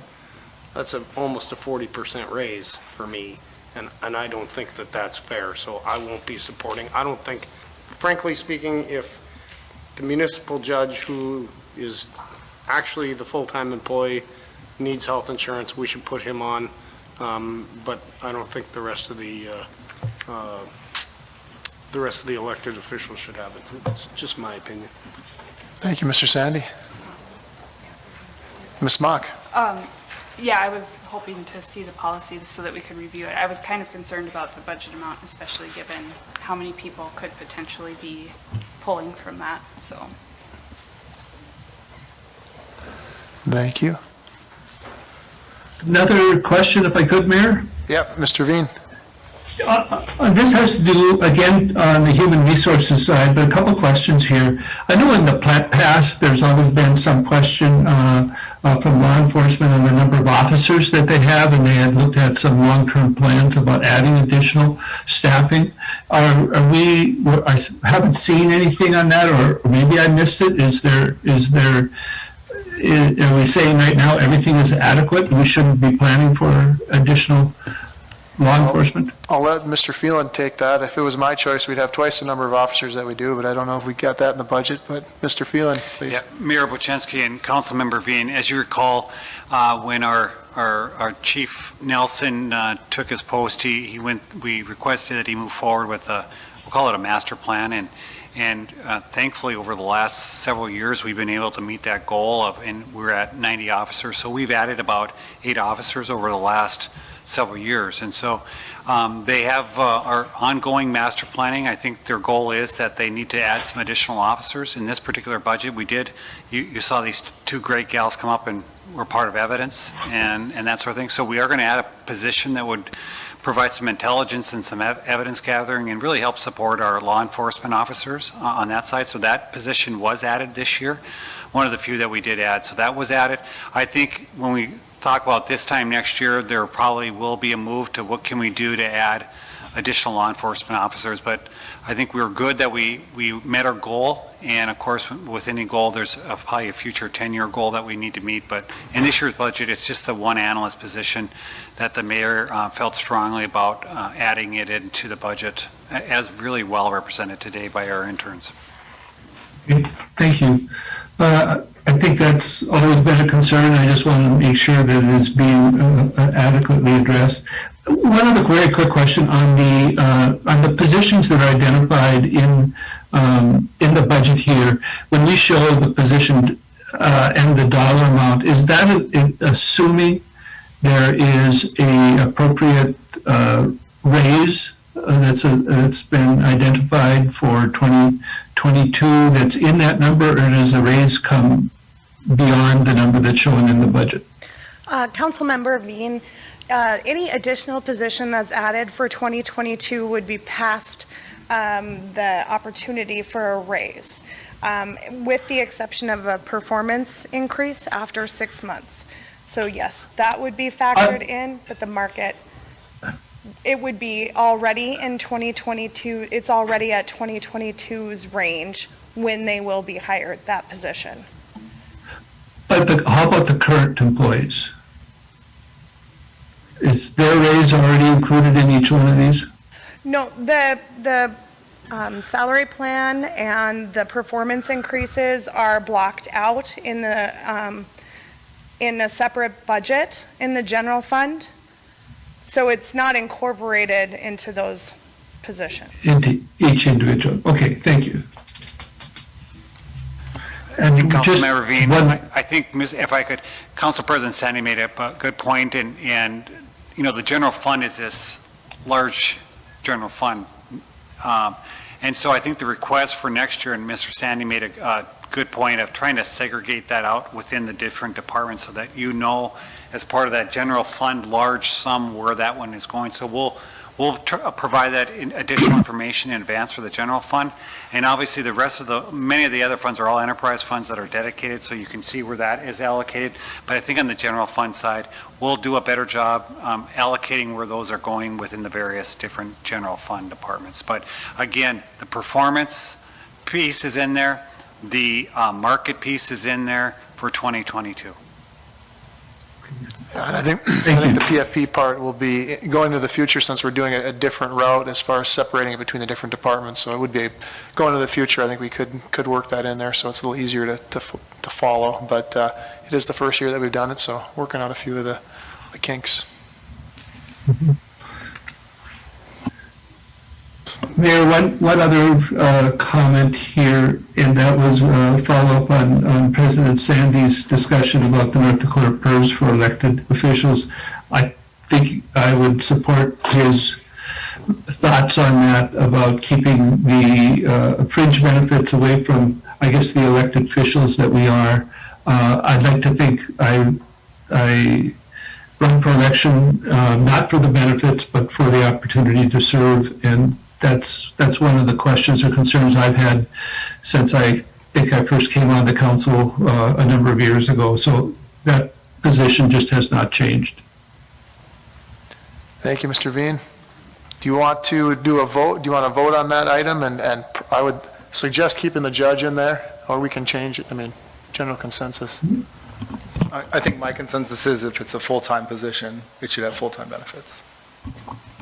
that's almost a 40% raise for me. And I don't think that that's fair, so I won't be supporting. I don't think, frankly speaking, if the municipal judge who is actually the full-time employee needs health insurance, we should put him on. But I don't think the rest of the elected officials should have it. It's just my opinion. Thank you, Mr. Sandy. Ms. Mock. Yeah, I was hoping to see the policy so that we could review it. I was kind of concerned about the budget amount, especially given how many people could potentially be pulling from that, so. Thank you. Another question, if I could, Mayor? Yep, Mr. Veen. This has to do, again, on the human resources side, but a couple questions here. I know in the past, there's always been some question from law enforcement on the number of officers that they have, and they had looked at some long-term plans about adding additional staffing. I haven't seen anything on that, or maybe I missed it. Are we saying right now everything is adequate and we shouldn't be planning for additional law enforcement? I'll let Mr. Phelan take that. If it was my choice, we'd have twice the number of officers that we do, but I don't know if we got that in the budget. But Mr. Phelan, please. Yeah, Mayor Buczynski and Councilmember Veen, as you recall, when our Chief Nelson took his post, we requested that he move forward with we'll call it a master plan, and thankfully over the last several years we've been able to meet that goal and we're at 90 officers. So we've added about 8 officers over the last several years. And so they have our ongoing master planning. I think their goal is that they need to add some additional officers. In this particular budget, we did, you saw these 2 great gals come up and were part of evidence and that sort of thing. So we are going to add a position that would provide some intelligence and some evidence gathering and really help support our law enforcement officers on that side. So that position was added this year, one of the few that we did add. So that was added. I think when we talk about this time next year, there probably will be a move to what can we do to add additional law enforcement officers. But I think we were good that we met our goal. And of course, with any goal, there's probably a future 10-year goal that we need to meet. But in this year's budget, it's just the one analyst position that the mayor felt strongly about adding it into the budget as really well represented today by our interns. Thank you. I think that's always been a concern. I just want to make sure that it is being adequately addressed. One other very quick question on the positions that are identified in the budget here. When we show the position and the dollar amount, is that assuming there is a appropriate raise that's been identified for 2022 that's in that number, or does the raise come beyond the number that's shown in the budget? Councilmember Veen, any additional position that's added for 2022 would be past the opportunity for a raise, with the exception of a performance increase after 6 months. So yes, that would be factored in, but the market, it would be already in 2022, it's already at 2022's range when they will be hired, that position. But how about the current employees? Is their raise already included in each one of these? No, the salary plan and the performance increases are blocked out in in a separate budget in the general fund. So it's not incorporated into those positions. Into each individual. Okay, thank you. And just Councilmember Veen, one- I think, if I could, Council President Sandy made a good point, and, you know, the general fund is this large general fund. And so I think the request for next year, and Mr. Sandy made a good point of trying to segregate that out within the different departments so that you know, as part of that general fund, large sum where that one is going. So we'll provide that additional information in advance for the general fund. And obviously the rest of many of the other funds are all enterprise funds that are dedicated, so you can see where that is allocated. But I think on the general fund side, we'll do a better job allocating where those are going within the various different general fund departments. But again, the performance piece is in there, the market piece is in there for 2022. And I think the PFP part will be going to the future, since we're doing a different route as far as separating it between the different departments. So it would be going to the future. I think we could work that in there, so it's a little easier to follow. But it is the first year that we've done it, so working out a few of the kinks. Mayor, one other comment here, and that was follow up on President Sandy's discussion about the North Dakota PERS for elected officials. I think I would support his thoughts on that about keeping the fringe benefits away from, I guess, the elected officials that we are. I'd like to think I run for election, not for the benefits, but for the opportunity to serve, and that's one of the questions or concerns I've had since I think I first came on the council a number of years ago. So that position just has not changed. Thank you, Mr. Veen. Do you want to do a vote? Do you want to vote on that item? And I would suggest keeping the judge in there, or we can change it. I mean, general consensus. I think my consensus is if it's a full-time position, it should have full-time benefits.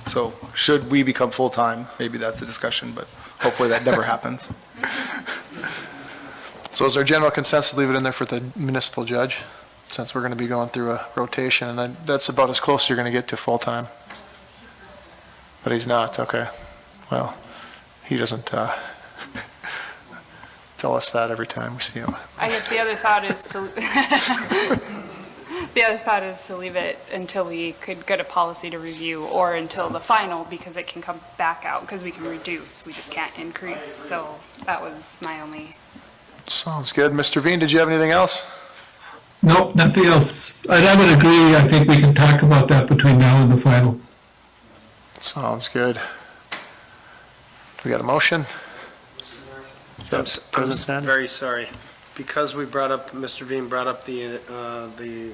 So should we become full-time, maybe that's a discussion, but hopefully that never happens. So is our general consensus, leave it in there for the municipal judge, since we're going to be going through a rotation, and then that's about as close as you're going to get to full-time. But he's not, okay. Well, he doesn't tell us that every time we see him. I guess the other thought is to leave it until we could get a policy to review, or until the final, because it can come back out, because we can reduce, we just can't increase. So that was my only. Sounds good. Mr. Veen, did you have anything else? Nope, nothing else. I would agree. I think we can talk about that between now and the final. Sounds good. We got a motion? I'm President Sandy? very sorry. Because we brought up, Mr. Veen brought up the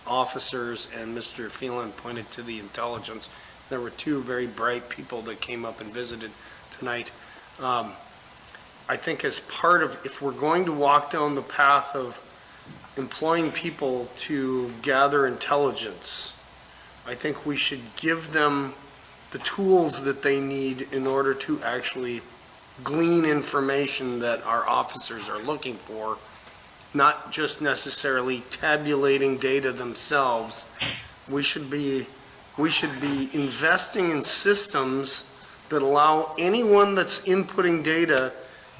officers, and Mr. Phelan pointed to the intelligence. There were two very bright people that came up and visited tonight. I think as part of, if we're going to walk down the path of employing people to gather intelligence, I think we should give them the tools that they need in order to actually glean information that our officers are looking for, not just necessarily tabulating data themselves. We should be investing in systems that allow anyone that's inputting data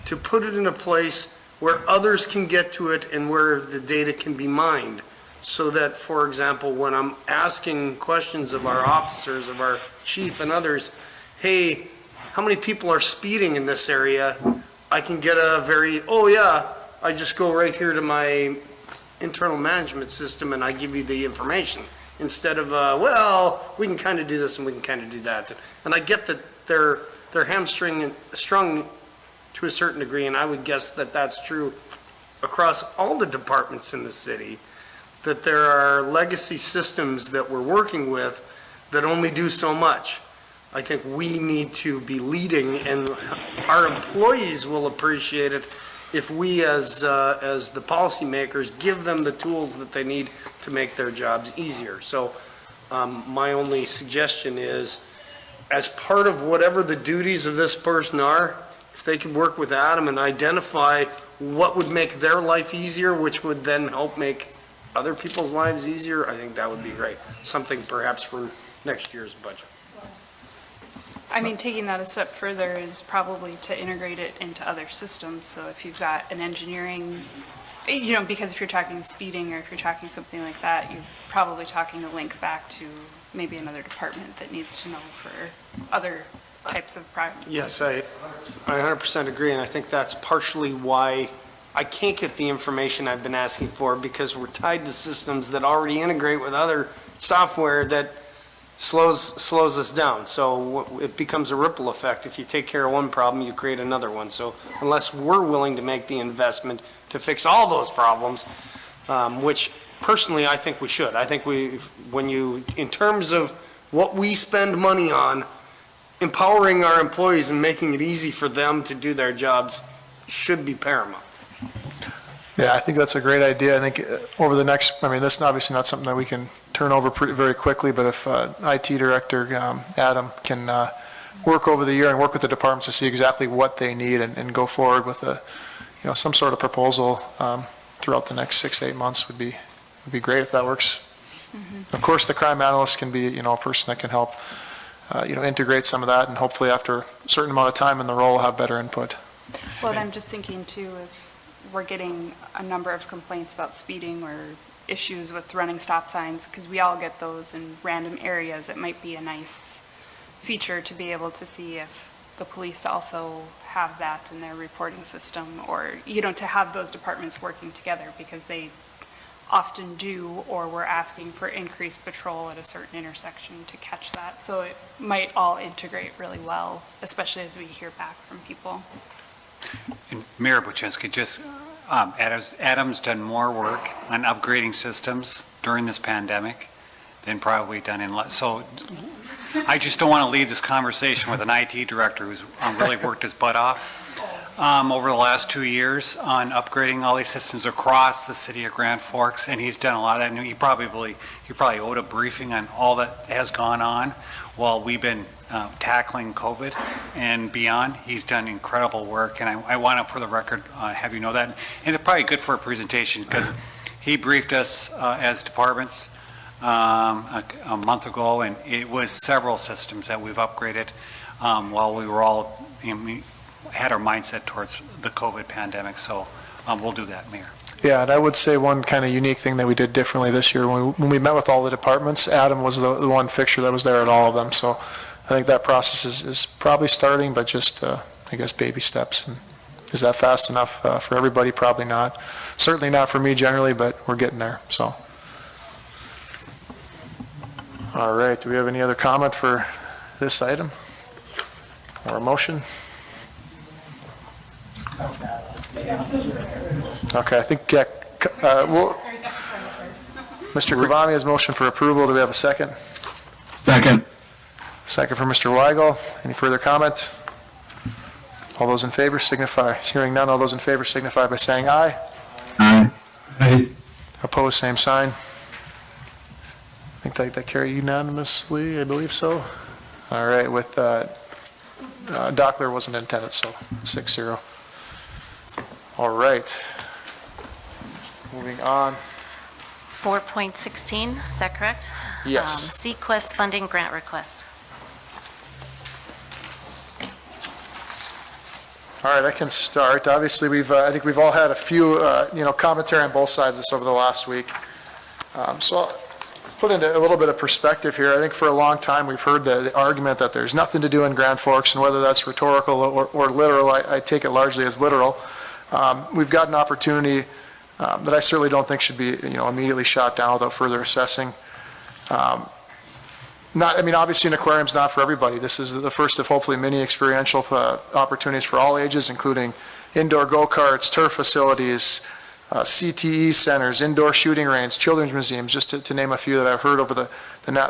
to put it in a place where others can get to it and where the data can be mined. So that, for example, when I'm asking questions of our officers, of our chief and others, hey, how many people are speeding in this area? I can get a very, oh yeah, I just go right here to my internal management system and I give you the information. Instead of, well, we can kind of do this and we can kind of do that. And I get that they're strung to a certain degree, and I would guess that that's true across all the departments in the city, that there are legacy systems that we're working with that only do so much. I think we need to be leading, and our employees will appreciate it if we as the policymakers give them the tools that they need to make their jobs easier. So my only suggestion is, as part of whatever the duties of this person are, if they could work with Adam and identify what would make their life easier, which would then help make other people's lives easier, I think that would be great. Something perhaps for next year's budget. I mean, taking that a step further is probably to integrate it into other systems. So if you've got an engineering, you know, because if you're talking speeding or if you're talking something like that, you're probably talking a link back to maybe another department that needs to know for other types of projects. Yes, I 100% agree, and I think that's partially why I can't get the information I've been asking for, because we're tied to systems that already integrate with other software that slows us down. So it becomes a ripple effect. If you take care of one problem, you create another one. So unless we're willing to make the investment to fix all those problems, which personally I think we should. I think in terms of what we spend money on, empowering our employees and making it easy for them to do their jobs should be paramount. Yeah, I think that's a great idea. I think over the next, I mean, this is obviously not something that we can turn over very quickly, but if IT Director Adam can work over the year and work with the departments to see exactly what they need and go forward with some sort of proposal throughout the next 6 to 8 months would be great if that works. Of course, the crime analyst can be, a person that can help, integrate some of that, and hopefully after a certain amount of time in the role, have better input. Well, and I'm just thinking too, if we're getting a number of complaints about speeding or issues with running stop signs, because we all get those in random areas, it might be a nice feature to be able to see if the police also have that in their reporting system, or, to have those departments working together, because they often do, or we're asking for increased patrol at a certain intersection to catch that. So it might all integrate really well, especially as we hear back from people. And Mayor Buczynski, Adam's done more work on upgrading systems during this pandemic than probably done so I just don't want to leave this conversation with an IT director who's really worked his butt off over the last 2 years on upgrading all these systems across the city of Grand Forks, and he's done a lot of that. And he probably owed a briefing on all that has gone on while we've been tackling COVID and beyond. He's done incredible work, and I want to, for the record, have you know that. And it's probably good for a presentation, because he briefed us as departments a month ago, and it was several systems that we've upgraded while we were all, we had our mindset towards the COVID pandemic. So we'll do that, Mayor. Yeah, and I would say one kind of unique thing that we did differently this year, when we met with all the departments, Adam was the one fixture that was there at all of them. So I think that process is probably starting, but just, I guess, baby steps. And is that fast enough for everybody? Probably not. Certainly not for me generally, but we're getting there, so. All right, do we have any other comment for this item or a motion? Okay, I think, Mr. Gravami has motion for approval. Do we have a second? Second. Second for Mr. Weigel. Any further comment? All those in favor signify. Hearing none, all those in favor signify by saying aye. Aye. Aye. Opposed, same sign. I think that carried unanimously, I believe so. All right, with Dockler wasn't intended, so 6-0. All right. Moving on. 4.16, is that correct? Yes. Sequest funding grant request. All right, I can start. Obviously, I think we've all had a few, commentary on both sides of this over the last week. So I'll put into a little bit of perspective here. I think for a long time we've heard the argument that there's nothing to do in Grand Forks, and whether that's rhetorical or literal, I take it largely as literal. We've got an opportunity that I certainly don't think should be, immediately shot down without further assessing. Obviously an aquarium's not for everybody. This is the first of hopefully many experiential opportunities for all ages, including indoor go-karts, turf facilities, CTE centers, indoor shooting range, children's museums, just to name a few that I've heard over the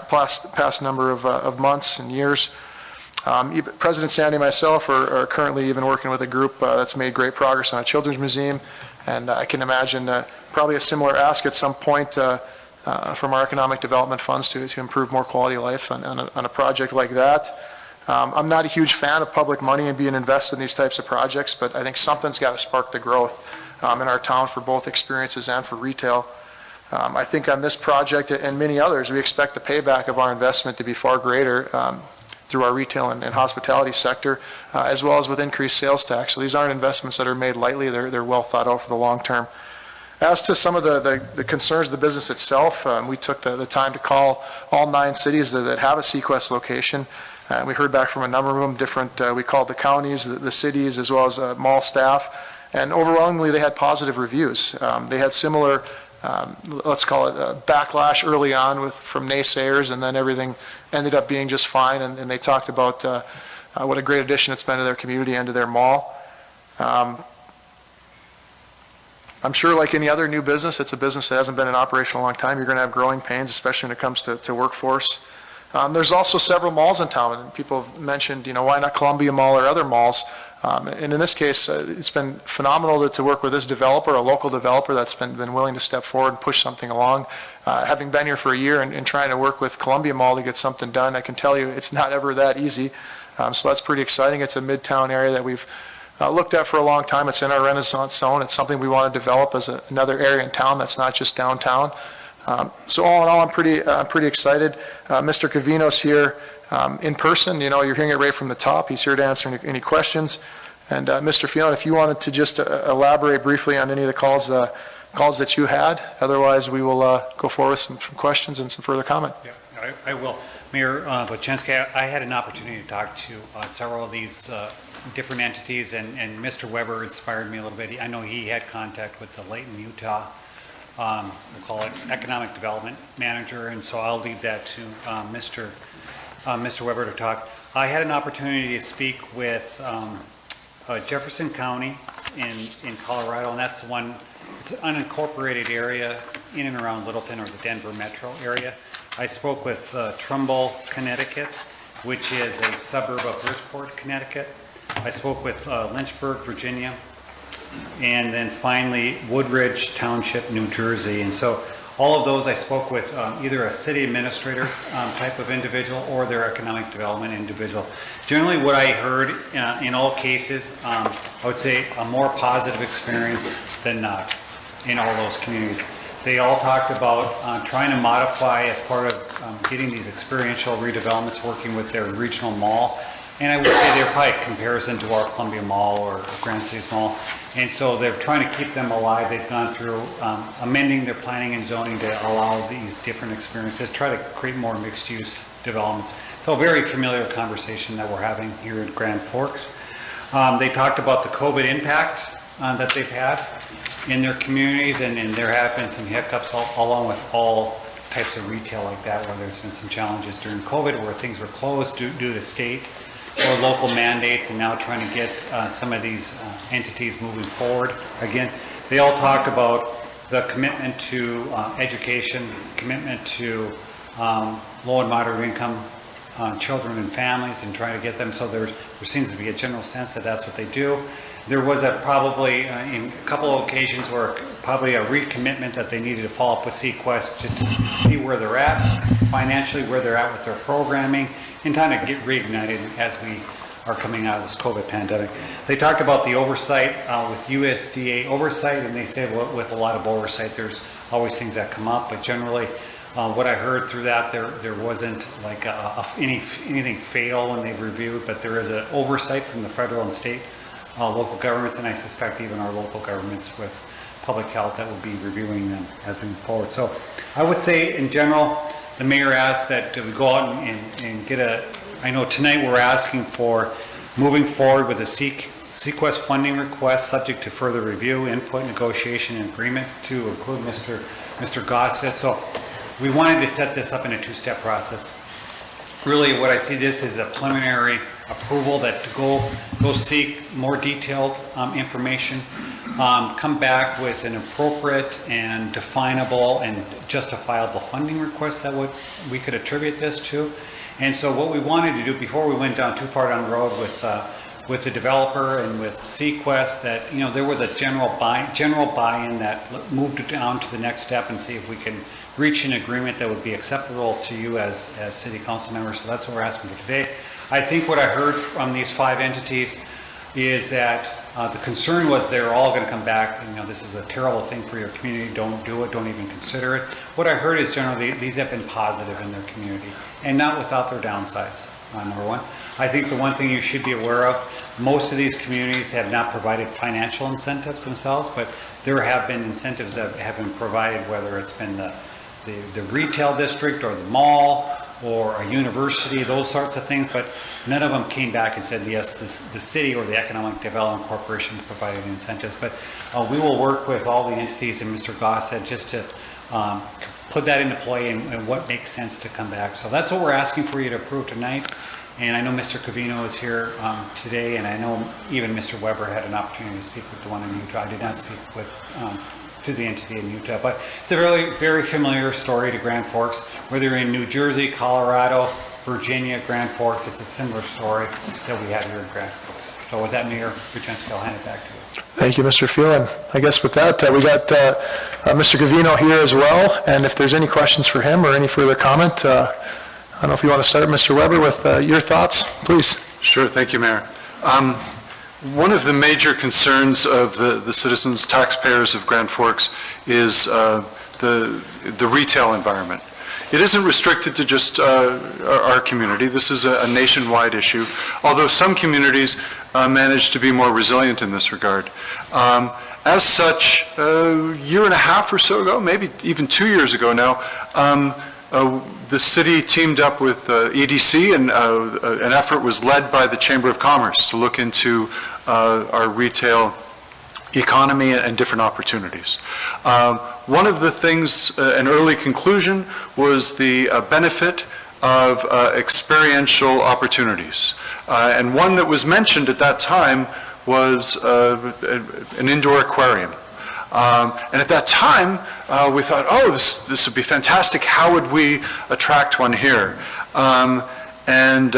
past number of months and years. President Sandy and myself are currently even working with a group that's made great progress on a children's museum, and I can imagine probably a similar ask at some point from our economic development funds to improve more quality of life on a project like that. I'm not a huge fan of public money and being invested in these types of projects, but I think something's got to spark the growth in our town for both experiences and for retail. I think on this project and many others, we expect the payback of our investment to be far greater through our retail and hospitality sector, as well as with increased sales tax. So these aren't investments that are made lightly. They're well thought out for the long term. As to some of the concerns of the business itself, we took the time to call all 9 cities that have a Sequest location. We heard back from a number of them, different, we called the counties, the cities, as well as mall staff, and overwhelmingly they had positive reviews. They had similar, let's call it backlash early on from naysayers, and then everything ended up being just fine, and they talked about what a great addition it's been to their community and to their mall. I'm sure like any other new business, it's a business that hasn't been in operation a long time. You're going to have growing pains, especially when it comes to workforce. There's also several malls in town, and people have mentioned, why not Columbia Mall or other malls? And in this case, it's been phenomenal to work with this developer, a local developer that's been willing to step forward and push something along. Having been here for a year and trying to work with Columbia Mall to get something done, I can tell you it's not ever that easy. So that's pretty exciting. It's a midtown area that we've looked at for a long time. It's in our Renaissance zone. It's something we want to develop as another area in town that's not just downtown. So all in all, I'm pretty excited. Mr. Covino's here in person. You're hearing it right from the top. He's here to answer any questions. And Mr. Phelan, if you wanted to just elaborate briefly on any of the calls that you had. Otherwise, we will go forward with some questions and some further comment. Yeah, I will. Mayor Bochenski, I had an opportunity to talk to several of these different entities, and Mr. Weber inspired me a little bit. I know he had contact with the Layton, Utah, we'll call it Economic Development Manager, and so I'll leave that to Mr. Weber to talk. I had an opportunity to speak with Jefferson County in Colorado, and that's the one, it's an unincorporated area in and around Littleton or the Denver metro area. I spoke with Trumbull, Connecticut, which is a suburb of Bridgeport, Connecticut. I spoke with Lynchburg, Virginia, and then finally Woodridge Township, New Jersey. And so all of those I spoke with either a city administrator type of individual or their economic development individual. Generally what I heard in all cases, I would say a more positive experience than not in all those communities. They all talked about trying to modify as part of getting these experiential redevelopments, working with their regional mall. And I would say they're probably a comparison to our Columbia Mall or Grand Cities Mall. And so they're trying to keep them alive. They've gone through amending their planning and zoning to allow these different experiences, try to create more mixed-use developments. So a very familiar conversation that we're having here at Grand Forks. They talked about the COVID impact that they've had in their communities, and there have been some hiccups along with all types of retail like that, where there's been some challenges during COVID where things were closed due to state or local mandates, and now trying to get some of these entities moving forward. Again, they all talked about the commitment to education, commitment to low and moderate income children and families, and trying to get them, so there seems to be a general sense that that's what they do. There was probably in a couple of occasions where probably a recommitment that they needed to follow up with Sequest to see where they're at, financially where they're at with their programming, and kind of get reignited as we are coming out of this COVID pandemic. They talked about the oversight with USDA oversight, and they said with a lot of oversight there's always things that come up, but generally what I heard through that, there wasn't like anything fatal when they reviewed, but there is an oversight from the federal and state local governments, and I suspect even our local governments with public health that will be reviewing them as we move forward. So I would say in general, the mayor asked that we go out and get I know tonight we're asking for moving forward with a Sequest funding request subject to further review, input, negotiation, and agreement to include Mr. Gostet. So we wanted to set this up in a two-step process. Really what I see this is a preliminary approval that to go seek more detailed information, come back with an appropriate and definable and justifiable funding request that we could attribute this to. And so what we wanted to do before we went down too far down the road with the developer and with Sequest, that there was a general buy-in that moved it down to the next step and see if we can reach an agreement that would be acceptable to you as city council members. So that's what we're asking for today. I think what I heard from these 5 entities is that The concern was they were all going to come back, and, this is a terrible thing for your community, don't do it, don't even consider it. What I heard is generally these have been positive in their community, and not without their downsides, number one. I think the one thing you should be aware of, most of these communities have not provided financial incentives themselves, but there have been incentives that have been provided, whether it's been the retail district or the mall or a university, those sorts of things, but none of them came back and said, yes, the city or the Economic Development Corporation provided incentives. But we will work with all the entities, and Mr. Goss said, just to put that into play and what makes sense to come back. So that's what we're asking for you to approve tonight. And I know Mr. Covino is here today, and I know even Mr. Weber had an opportunity to speak with the one in Utah. I did not speak with to the entity in Utah, but it's a very, very familiar story to Grand Forks. Whether you're in New Jersey, Colorado, Virginia, Grand Forks, it's a similar story that we have here in Grand Forks. So with that, Mayor Buczynski, I'll hand it back to you. Thank you, Mr. Phelan. I guess with that, we got Mr. Covino here as well, and if there's any questions for him or any further comment, I don't know if you want to start, Mr. Weber, with your thoughts, please. Sure, thank you, Mayor. One of the major concerns of the citizens, taxpayers of Grand Forks is the retail environment. It isn't restricted to just our community. This is a nationwide issue, although some communities manage to be more resilient in this regard. As such, a year and a half or so ago, maybe even 2 years ago now, the city teamed up with EDC, and an effort was led by the Chamber of Commerce to look into our retail economy and different opportunities. One of the things, an early conclusion, was the benefit of experiential opportunities. And one that was mentioned at that time was an indoor aquarium. And at that time, we thought, oh, this would be fantastic. How would we attract one here? And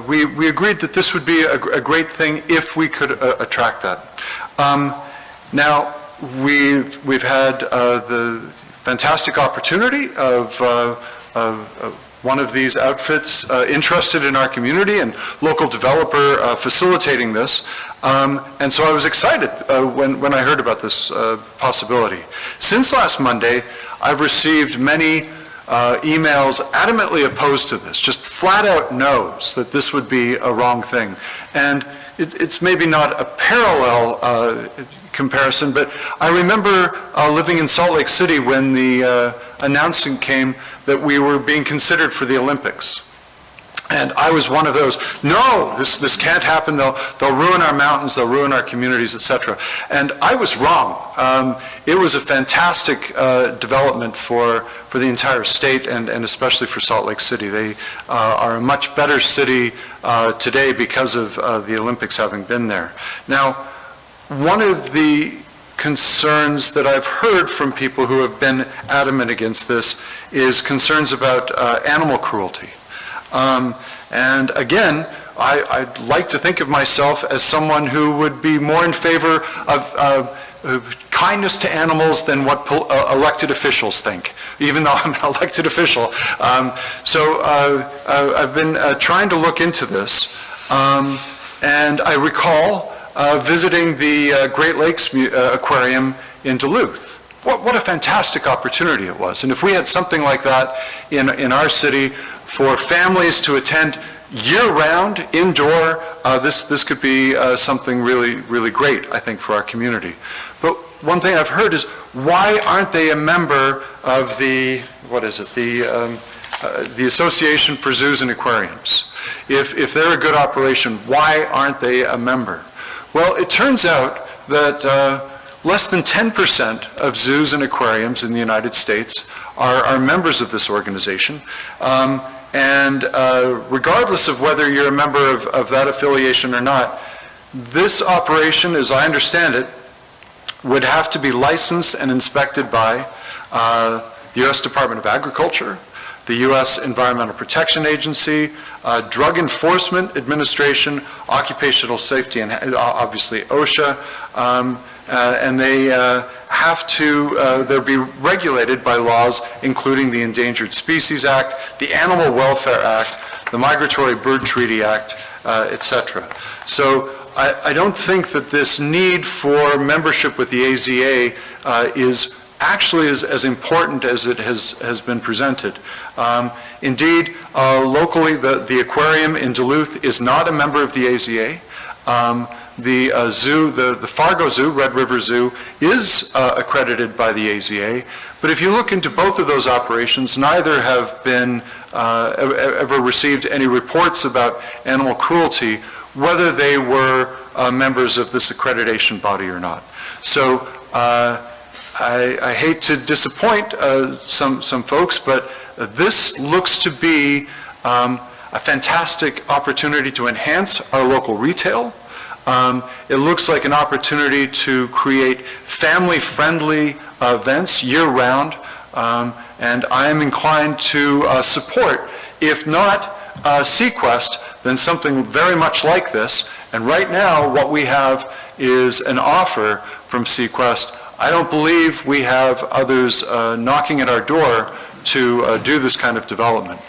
we agreed that this would be a great thing if we could attract that. Now, we've had the fantastic opportunity of one of these outfits interested in our community and local developer facilitating this. And so I was excited when I heard about this possibility. Since last Monday, I've received many emails adamantly opposed to this, just flat out knows that this would be a wrong thing. And it's maybe not a parallel comparison, but I remember living in Salt Lake City when the announcement came that we were being considered for the Olympics. And I was one of those, no, this can't happen, they'll ruin our mountains, they'll ruin our communities, etc. And I was wrong. It was a fantastic development for the entire state and especially for Salt Lake City. They are a much better city today because of the Olympics having been there. Now, one of the concerns that I've heard from people who have been adamant against this is concerns about animal cruelty. And again, I'd like to think of myself as someone who would be more in favor of kindness to animals than what elected officials think, even though I'm an elected official. So I've been trying to look into this, and I recall visiting the Great Lakes Aquarium in Duluth. What a fantastic opportunity it was. And if we had something like that in our city for families to attend year-round, indoor, this could be something really, really great, I think, for our community. But one thing I've heard is, why aren't they a member of the, the Association for Zoos and Aquariums? If they're a good operation, why aren't they a member? Well, it turns out that less than 10% of zoos and aquariums in the United States are members of this organization. And regardless of whether you're a member of that affiliation or not, this operation, as I understand it, would have to be licensed and inspected by the U.S. Department of Agriculture, the U.S. Environmental Protection Agency, Drug Enforcement Administration, Occupational Safety, and obviously OSHA, and they have to, they'll be regulated by laws including the Endangered Species Act, the Animal Welfare Act, the Migratory Bird Treaty Act, etc. So I don't think that this need for membership with the AZA is actually as important as it has been presented. Indeed, locally, the aquarium in Duluth is not a member of the AZA. The zoo, the Fargo Zoo, Red River Zoo, is accredited by the AZA. But if you look into both of those operations, neither have been ever received any reports about animal cruelty, whether they were members of this accreditation body or not. So I hate to disappoint some folks, but this looks to be a fantastic opportunity to enhance our local retail. It looks like an opportunity to create family-friendly events year-round, and I am inclined to support, if not Sequest, then something very much like this. And right now, what we have is an offer from Sequest. I don't believe we have others knocking at our door to do this kind of development.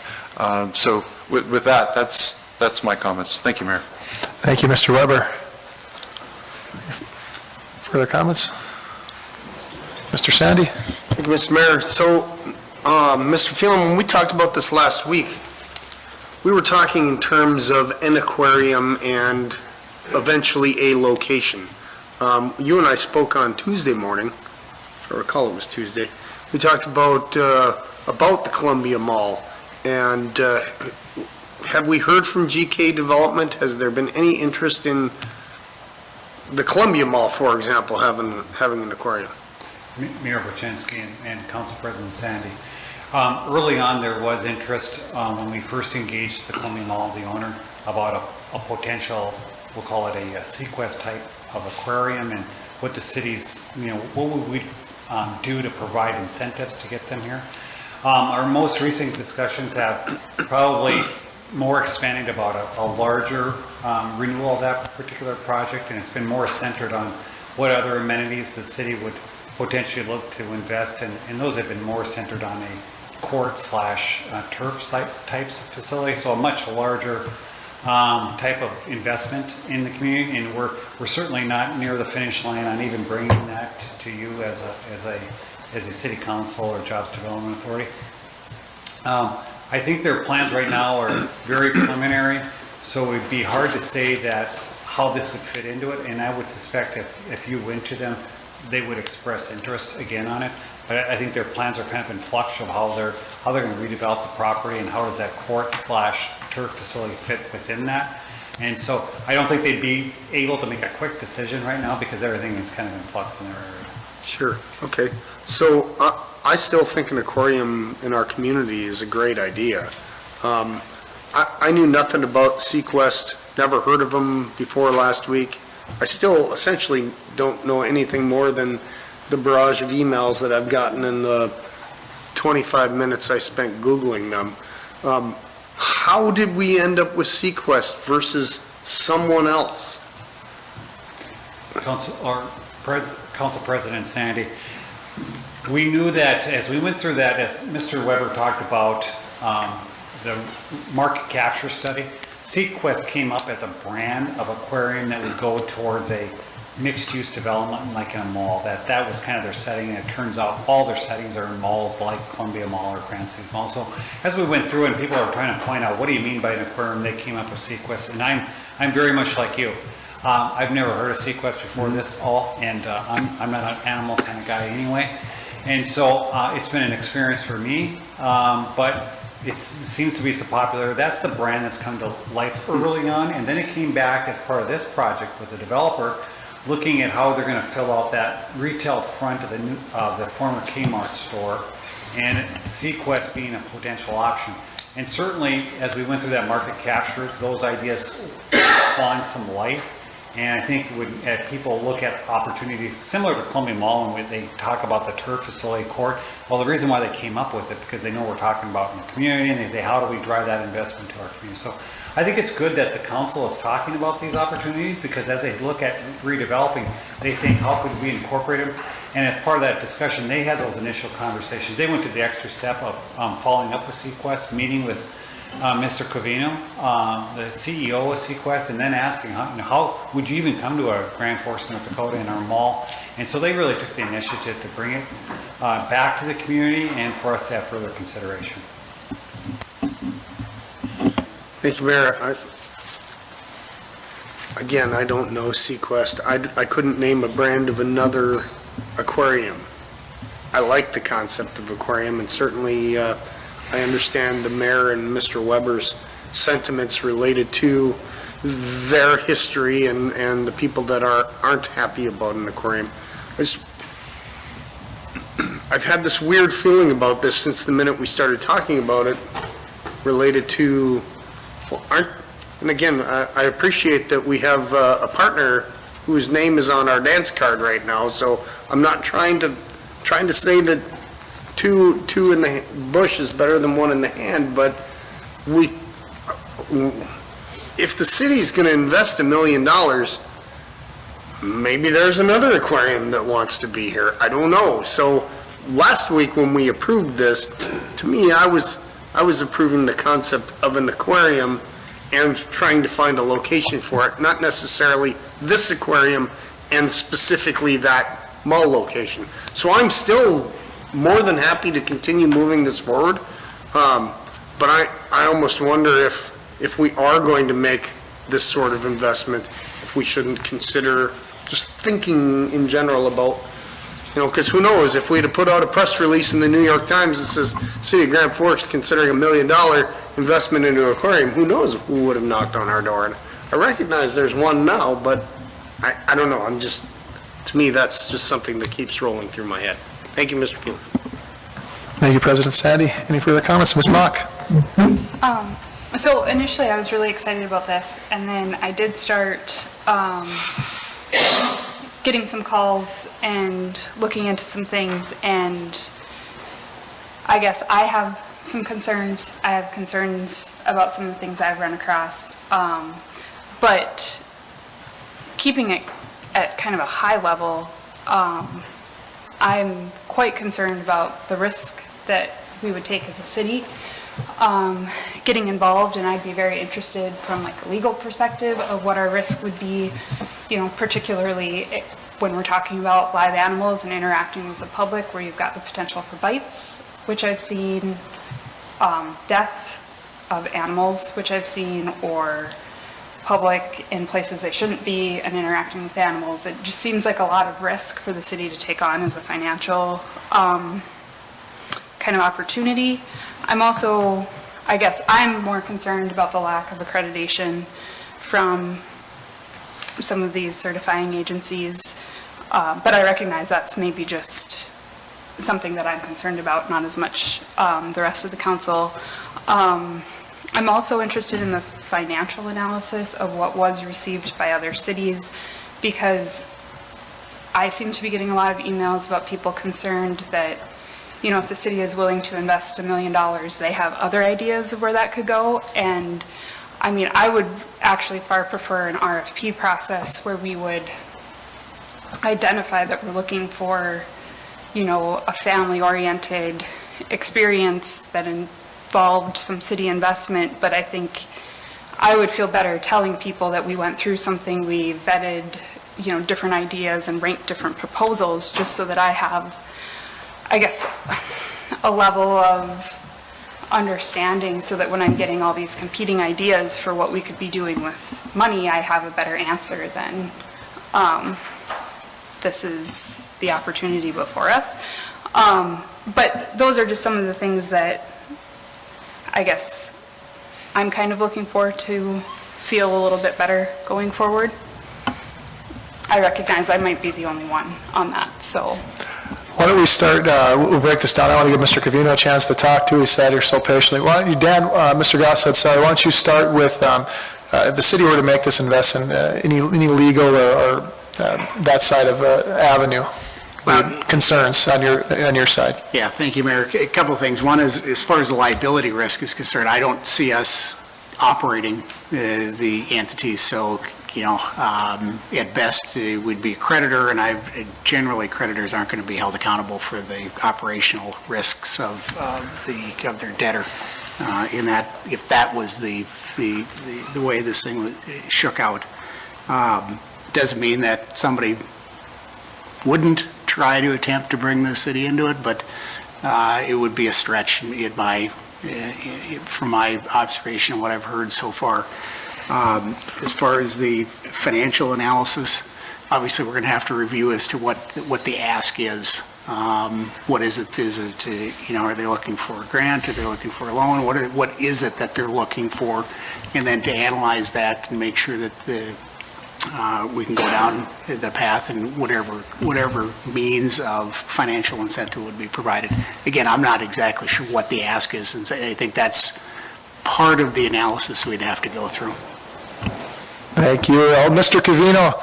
So with that, that's my comments. Thank you, Mayor. Thank you, Mr. Weber. Further comments? Mr. Sandy? Thank you, Mr. Mayor. So, Mr. Phelan, when we talked about this last week, we were talking in terms of an aquarium and eventually a location. You and I spoke on Tuesday morning, if I recall it was Tuesday. We talked about the Columbia Mall, and have we heard from GK Development? Has there been any interest in the Columbia Mall, for example, having an aquarium? Mayor Buczynski and Council President Sandy. Early on, there was interest when we first engaged the Columbia Mall, the owner, about a potential, we'll call it a Sequest type of aquarium, and what the city's, what would we do to provide incentives to get them here. Our most recent discussions have probably more expanded about a larger renewal of that particular project, and it's been more centered on what other amenities the city would potentially look to invest in, and those have been more centered on a court/turf types of facility, so a much larger type of investment in the community, and we're certainly not near the finish line on even bringing that to you as a city council or jobs development authority. I think their plans right now are very preliminary, so it would be hard to say that how this would fit into it, and I would suspect if you went to them, they would express interest again on it. But I think their plans are kind of in flux of how they're going to redevelop the property and how does that court/turf facility fit within that. And so I don't think they'd be able to make a quick decision right now because everything is kind of in flux in their area. Sure, okay. So I still think an aquarium in our community is a great idea. I knew nothing about Sequest, never heard of them before last week. I still essentially don't know anything more than the barrage of emails that I've gotten in the 25 minutes I spent Googling them. How did we end up with Sequest versus someone else? Council President Sandy, we knew that as we went through that, as Mr. Weber talked about the market capture study, Sequest came up as a brand of aquarium that would go towards a mixed-use development like in a mall. That was kind of their setting, and it turns out all their settings are in malls like Columbia Mall or Cranston's Mall. So as we went through and people are trying to find out what do you mean by an aquarium, they came up with Sequest, and I'm very much like you. I've never heard of Sequest before this all, and I'm not an animal kind of guy anyway. And so it's been an experience for me, but it seems to be so popular. That's the brand that's come to life early on, and then it came back as part of this project with the developer, looking at how they're going to fill out that retail front of the former Kmart store, and Sequest being a potential option. And certainly, as we went through that market capture, those ideas spawned some life. And I think when people look at opportunities similar to Columbia Mall, and when they talk about the turf facility court, well, the reason why they came up with it because they know we're talking about in the community, and they say, how do we drive that investment to our community? So I think it's good that the council is talking about these opportunities, because as they look at redeveloping, they think, how could we incorporate them? And as part of that discussion, they had those initial conversations. They went to the extra step of following up with Sequest, meeting with Mr. Covino, the CEO of Sequest, and then asking how would you even come to a Grand Forks, North Dakota in our mall? And so they really took the initiative to bring it back to the community and for us to have further consideration. Thank you, Mayor. Again, I don't know Sequest. I couldn't name a brand of another aquarium. I like the concept of aquarium, and certainly I understand the mayor and Mr. Weber's sentiments related to their history and the people that aren't happy about an aquarium. I've had this weird feeling about this since the minute we started talking about it, related to, and again, I appreciate that we have a partner whose name is on our dance card right now, so I'm not trying to say that two in the bush is better than one in the hand, but if the city's going to invest $1 million, maybe there's another aquarium that wants to be here. I don't know. So last week when we approved this, to me, I was approving the concept of an aquarium and trying to find a location for it, not necessarily this aquarium and specifically that mall location. So I'm still more than happy to continue moving this forward, but I almost wonder if we are going to make this sort of investment, if we shouldn't consider just thinking in general about, because who knows, if we had to put out a press release in the New York Times that says City of Grand Forks considering $1 million investment into an aquarium, who knows who would have knocked on our door. And I recognize there's one now, but I don't know, to me, that's just something that keeps rolling through my head. Thank you, Mr. Keeler. Thank you, President Sandy. Any further comments? Ms. Mock? So initially, I was really excited about this, and then I did start getting some calls and looking into some things, and I guess I have some concerns. I have concerns about some of the things I've run across, but keeping it at kind of a high level, I'm quite concerned about the risk that we would take as a city getting involved, and I'd be very interested from like a legal perspective of what our risk would be, particularly when we're talking about live animals and interacting with the public, where you've got the potential for bites, which I've seen, death of animals, which I've seen, or public in places they shouldn't be and interacting with animals. It just seems like a lot of risk for the city to take on as a financial kind of opportunity. I'm also, I guess I'm more concerned about the lack of accreditation from some of these certifying agencies, but I recognize that's maybe just something that I'm concerned about, not as much the rest of the council. I'm also interested in the financial analysis of what was received by other cities, because I seem to be getting a lot of emails about people concerned that, if the city is willing to invest $1 million, they have other ideas of where that could go. And I mean, I would actually far prefer an RFP process where we would identify that we're looking for, a family-oriented experience that involved some city investment. But I think I would feel better telling people that we went through something, we vetted, different ideas and ranked different proposals, just so that I have, I guess, a level of understanding, so that when I'm getting all these competing ideas for what we could be doing with money, I have a better answer than this is the opportunity before us. But those are just some of the things that I guess I'm kind of looking forward to feel a little bit better going forward. I recognize I might be the only one on that, so. Why don't we start, we'll break this down. I want to give Mr. Covino a chance to talk too. He sat here so patiently. Why don't you, Dan, Mr. Goss said sorry, why don't you start with, if the city were to make this investment, any legal or that side of avenue, concerns on your side? Yeah, thank you, Mayor. A couple of things. One is, as far as the liability risk is concerned, I don't see us operating the entities, so at best it would be a creditor, and generally creditors aren't going to be held accountable for the operational risks of their debtor. in that, if that was the way this thing shook out. Doesn't mean that somebody wouldn't try to attempt to bring the city into it, but it would be a stretch from my observation and what I've heard so far. As far as the financial analysis, obviously we're going to have to review as to what the ask is. What is it? Is it, are they looking for a grant? Are they looking for a loan? What is it that they're looking for? And then to analyze that and make sure that we can go down the path and whatever means of financial incentive would be provided. Again, I'm not exactly sure what the ask is, and I think that's part of the analysis we'd have to go through. Thank you. Mr. Covino,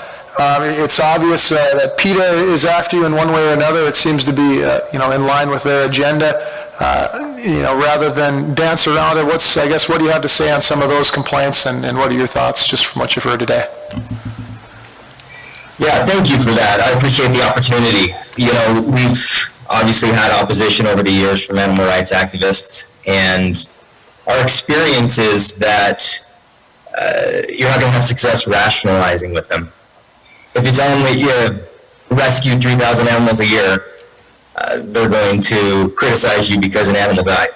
it's obvious that PETA is after you in one way or another. It seems to be, in line with their agenda. Rather than dance around it, what do you have to say on some of those complaints, and what are your thoughts just from what you've heard today? Yeah, thank you for that. I appreciate the opportunity. We've obviously had opposition over the years from animal rights activists, and our experience is that you're not going to have success rationalizing with them. If you tell them that you rescue 3,000 animals a year, they're going to criticize you because an animal died.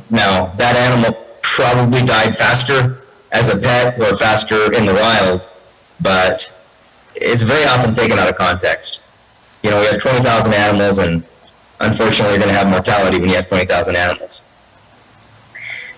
Now, that animal probably died faster as a pet or faster in the wild, but it's very often taken out of context. We have 20,000 animals, and unfortunately, you're going to have mortality when you have 20,000 animals.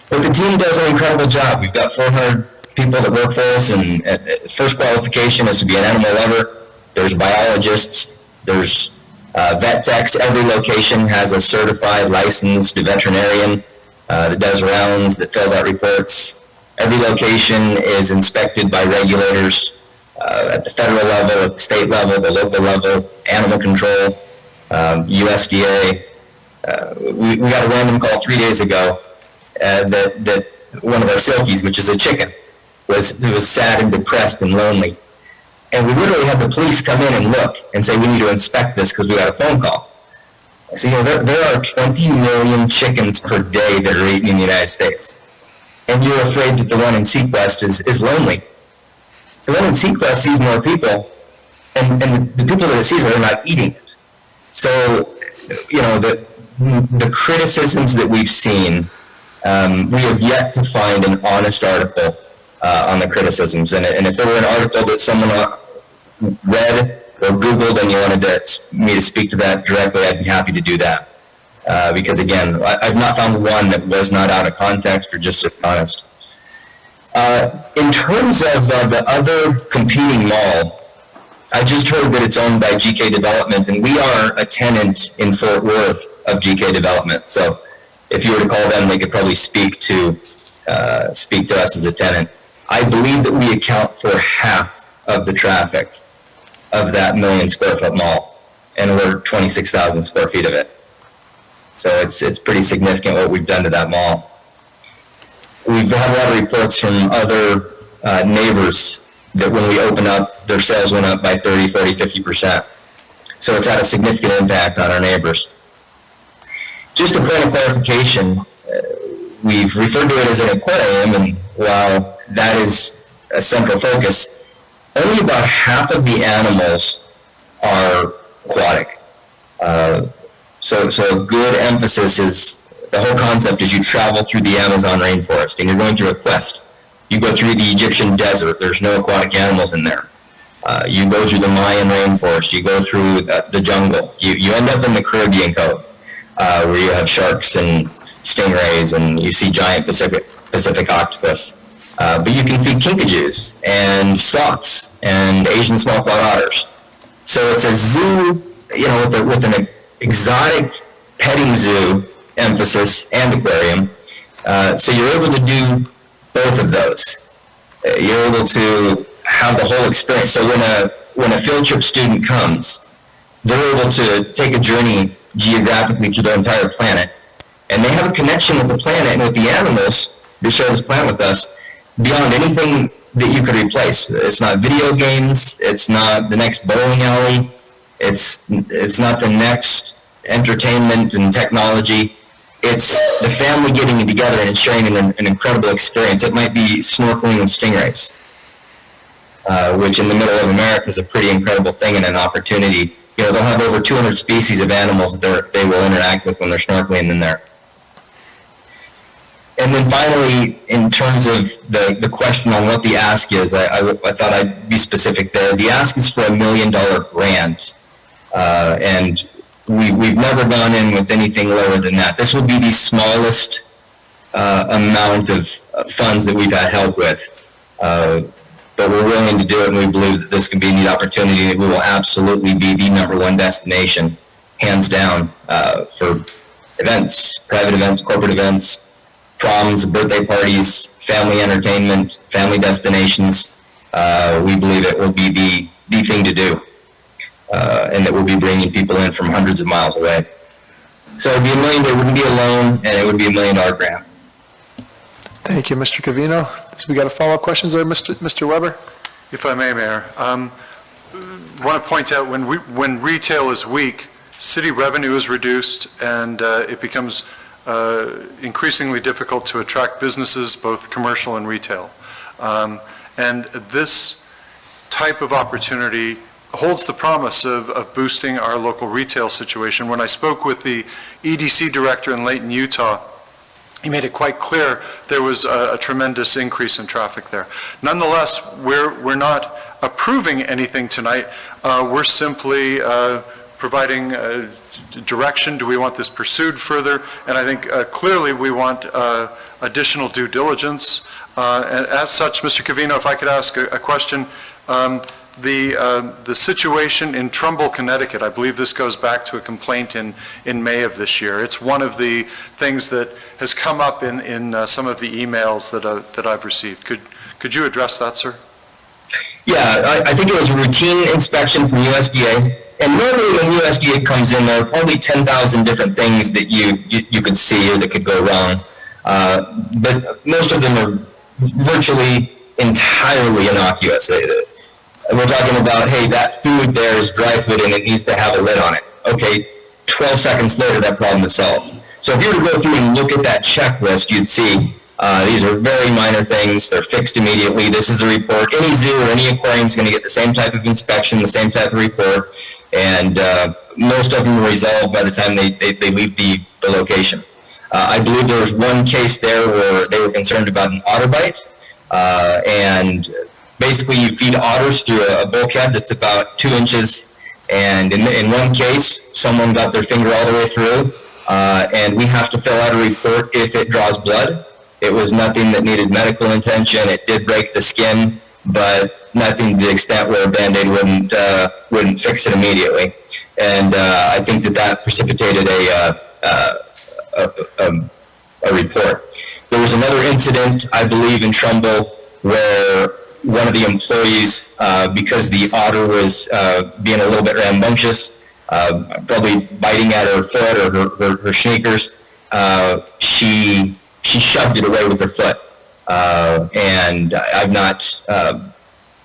But the team does an incredible job. We've got 400 people that work for us, and first qualification is to be an animal lover. There's biologists, there's vet techs. Every location has a certified, licensed veterinarian that does rounds, that fills out reports. Every location is inspected by regulators at the federal level, at the state level, the local level, animal control, USDA. We got a random call 3 days ago that one of our silkies, which is a chicken, was sad and depressed and lonely. And we literally had the police come in and look and say, we need to inspect this because we got a phone call. So, there are 20 million chickens per day that are eaten in the United States. And you're afraid that the one in Sequest is lonely. The one in Sequest sees more people, and the people that it sees are not eating it. So, the criticisms that we've seen, we have yet to find an honest article on the criticisms. And if there were an article that someone read or Googled and you wanted me to speak to that directly, I'd be happy to do that. Because again, I've not found one that was not out of context or just honest. In terms of the other competing mall, I just heard that it's owned by GK Development, and we are a tenant in Fort Worth of GK Development. So if you were to call them, they could probably speak to us as a tenant. I believe that we account for half of the traffic of that 1 million square foot mall, and we're 26,000 square feet of it. So it's pretty significant what we've done to that mall. We've had a lot of reports from other neighbors that when we open up, their sales went up by 30, 40, 50%. So it's had a significant impact on our neighbors. Just a point of clarification, we've referred to it as an aquarium, and while that is a central focus, only about half of the animals are aquatic. So a good emphasis is, the whole concept is you travel through the Amazon rainforest and you're going through a quest. You go through the Egyptian desert, there's no aquatic animals in there. You go through the Mayan rainforest, you go through the jungle. You end up in the Caribbean Cove, where you have sharks and stingrays and you see giant Pacific octopus. But you can feed kinkajous and sloths and Asian small-clawed otters. So it's a zoo, with an exotic petting zoo emphasis and aquarium. So you're able to do both of those. You're able to have the whole experience. So when a field trip student comes, they're able to take a journey geographically through the entire planet, and they have a connection with the planet and with the animals that share this planet with us beyond anything that you could replace. It's not video games, it's not the next bowling alley, it's not the next entertainment and technology. It's the family getting together and sharing an incredible experience. It might be snorkeling with stingrays, which in the middle of America is a pretty incredible thing and an opportunity. They'll have over 200 species of animals that they will interact with when they're snorkeling in there. And then finally, in terms of the question on what the ask is, I thought I'd be specific there. The ask is for $1 million grant, and we've never gone in with anything lower than that. This will be the smallest amount of funds that we've had help with, but we're willing to do it, and we believe that this can be a neat opportunity. We will absolutely be the #1 destination, hands down, for events, private events, corporate events, proms, birthday parties, family entertainment, family destinations. We believe it will be the thing to do, and that we'll be bringing people in from hundreds of miles away. So it'd be $1 million, it wouldn't be a loan, and it would be $1 million grant. Thank you, Mr. Covino. So we got a follow-up questions there, Mr. Weber? If I may, Mayor, want to point out when retail is weak, city revenue is reduced, and it becomes increasingly difficult to attract businesses, both commercial and retail. And this type of opportunity holds the promise of boosting our local retail situation. When I spoke with the EDC director in Layton, Utah, he made it quite clear there was a tremendous increase in traffic there. Nonetheless, we're not approving anything tonight. We're simply providing direction. Do we want this pursued further? And I think clearly we want additional due diligence. And as such, Mr. Covino, if I could ask a question, the situation in Trumbull, Connecticut, I believe this goes back to a complaint in May of this year. It's one of the things that has come up in some of the emails that I've received. Could you address that, sir? Yeah, I think it was a routine inspection from USDA. And normally when USDA comes in, there are probably 10,000 different things that you could see or that could go wrong. But most of them are virtually entirely innocuous. We're talking about, hey, that food there is dry food and it needs to have a lid on it. Okay, 12 seconds later, that problem is solved. So if you were to go through and look at that checklist, you'd see these are very minor things. They're fixed immediately. This is a report. Any zoo or any aquarium is going to get the same type of inspection, the same type of report, and most of them are resolved by the time they leave the location. I believe there was one case there where they were concerned about an otter bite, and basically you feed otters through a bulkhead that's about 2 inches, and in one case, someone got their finger all the way through, and we have to fill out a report if it draws blood. It was nothing that needed medical attention. It did break the skin, but nothing to the extent where a Band-Aid wouldn't fix it immediately. And I think that precipitated a report. There was another incident, I believe, in Trumbull where one of the employees, because the otter was being a little bit rambunctious, probably biting at her foot or her sneakers, she shoved it away with her foot. And I've not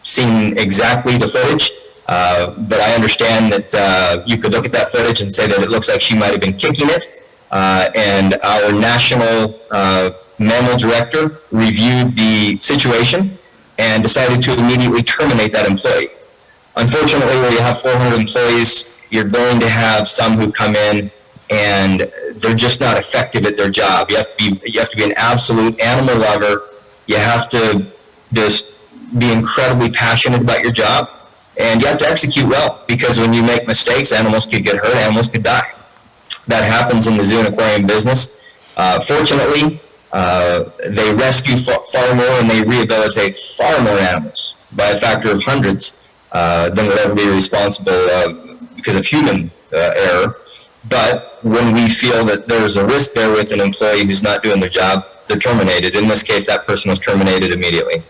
seen exactly the footage, but I understand that you could look at that footage and say that it looks like she might have been kicking it. And our national mammal director reviewed the situation and decided to immediately terminate that employee. Unfortunately, where you have 400 employees, you're going to have some who come in and they're just not effective at their job. You have to be an absolute animal lover. You have to just be incredibly passionate about your job, and you have to execute well, because when you make mistakes, animals could get hurt, animals could die. That happens in the zoo and aquarium business. Fortunately, they rescue far more and they rehabilitate far more animals by a factor of hundreds than would ever be responsible because of human error. But when we feel that there's a risk there with an employee who's not doing their job, they're terminated. In this case, that person was terminated immediately.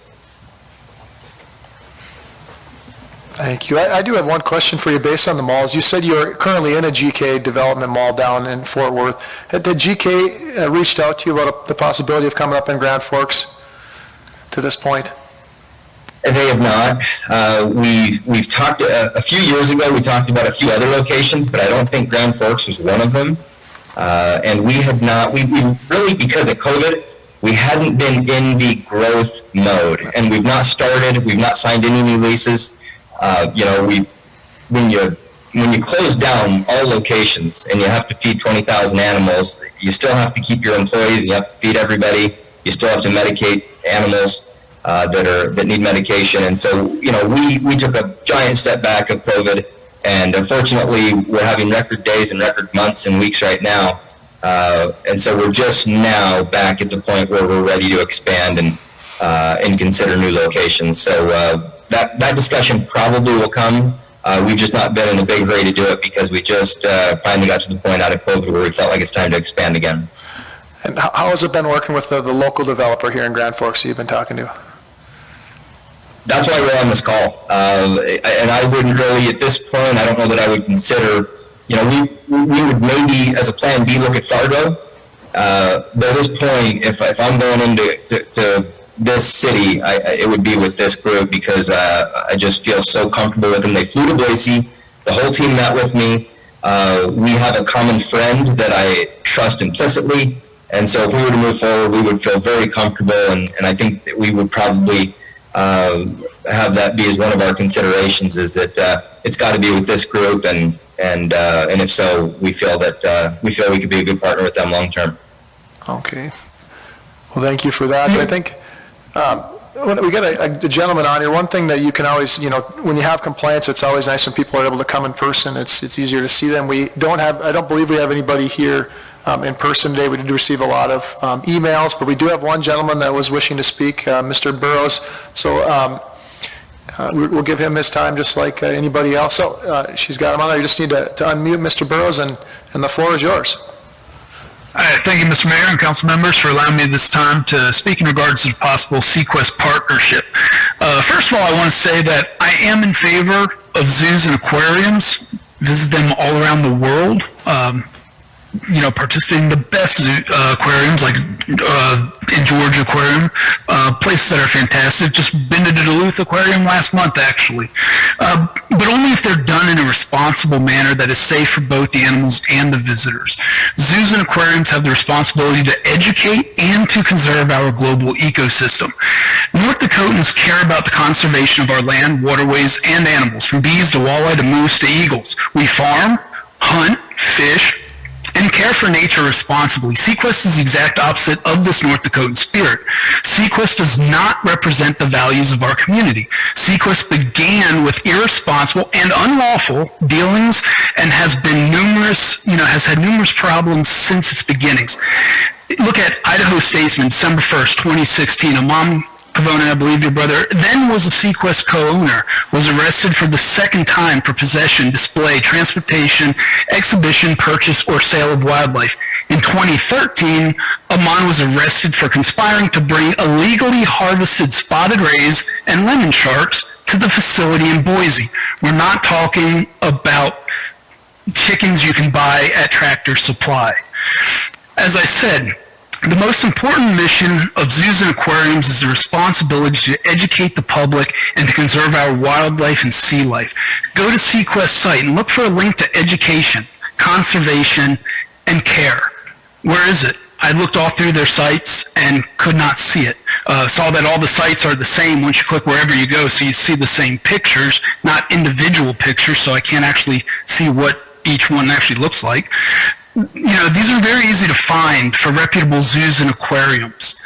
Thank you. I do have one question for you based on the malls. You said you're currently in a GK development mall down in Fort Worth. Had the GK reached out to you about the possibility of coming up in Grand Forks to this point? They have not. We've talked a few years ago. We talked about a few other locations, but I don't think Grand Forks was one of them. And we have not, we really, because of COVID, we hadn't been in the growth mode, and we've not started, we've not signed any new leases. When you close down all locations and you have to feed 20,000 animals, you still have to keep your employees, and you have to feed everybody. You still have to medicate animals that need medication. And so, we took a giant step back of COVID, and unfortunately, we're having record days and record months and weeks right now. And so we're just now back at the point where we're ready to expand and consider new locations. So that discussion probably will come. We've just not been in a big hurry to do it because we just finally got to the point out of COVID where we felt like it's time to expand again. And how has it been working with the local developer here in Grand Forks that you've been talking to? That's why we're on this call. And I wouldn't really, at this point, I don't know that I would consider, we would maybe, as a plan B, look at Fargo. But at this point, if I'm going into to this city, it would be with this group because I just feel so comfortable with them. They flew to Boise. The whole team met with me. We have a common friend that I trust implicitly. And so if we were to move forward, we would feel very comfortable. And I think that we would probably have that be as one of our considerations, is that it's got to be with this group. And if so, we feel we could be a good partner with them long term. Okay. Well, thank you for that. I think when we got a gentleman on here, one thing that you can always, when you have complaints, it's always nice when people are able to come in person. It's easier to see them. I don't believe we have anybody here in person today. We did receive a lot of emails, but we do have one gentleman that was wishing to speak, Mr. Burrows. So we'll give him his time just like anybody else. So she's got him on there. You just need to unmute Mr. Burrows, and the floor is yours. Thank you, Mr. Mayor and council members, for allowing me this time to speak in regards to the possible Sequest partnership. First of all, I want to say that I am in favor of zoos and aquariums. Visit them all around the world. Participating in the best aquariums, like in Georgia Aquarium, places that are fantastic. Just been to the Duluth Aquarium last month, actually. But only if they're done in a responsible manner that is safe for both the animals and the visitors. Zoos and aquariums have the responsibility to educate and to conserve our global ecosystem. North Dakotans care about the conservation of our land, waterways, and animals, from bees to walleye to moose to eagles. We farm, hunt, fish, and care for nature responsibly. Sequest is the exact opposite of this North Dakotan spirit. Sequest does not represent the values of our community. Sequest began with irresponsible and unlawful dealings and has had numerous problems since its beginnings. Look at Idaho Statesman, December 1st, 2016. Amon Pavona, I believe your brother, then was a Sequest co-owner, was arrested for the second time for possession, display, transportation, exhibition, purchase, or sale of wildlife. In 2013, Amon was arrested for conspiring to bring illegally harvested spotted rays and lemon sharks to the facility in Boise. We're not talking about chickens you can buy at Tractor Supply. As I said, the most important mission of zoos and aquariums is the responsibility to educate the public and to conserve our wildlife and sea life. Go to Sequest's site and look for a link to education, conservation, and care. Where is it? I looked all through their sites and could not see it. Saw that all the sites are the same once you click wherever you go, so you see the same pictures, not individual pictures, so I can't actually see what each one actually looks like. These are very easy to find for reputable zoos and aquariums.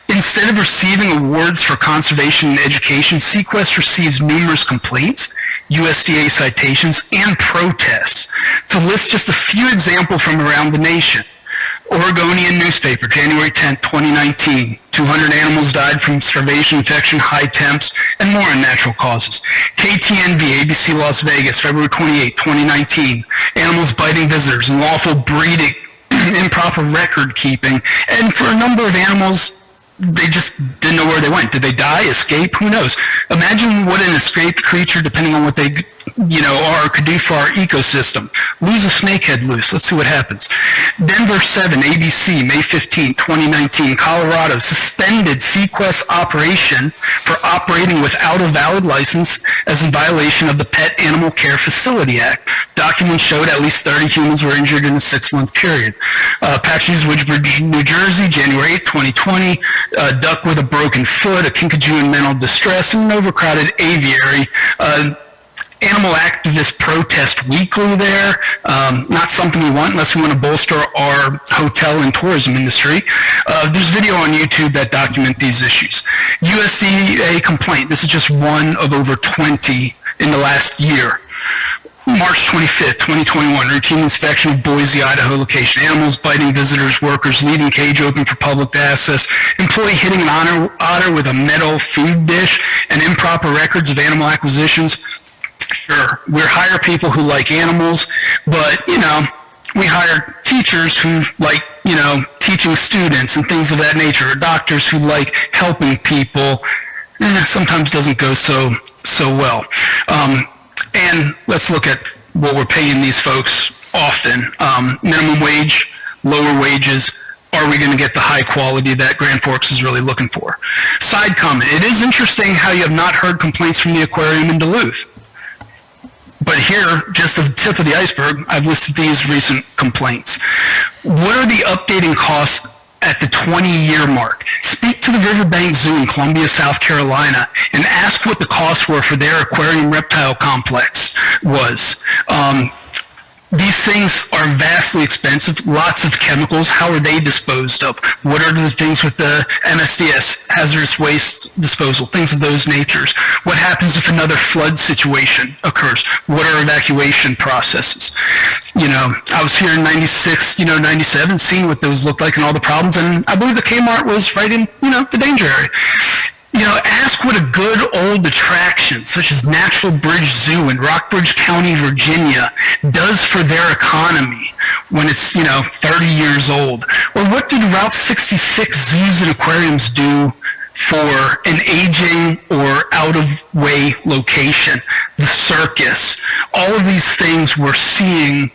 Instead of receiving awards for conservation and education, Sequest receives numerous complaints, USDA citations, and protests. To list just a few examples from around the nation: Oregonian newspaper, January 10th, 2019. 200 animals died from starvation, infection, high temps, and more unnatural causes. KTNV, ABC Las Vegas, February 28, 2019. Animals biting visitors, unlawful breeding, improper record keeping, and for a number of animals, they just didn't know where they went. Did they die, escape? Who knows? Imagine what an escaped creature, depending on what they could do for our ecosystem. Lose a snakehead loose. Let's see what happens. Denver 7, ABC, May 15, 2019. Colorado suspended Sequest operation for operating without a valid license as in violation of the Pet Animal Care Facility Act. Documents showed at least 30 humans were injured in a 6-month period. Patches, Woodbridge, New Jersey, January 8, 2020. Duck with a broken foot, a kinkajou in mental distress, and an overcrowded aviary. Animal activists protest weekly there. Not something we want unless we want to bolster our hotel and tourism industry. There's video on YouTube that document these issues. USDA complaint. This is just one of over 20 in the last year. March 25th, 2021, routine inspection of Boise, Idaho location. Animals biting visitors, workers, leaving cage open for public access. Employee hitting an otter with a metal food dish, and improper records of animal acquisitions. Sure, we hire people who like animals, but, we hire teachers who like, teaching students and things of that nature, or doctors who like helping people. Sometimes doesn't go so well. And let's look at what we're paying these folks often. Minimum wage, lower wages. Are we going to get the high quality that Grand Forks is really looking for? Side comment. It is interesting how you have not heard complaints from the aquarium in Duluth. But here, just the tip of the iceberg, I've listed these recent complaints. What are the updating costs at the 20-year mark? Speak to the Riverbank Zoo in Columbia, South Carolina, and ask what the costs were for their aquarium reptile complex was. These things are vastly expensive, lots of chemicals. How are they disposed of? What are the things with the MSDS, hazardous waste disposal, things of those natures? What happens if another flood situation occurs? What are evacuation processes? I was here in 96, 97, seeing what those looked like and all the problems, and I believe the Kmart was right in, the danger area. Ask what a good old attraction, such as Natural Bridge Zoo in Rockbridge County, Virginia, does for their economy when it's, 30 years old. Or what did Route 66 zoos and aquariums do for an aging or out-of-way location? The circus. All of these things we're seeing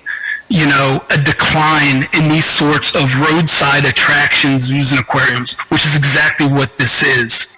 a decline in these sorts of roadside attractions, zoos and aquariums, which is exactly what this is.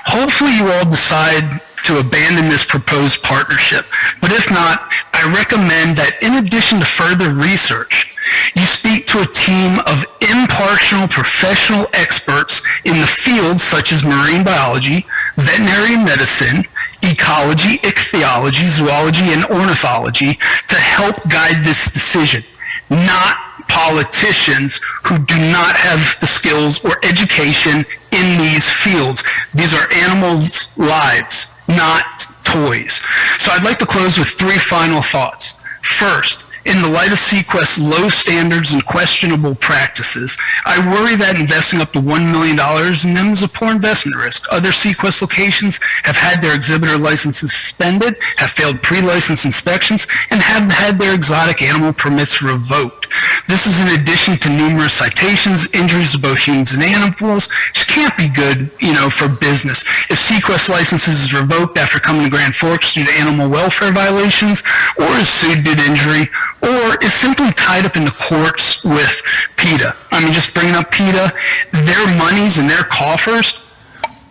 Hopefully you all decide to abandon this proposed partnership, but if not, I recommend that in addition to further research, you speak to a team of impartial professional experts in the fields such as marine biology, veterinary medicine, ecology, ichthyology, zoology, and ornithology to help guide this decision, not politicians who do not have the skills or education in these fields. These are animals' lives, not toys. So I'd like to close with 3 final thoughts. First, in the light of Sequest's low standards and questionable practices, I worry that investing up to $1 million in them is a poor investment risk. Other Sequest locations have had their exhibitor licenses suspended, have failed pre-license inspections, and have had their exotic animal permits revoked. This is in addition to numerous citations, injuries to both humans and animals, which can't be good, for business. If Sequest licenses is revoked after coming to Grand Forks due to animal welfare violations, or is sued due to injury, or is simply tied up in the courts with PETA. Just bringing up PETA, their monies and their coffers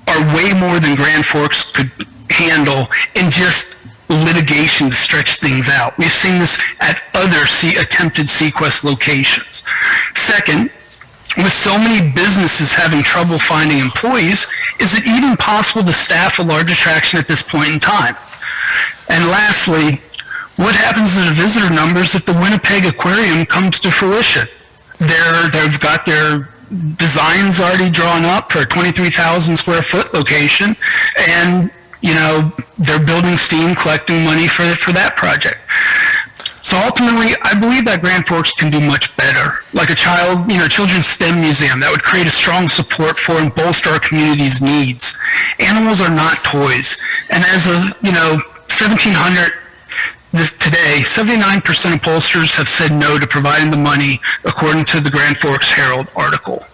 are way more than Grand Forks could handle in just litigation to stretch things out. We've seen this at other attempted Sequest locations. Second, with so many businesses having trouble finding employees, is it even possible to staff a large attraction at this point in time? And lastly, what happens to the visitor numbers if the Winnipeg Aquarium comes to fruition? They've got their designs already drawn up for a 23,000 square foot location, and they're building steam, collecting money for that project. So ultimately, I believe that Grand Forks can do much better. Like a children's STEM museum that would create a strong support for and bolster our community's needs. Animals are not toys, and as a 1,700 today, 79% of pollsters have said no to providing the money, according to the Grand Forks Herald article.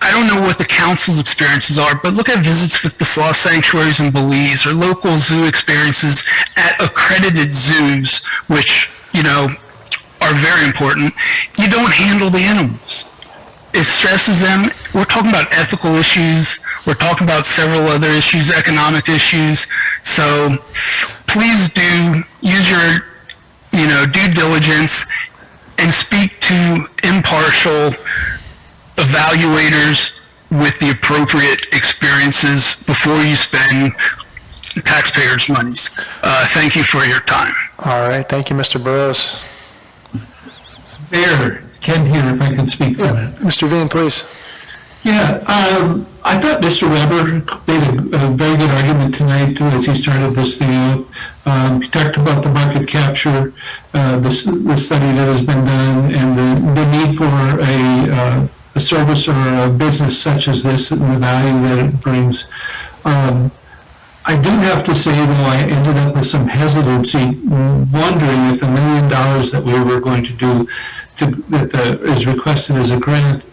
I don't know what the council's experiences are, but look at visits with the sloth sanctuaries in Belize or local zoo experiences at accredited zoos, which, you know, are very important. You don't handle the animals. It stresses them. We're talking about ethical issues. We're talking about several other issues, economic issues. So please do use your, you know, due diligence and speak to impartial evaluators with the appropriate experiences before you spend taxpayers' monies. Thank you for your time. All right, thank you, Mr. Burrows. Mayor, Ken here, if I can speak for that. Mr. Veen, please. Yeah, I thought Mr. Weber made a very good argument tonight as he started this thing out. He talked about the market capture, the study that has been done, and the need for a service or a business such as this and the value that it brings. I do have to say, though, I ended up with some hesitancy, wondering if the $1 million that we were going to do, that is requested as a grant,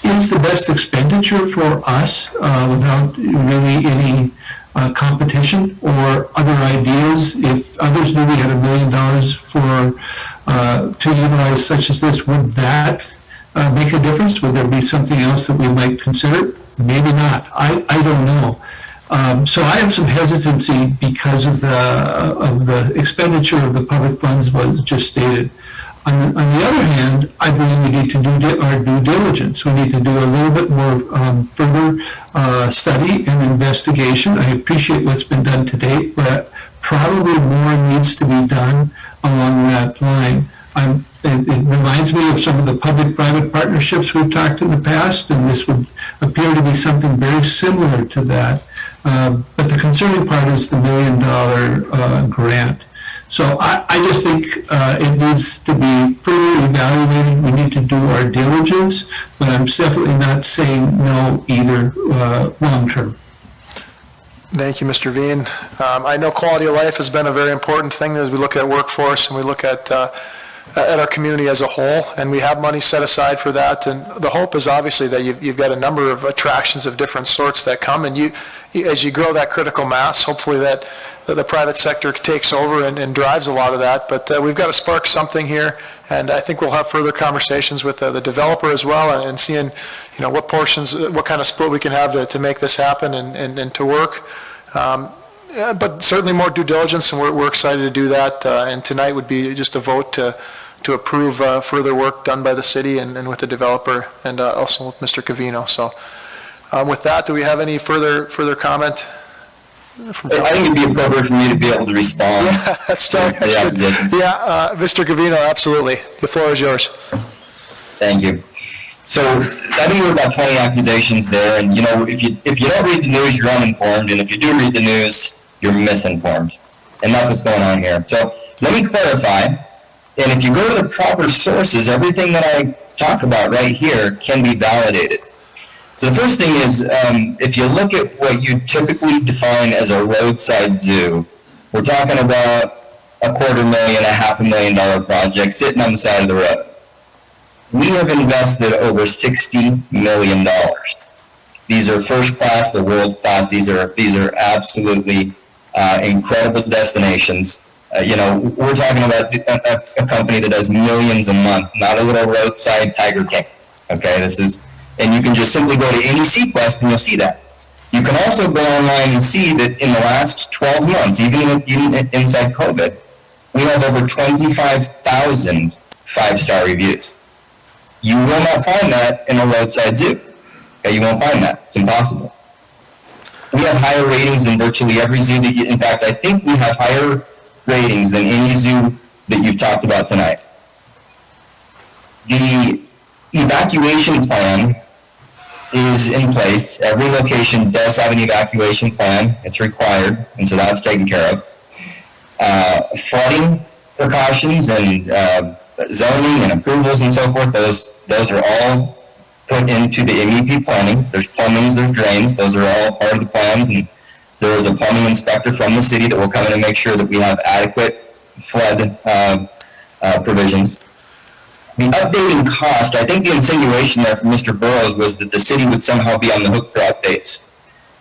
is the best expenditure for us without really any competition, or other ideas. If others knew we had $1 million for to utilize such as this, would that make a difference? Would there be something else that we might consider? Maybe not. I don't know. So I have some hesitancy because of the expenditure of the public funds was just stated. On the other hand, I believe we need to do our due diligence. We need to do a little bit more further study and investigation. I appreciate what's been done to date, but probably more needs to be done along that line. It reminds me of some of the public-private partnerships we've talked in the past, and this would appear to be something very similar to that. But the concerning part is the $1 million grant. So I just think it needs to be further evaluated. We need to do our diligence, but I'm definitely not saying no either long-term. Thank you, Mr. Veen. I know quality of life has been a very important thing as we look at workforce and we look at our community as a whole, and we have money set aside for that. And the hope is obviously that you've got a number of attractions of different sorts that come, and as you grow that critical mass, hopefully that the private sector takes over and drives a lot of that. But we've got to spark something here, and I think we'll have further conversations with the developer as well, and seeing, you know, what portions, what kind of split we can have to make this happen and to work. But certainly more due diligence, and we're excited to do that. And tonight would be just a vote to approve further work done by the city and with the developer, and also with Mr. Covino. So with that, do we have any further comment? I think it'd be appropriate for me to be able to respond. Yeah, that's Mr. Covino, absolutely. The floor is yours. Thank you. So I think there were about 20 accusations there, and you know, if you don't read the news, you're uninformed, and if you do read the news, you're misinformed, and that's what's going on here. So let me clarify, and if you go to the proper sources, everything that I talk about right here can be validated. So the first thing is, if you look at what you typically define as a roadside zoo, we're talking about $250,000, $500,000 project sitting on the side of the road. We have invested over $60 million. These are first class, they're world class. These are absolutely incredible destinations. You know, we're talking about a company that does millions a month, not a little roadside Tiger King. Okay, and you can just simply go to any Sequest and you'll see that. You can also go online and see that in the last 12 months, even inside COVID, we have over 25,000 five-star reviews. You will not find that in a roadside zoo. Okay, you won't find that. It's impossible. We have higher ratings than virtually every zoo that in fact, I think we have higher ratings than any zoo that you've talked about tonight. The evacuation plan is in place. Every location does have an evacuation plan. It's required, and so that's taken care of. Flooding precautions and zoning and approvals and so forth, those are all put into the MEP planning. There's plumbings, there's drains, those are all part of the plans, and there is a plumbing inspector from the city that will come in and make sure that we have adequate flood provisions. The updating cost, I think the insinuation there from Mr. Burrows was that the city would somehow be on the hook for updates.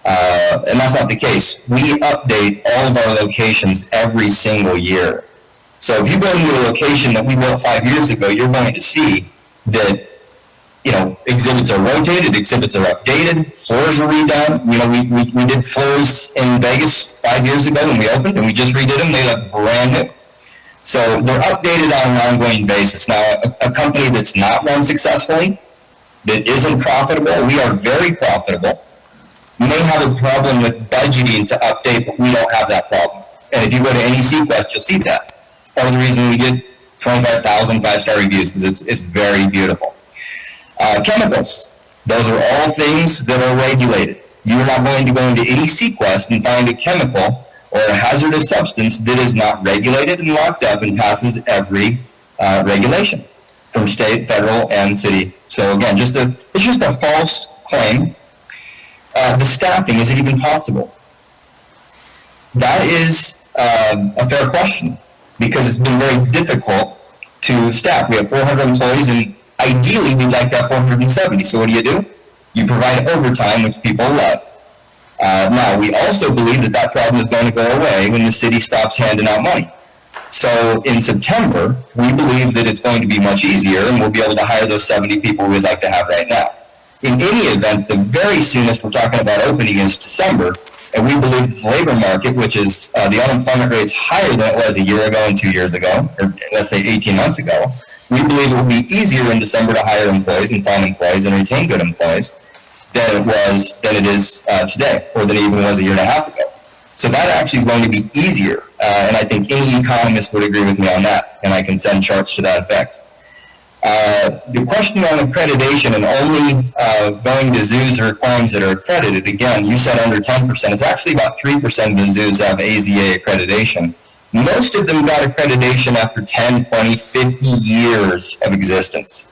And that's not the case. We update all of our locations every single year. So if you go into a location that we built 5 years ago, you're going to see that, you know, exhibits are rotated, exhibits are updated, floors are redone. You know, we did floors in Vegas 5 years ago when we opened, and we just redid them. They look brand new. So they're updated on an ongoing basis. Now, a company that's not run successfully, that isn't profitable, we are very profitable, may have a problem with budgeting to update, but we don't have that problem. And if you go to any Sequest, you'll see that. Part of the reason we get 25,000 five-star reviews, because it's very beautiful. Chemicals, those are all things that are regulated. You're not going to go into any Sequest and find a chemical or a hazardous substance that is not regulated and locked up and passes every regulation from state, federal, and city. So again, it's just a false claim. The staffing, is it even possible? That is a fair question, because it's been very difficult to staff. We have 400 employees, and ideally we'd like to have 470. So what do? You provide overtime, which people love. Now, we also believe that that problem is going to go away when the city stops handing out money. So in September, we believe that it's going to be much easier, and we'll be able to hire those 70 people we'd like to have right now. In any event, the very soonest we're talking about opening is December, and we believe the labor market, which is the unemployment rate's higher than it was a year ago and 2 years ago, or let's say 18 months ago, we believe it will be easier in December to hire employees and find employees and retain good employees than it is today, or than it even was a year and a half ago. So that actually is going to be easier, and I think any economist would agree with me on that, and I can send charts to that effect. The question on accreditation and only going to zoos or aquariums that are accredited, again, you said under 10%. It's actually about 3% of the zoos have AZA accreditation. Most of them got accreditation after 10, 20, 50 years of existence.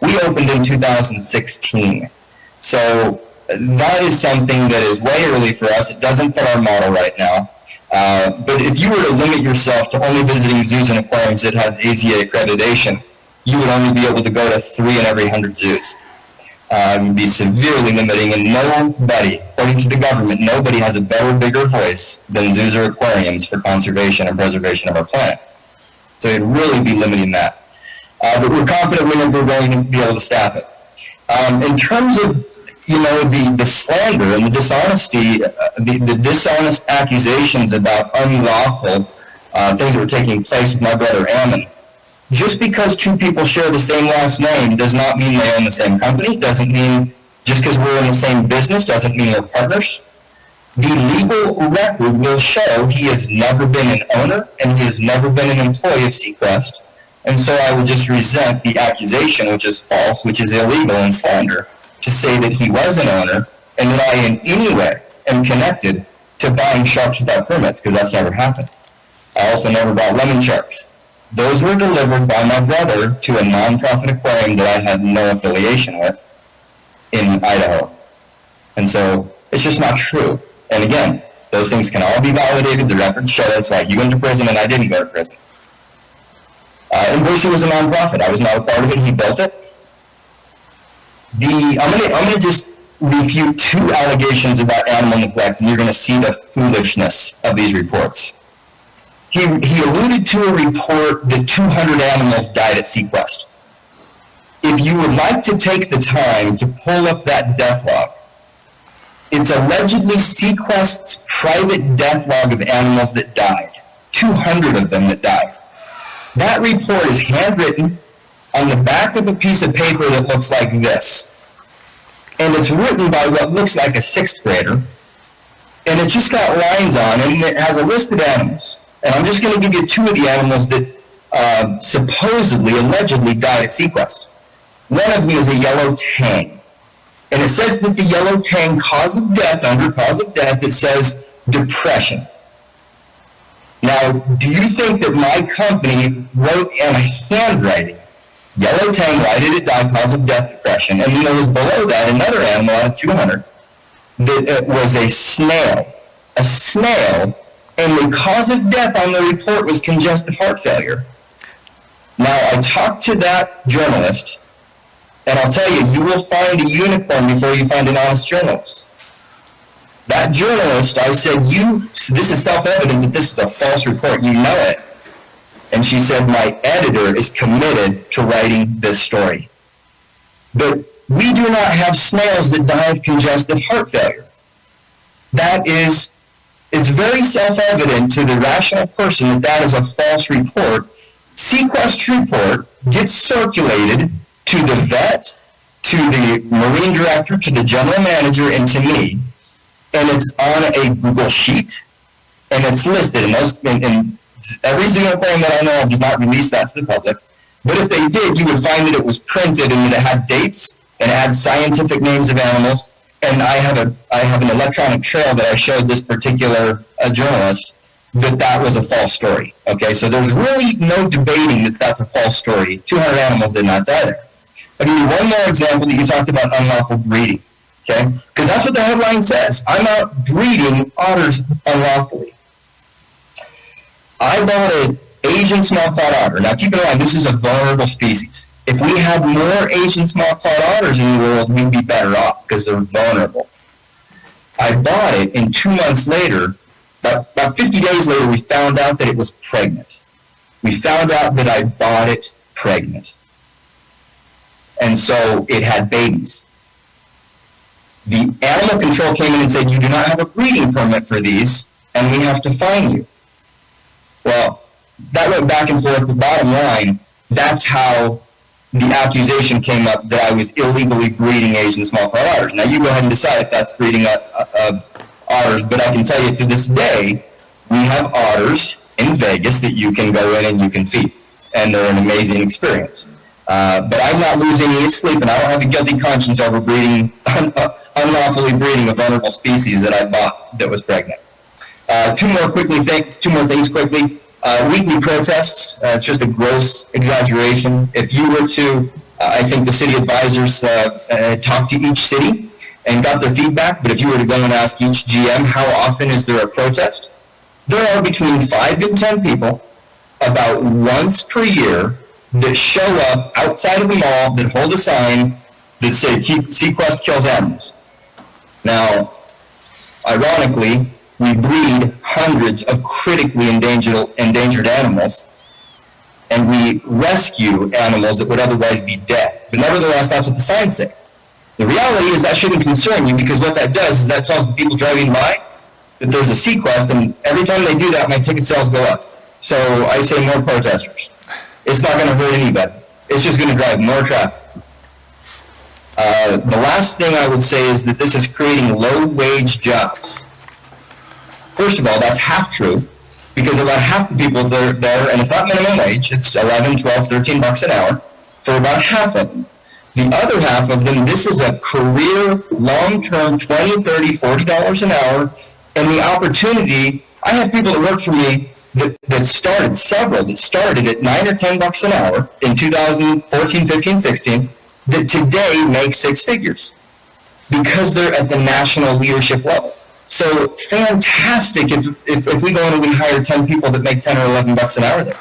We opened in 2016. So that is something that is way early for us. It doesn't fit our model right now. But if you were to limit yourself to only visiting zoos and aquariums that have AZA accreditation, you would only be able to go to 3 in every 100 zoos. It would be severely limiting, and nobody, according to the government, nobody has a better, bigger voice than zoos or aquariums for conservation and preservation of our planet. So it'd really be limiting that. But we're confident we're going to be able to staff it. In terms of, you know, the slander and the dishonesty, the dishonest accusations about unlawful things that were taking place with my brother Ammon, just because two people share the same last name does not mean they own the same company, doesn't mean just because we're in the same business doesn't mean we're partners. The legal record will show he has never been an owner and he has never been an employee of Sequest. And so I would just resent the accusation, which is false, which is illegal and slander, to say that he was an owner and that I in any way am connected to buying sharks without permits, because that's never happened. I also never bought lemon sharks. Those were delivered by my brother to a nonprofit aquarium that I had no affiliation with in Idaho. And so it's just not true. And again, those things can all be validated. The records show that's why you went to prison and I didn't go to prison. And Boise was a nonprofit. I was not a part of it. He built it. I'm going to just refute 2 allegations about animal neglect, and you're going to see the foolishness of these reports. He alluded to a report that 200 animals died at Sequest. If you would like to take the time to pull up that death log, it's allegedly Sequest's private death log of animals that died. 200 of them that died. That report is handwritten on the back of a piece of paper that looks like this. And it's written by what looks like a 6th grader. And it's just got lines on it, and it has a list of animals. And I'm just going to give you 2 of the animals that supposedly, allegedly died at Sequest. One of them is a yellow tang. And it says that the yellow tang cause of death, under cause of death, it says depression. Now, do you think that my company wrote in handwriting, yellow tang, why did it die, cause of death, depression? And then there was below that another animal out of 200 that was a snail. A snail and the cause of death on the report was congestive heart failure. Now, I talked to that journalist, and I'll tell you, you will find a unicorn before you find an honest journalist. That journalist, I said, this is self-evident that this is a false report, you know it. And she said, my editor is committed to writing this story. But we do not have snails that die of congestive heart failure. It's very self-evident to the rational person that that is a false report. Sequest's report gets circulated to the vet, to the marine director, to the general manager, and to me. And it's on a Google sheet, and it's listed. And every zoo aquarium that I know of does not release that to the public. But if they did, you would find that it was printed and that it had dates and it had scientific names of animals. And I have an electronic trail that I showed this particular journalist that was a false story. Okay, so there's really no debating that that's a false story. 200 animals did not die there. I'll give you one more example that you talked about unlawful breeding. Okay, because that's what the headline says. I'm out breeding otters unlawfully. I bought an Asian small-clawed otter. Now keep in mind, this is a vulnerable species. If we had more Asian small-clawed otters in the world, we'd be better off because they're vulnerable. I bought it, and 2 months later, about 50 days later, we found out that it was pregnant. We found out that I bought it pregnant. And so it had babies. The animal control came in and said, you do not have a breeding permit for these, and we have to fine you. Well, that went back and forth, but bottom line, that's how the accusation came up that I was illegally breeding Asian small-clawed otters. Now, you go ahead and decide if that's breeding otters, but I can tell you to this day, we have otters in Vegas that you can go in and you can feed, and they're an amazing experience. But I'm not losing any sleep, and I don't have a guilty conscience over unlawfully breeding a vulnerable species that I bought that was pregnant. Two more things quickly. Weekly protests, it's just a gross exaggeration. If you were to, I think the city advisors talked to each city and got their feedback, but if you were to go and ask each GM how often is there a protest, there are between 5 and 10 people about once per year that show up outside of the mall that hold a sign that say Sequest kills animals. Now, ironically, we breed hundreds of critically endangered animals, and we rescue animals that would otherwise be dead. But nevertheless, that's what the signs say. The reality is that shouldn't concern you, because what that does is that tells the people driving by that there's a Sequest, and every time they do that, my ticket sales go up. So I say more protesters. It's not going to hurt anybody. It's just going to drive more traffic. The last thing I would say is that this is creating low-wage jobs. First of all, that's half true, because about half the people there, and it's not minimum wage, it's 11, 12, 13 bucks an hour for about half of them. The other half of them, this is a career, long-term, $20, $30, $40 an hour, and the opportunity, I have people that work for me that started at 9 or 10 bucks an hour in 2014, 15, 16, that today make 6 figures because they're at the national leadership level. So fantastic if we go in and we hire 10 people that make 10 or 11 bucks an hour there.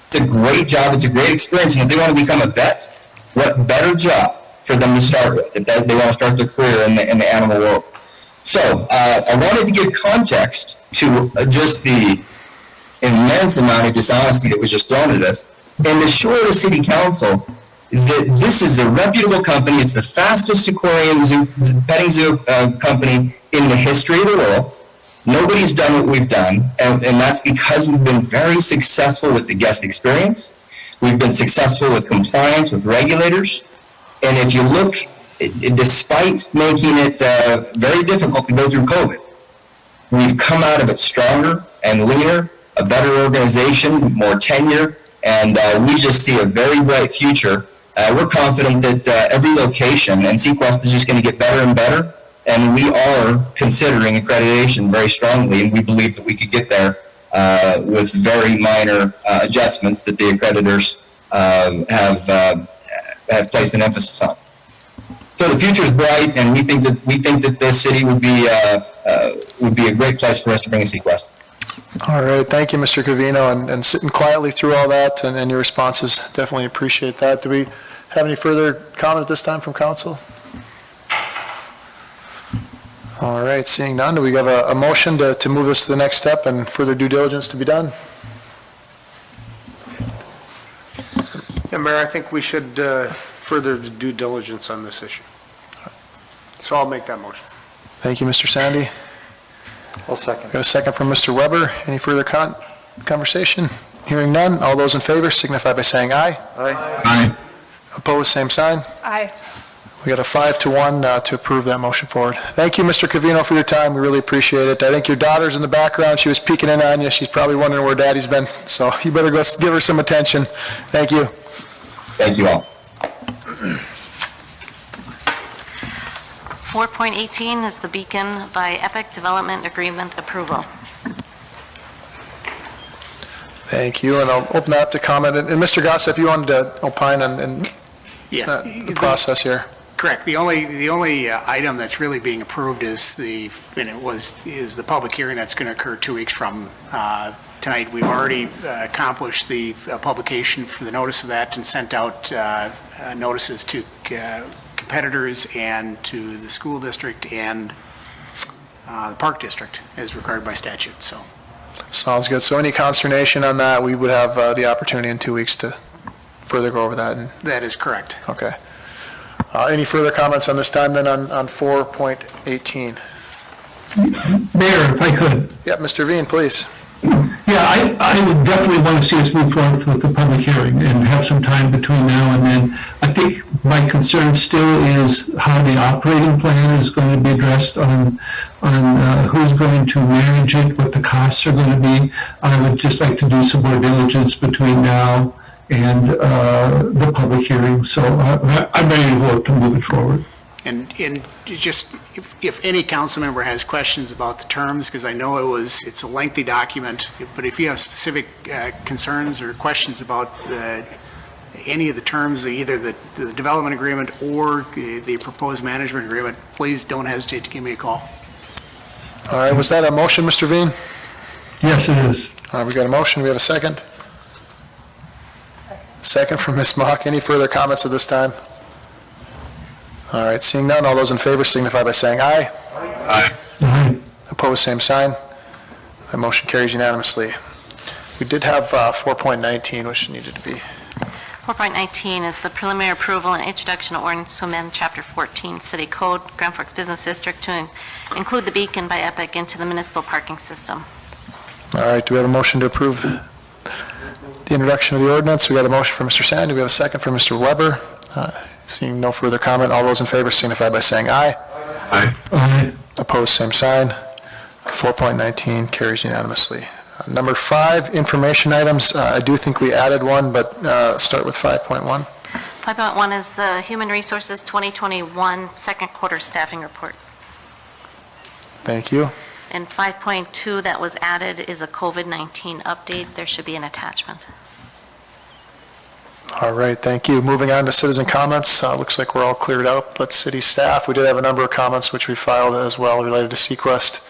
It's a great job, it's a great experience, and if they want to become a vet, what better job for them to start with if they want to start their career in the animal world. So I wanted to give context to just the immense amount of dishonesty that was just thrown at us, and assure the city council that this is a reputable company. It's the fastest aquarium zoo, petting zoo company in the history of the world. Nobody's done what we've done, and that's because we've been very successful with the guest experience. We've been successful with compliance with regulators, and if you look, despite making it very difficult to go through COVID, we've come out of it stronger and leaner, a better organization, more tenure, and we just see a very bright future. We're confident that every location, and Sequest is just going to get better and better, and we are considering accreditation very strongly, and we believe that we could get there with very minor adjustments that the accreditors have placed an emphasis on. So the future is bright, and we think that this city would be a great place for us to bring a Sequest. All right, thank you, Mr. Covino, and sitting quietly through all that and your responses, definitely appreciate that. Do we have any further comment at this time from council? All right, seeing none, do we have a motion to move this to the next step and further due diligence to be done? Yeah, Mayor, I think we should further the due diligence on this issue. So I'll make that motion. Thank you, Mr. Sandy. I'll second. Got a second from Mr. Weber. Any further conversation? Hearing none, all those in favor signify by saying aye. Aye. Aye. Opposed, same sign. Aye. We got a 5-1 to approve that motion forward. Thank you, Mr. Covino, for your time. We really appreciate it. I think your daughter's in the background. She was peeking in on you. She's probably wondering where Daddy's been. So you better go give her some attention. Thank you. Thank you all. 4.18 is the Beacon by Epic Development Agreement approval. Thank you, and I'll open that up to comment. And Mr. Goss, if you wanted to opine on the process here. Correct. The only item that's really being approved is the public hearing that's going to occur 2 weeks from tonight. We've already accomplished the publication for the notice of that and sent out notices to competitors and to the school district and the park district as required by statute. So. Sounds good. So any consternation on that, we would have the opportunity in 2 weeks to further go over that. That is correct. Okay. Any further comments on this time then on 4.18? Mayor, if I could. Yep, Mr. Veen, please. Yeah, I would definitely want to see us move forward with the public hearing and have some time between now and then. I think my concern still is how the operating plan is going to be addressed on who's going to manage it, what the costs are going to be. I would just like to do some more diligence between now and the public hearing. So I'm ready to vote to move it forward. And just, if any council member has questions about the terms, because I know it's a lengthy document, but if you have specific concerns or questions about any of the terms, either the development agreement or the proposed management agreement, please don't hesitate to give me a call. All right, was that a motion, Mr. Veen? Yes, it is. All right, we got a motion. We have a second? Second from Ms. Mock. Any further comments at this time? All right, seeing none, all those in favor signify by saying aye. Aye. Aye. Opposed, same sign. That motion carries unanimously. We did have 4.19, which needed to be. 4.19 is the preliminary approval and introduction of ordinance to amend Chapter 14 City Code, Grand Forks Business District, to include the Beacon by Epic into the municipal parking system. All right, do we have a motion to approve the introduction of the ordinance? We got a motion from Mr. Sand. Do we have a second from Mr. Weber? Seeing no further comment, all those in favor signify by saying aye. Aye. Aye. Opposed, same sign. 4.19 carries unanimously. Number 5, information items. I do think we added one, but start with 5.1. 5.1 is the Human Resources 2021 second quarter staffing report. Thank you. And 5.2 that was added is a COVID-19 update. There should be an attachment. All right, thank you. Moving on to citizen comments. Looks like we're all cleared out, but city staff, we did have a number of comments which we filed as well related to Sequest.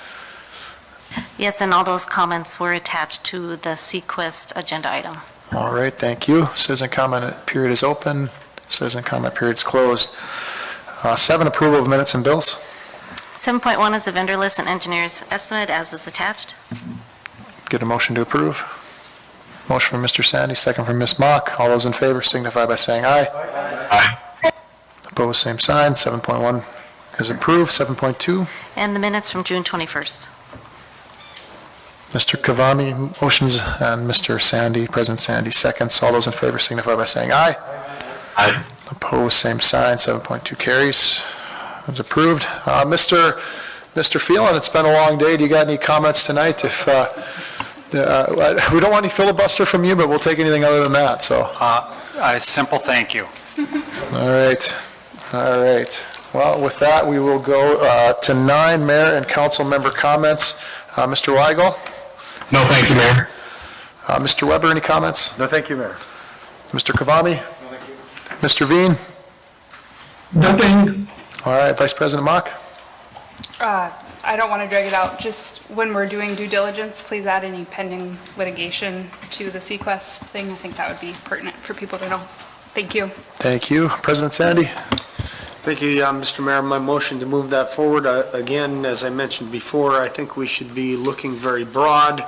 Yes, and all those comments were attached to the Sequest agenda item. All right, thank you. Citizen comment period is open. Citizen comment period is closed. 7, approval of minutes and bills. 7.1 is the vendor list and engineer's estimate as is attached. Get a motion to approve. Motion from Mr. Sandy, second from Ms. Mock. All those in favor signify by saying aye. Aye. Opposed, same sign. 7.1 is approved. 7.2. And the minutes from June 21st. Mr. Kavami, motions, and Mr. Sandy, President Sandy, seconds. All those in favor signify by saying aye. Aye. Opposed, same sign. 7.2 carries. It's approved. Mr. Phelan, it's been a long day. Do you got any comments tonight? If we don't want any filibuster from you, but we'll take anything other than that. So, A simple thank you. all right, all right. Well, with that, we will go to 9 mayor and council member comments. Mr. Weigel. No, thank you, Mayor. Mr. Weber, any comments? No, thank you, Mayor. Mr. Kavami. Mr. Veen. Nothing. All right, Vice President Mock. I don't want to drag it out, just when we're doing due diligence, please add any pending litigation to the Sequest thing. I think that would be pertinent for people to know. Thank you. Thank you. President Sandy? Thank you, Mr. Mayor. My motion to move that forward, again, as I mentioned before, I think we should be looking very broad.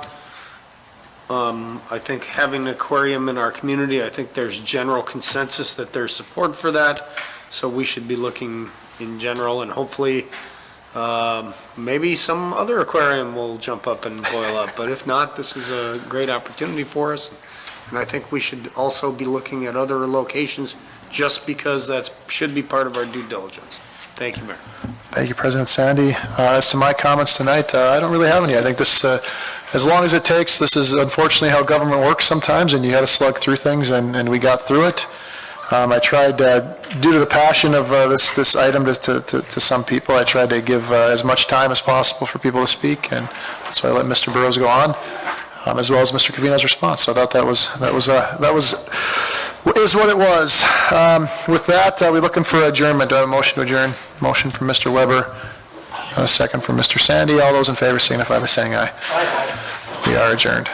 I think having an aquarium in our community, I think there's general consensus that there's support for that. So we should be looking in general, and hopefully maybe some other aquarium will jump up and boil up. But if not, this is a great opportunity for us. And I think we should also be looking at other locations just because that should be part of our due diligence. Thank you, Mayor. Thank you, President Sandy. As to my comments tonight, I don't really have any. I think this, as long as it takes, this is unfortunately how government works sometimes, and you got to slug through things, and we got through it. I tried, due to the passion of this item to some people, I tried to give as much time as possible for people to speak, and that's why I let Mr. Burrows go on, as well as Mr. Covino's response. So I thought that is what it was. With that, we're looking for adjournment. A motion to adjourn. Motion from Mr. Weber, and a second from Mr. Sandy. All those in favor signify by saying aye. Aye. We are adjourned.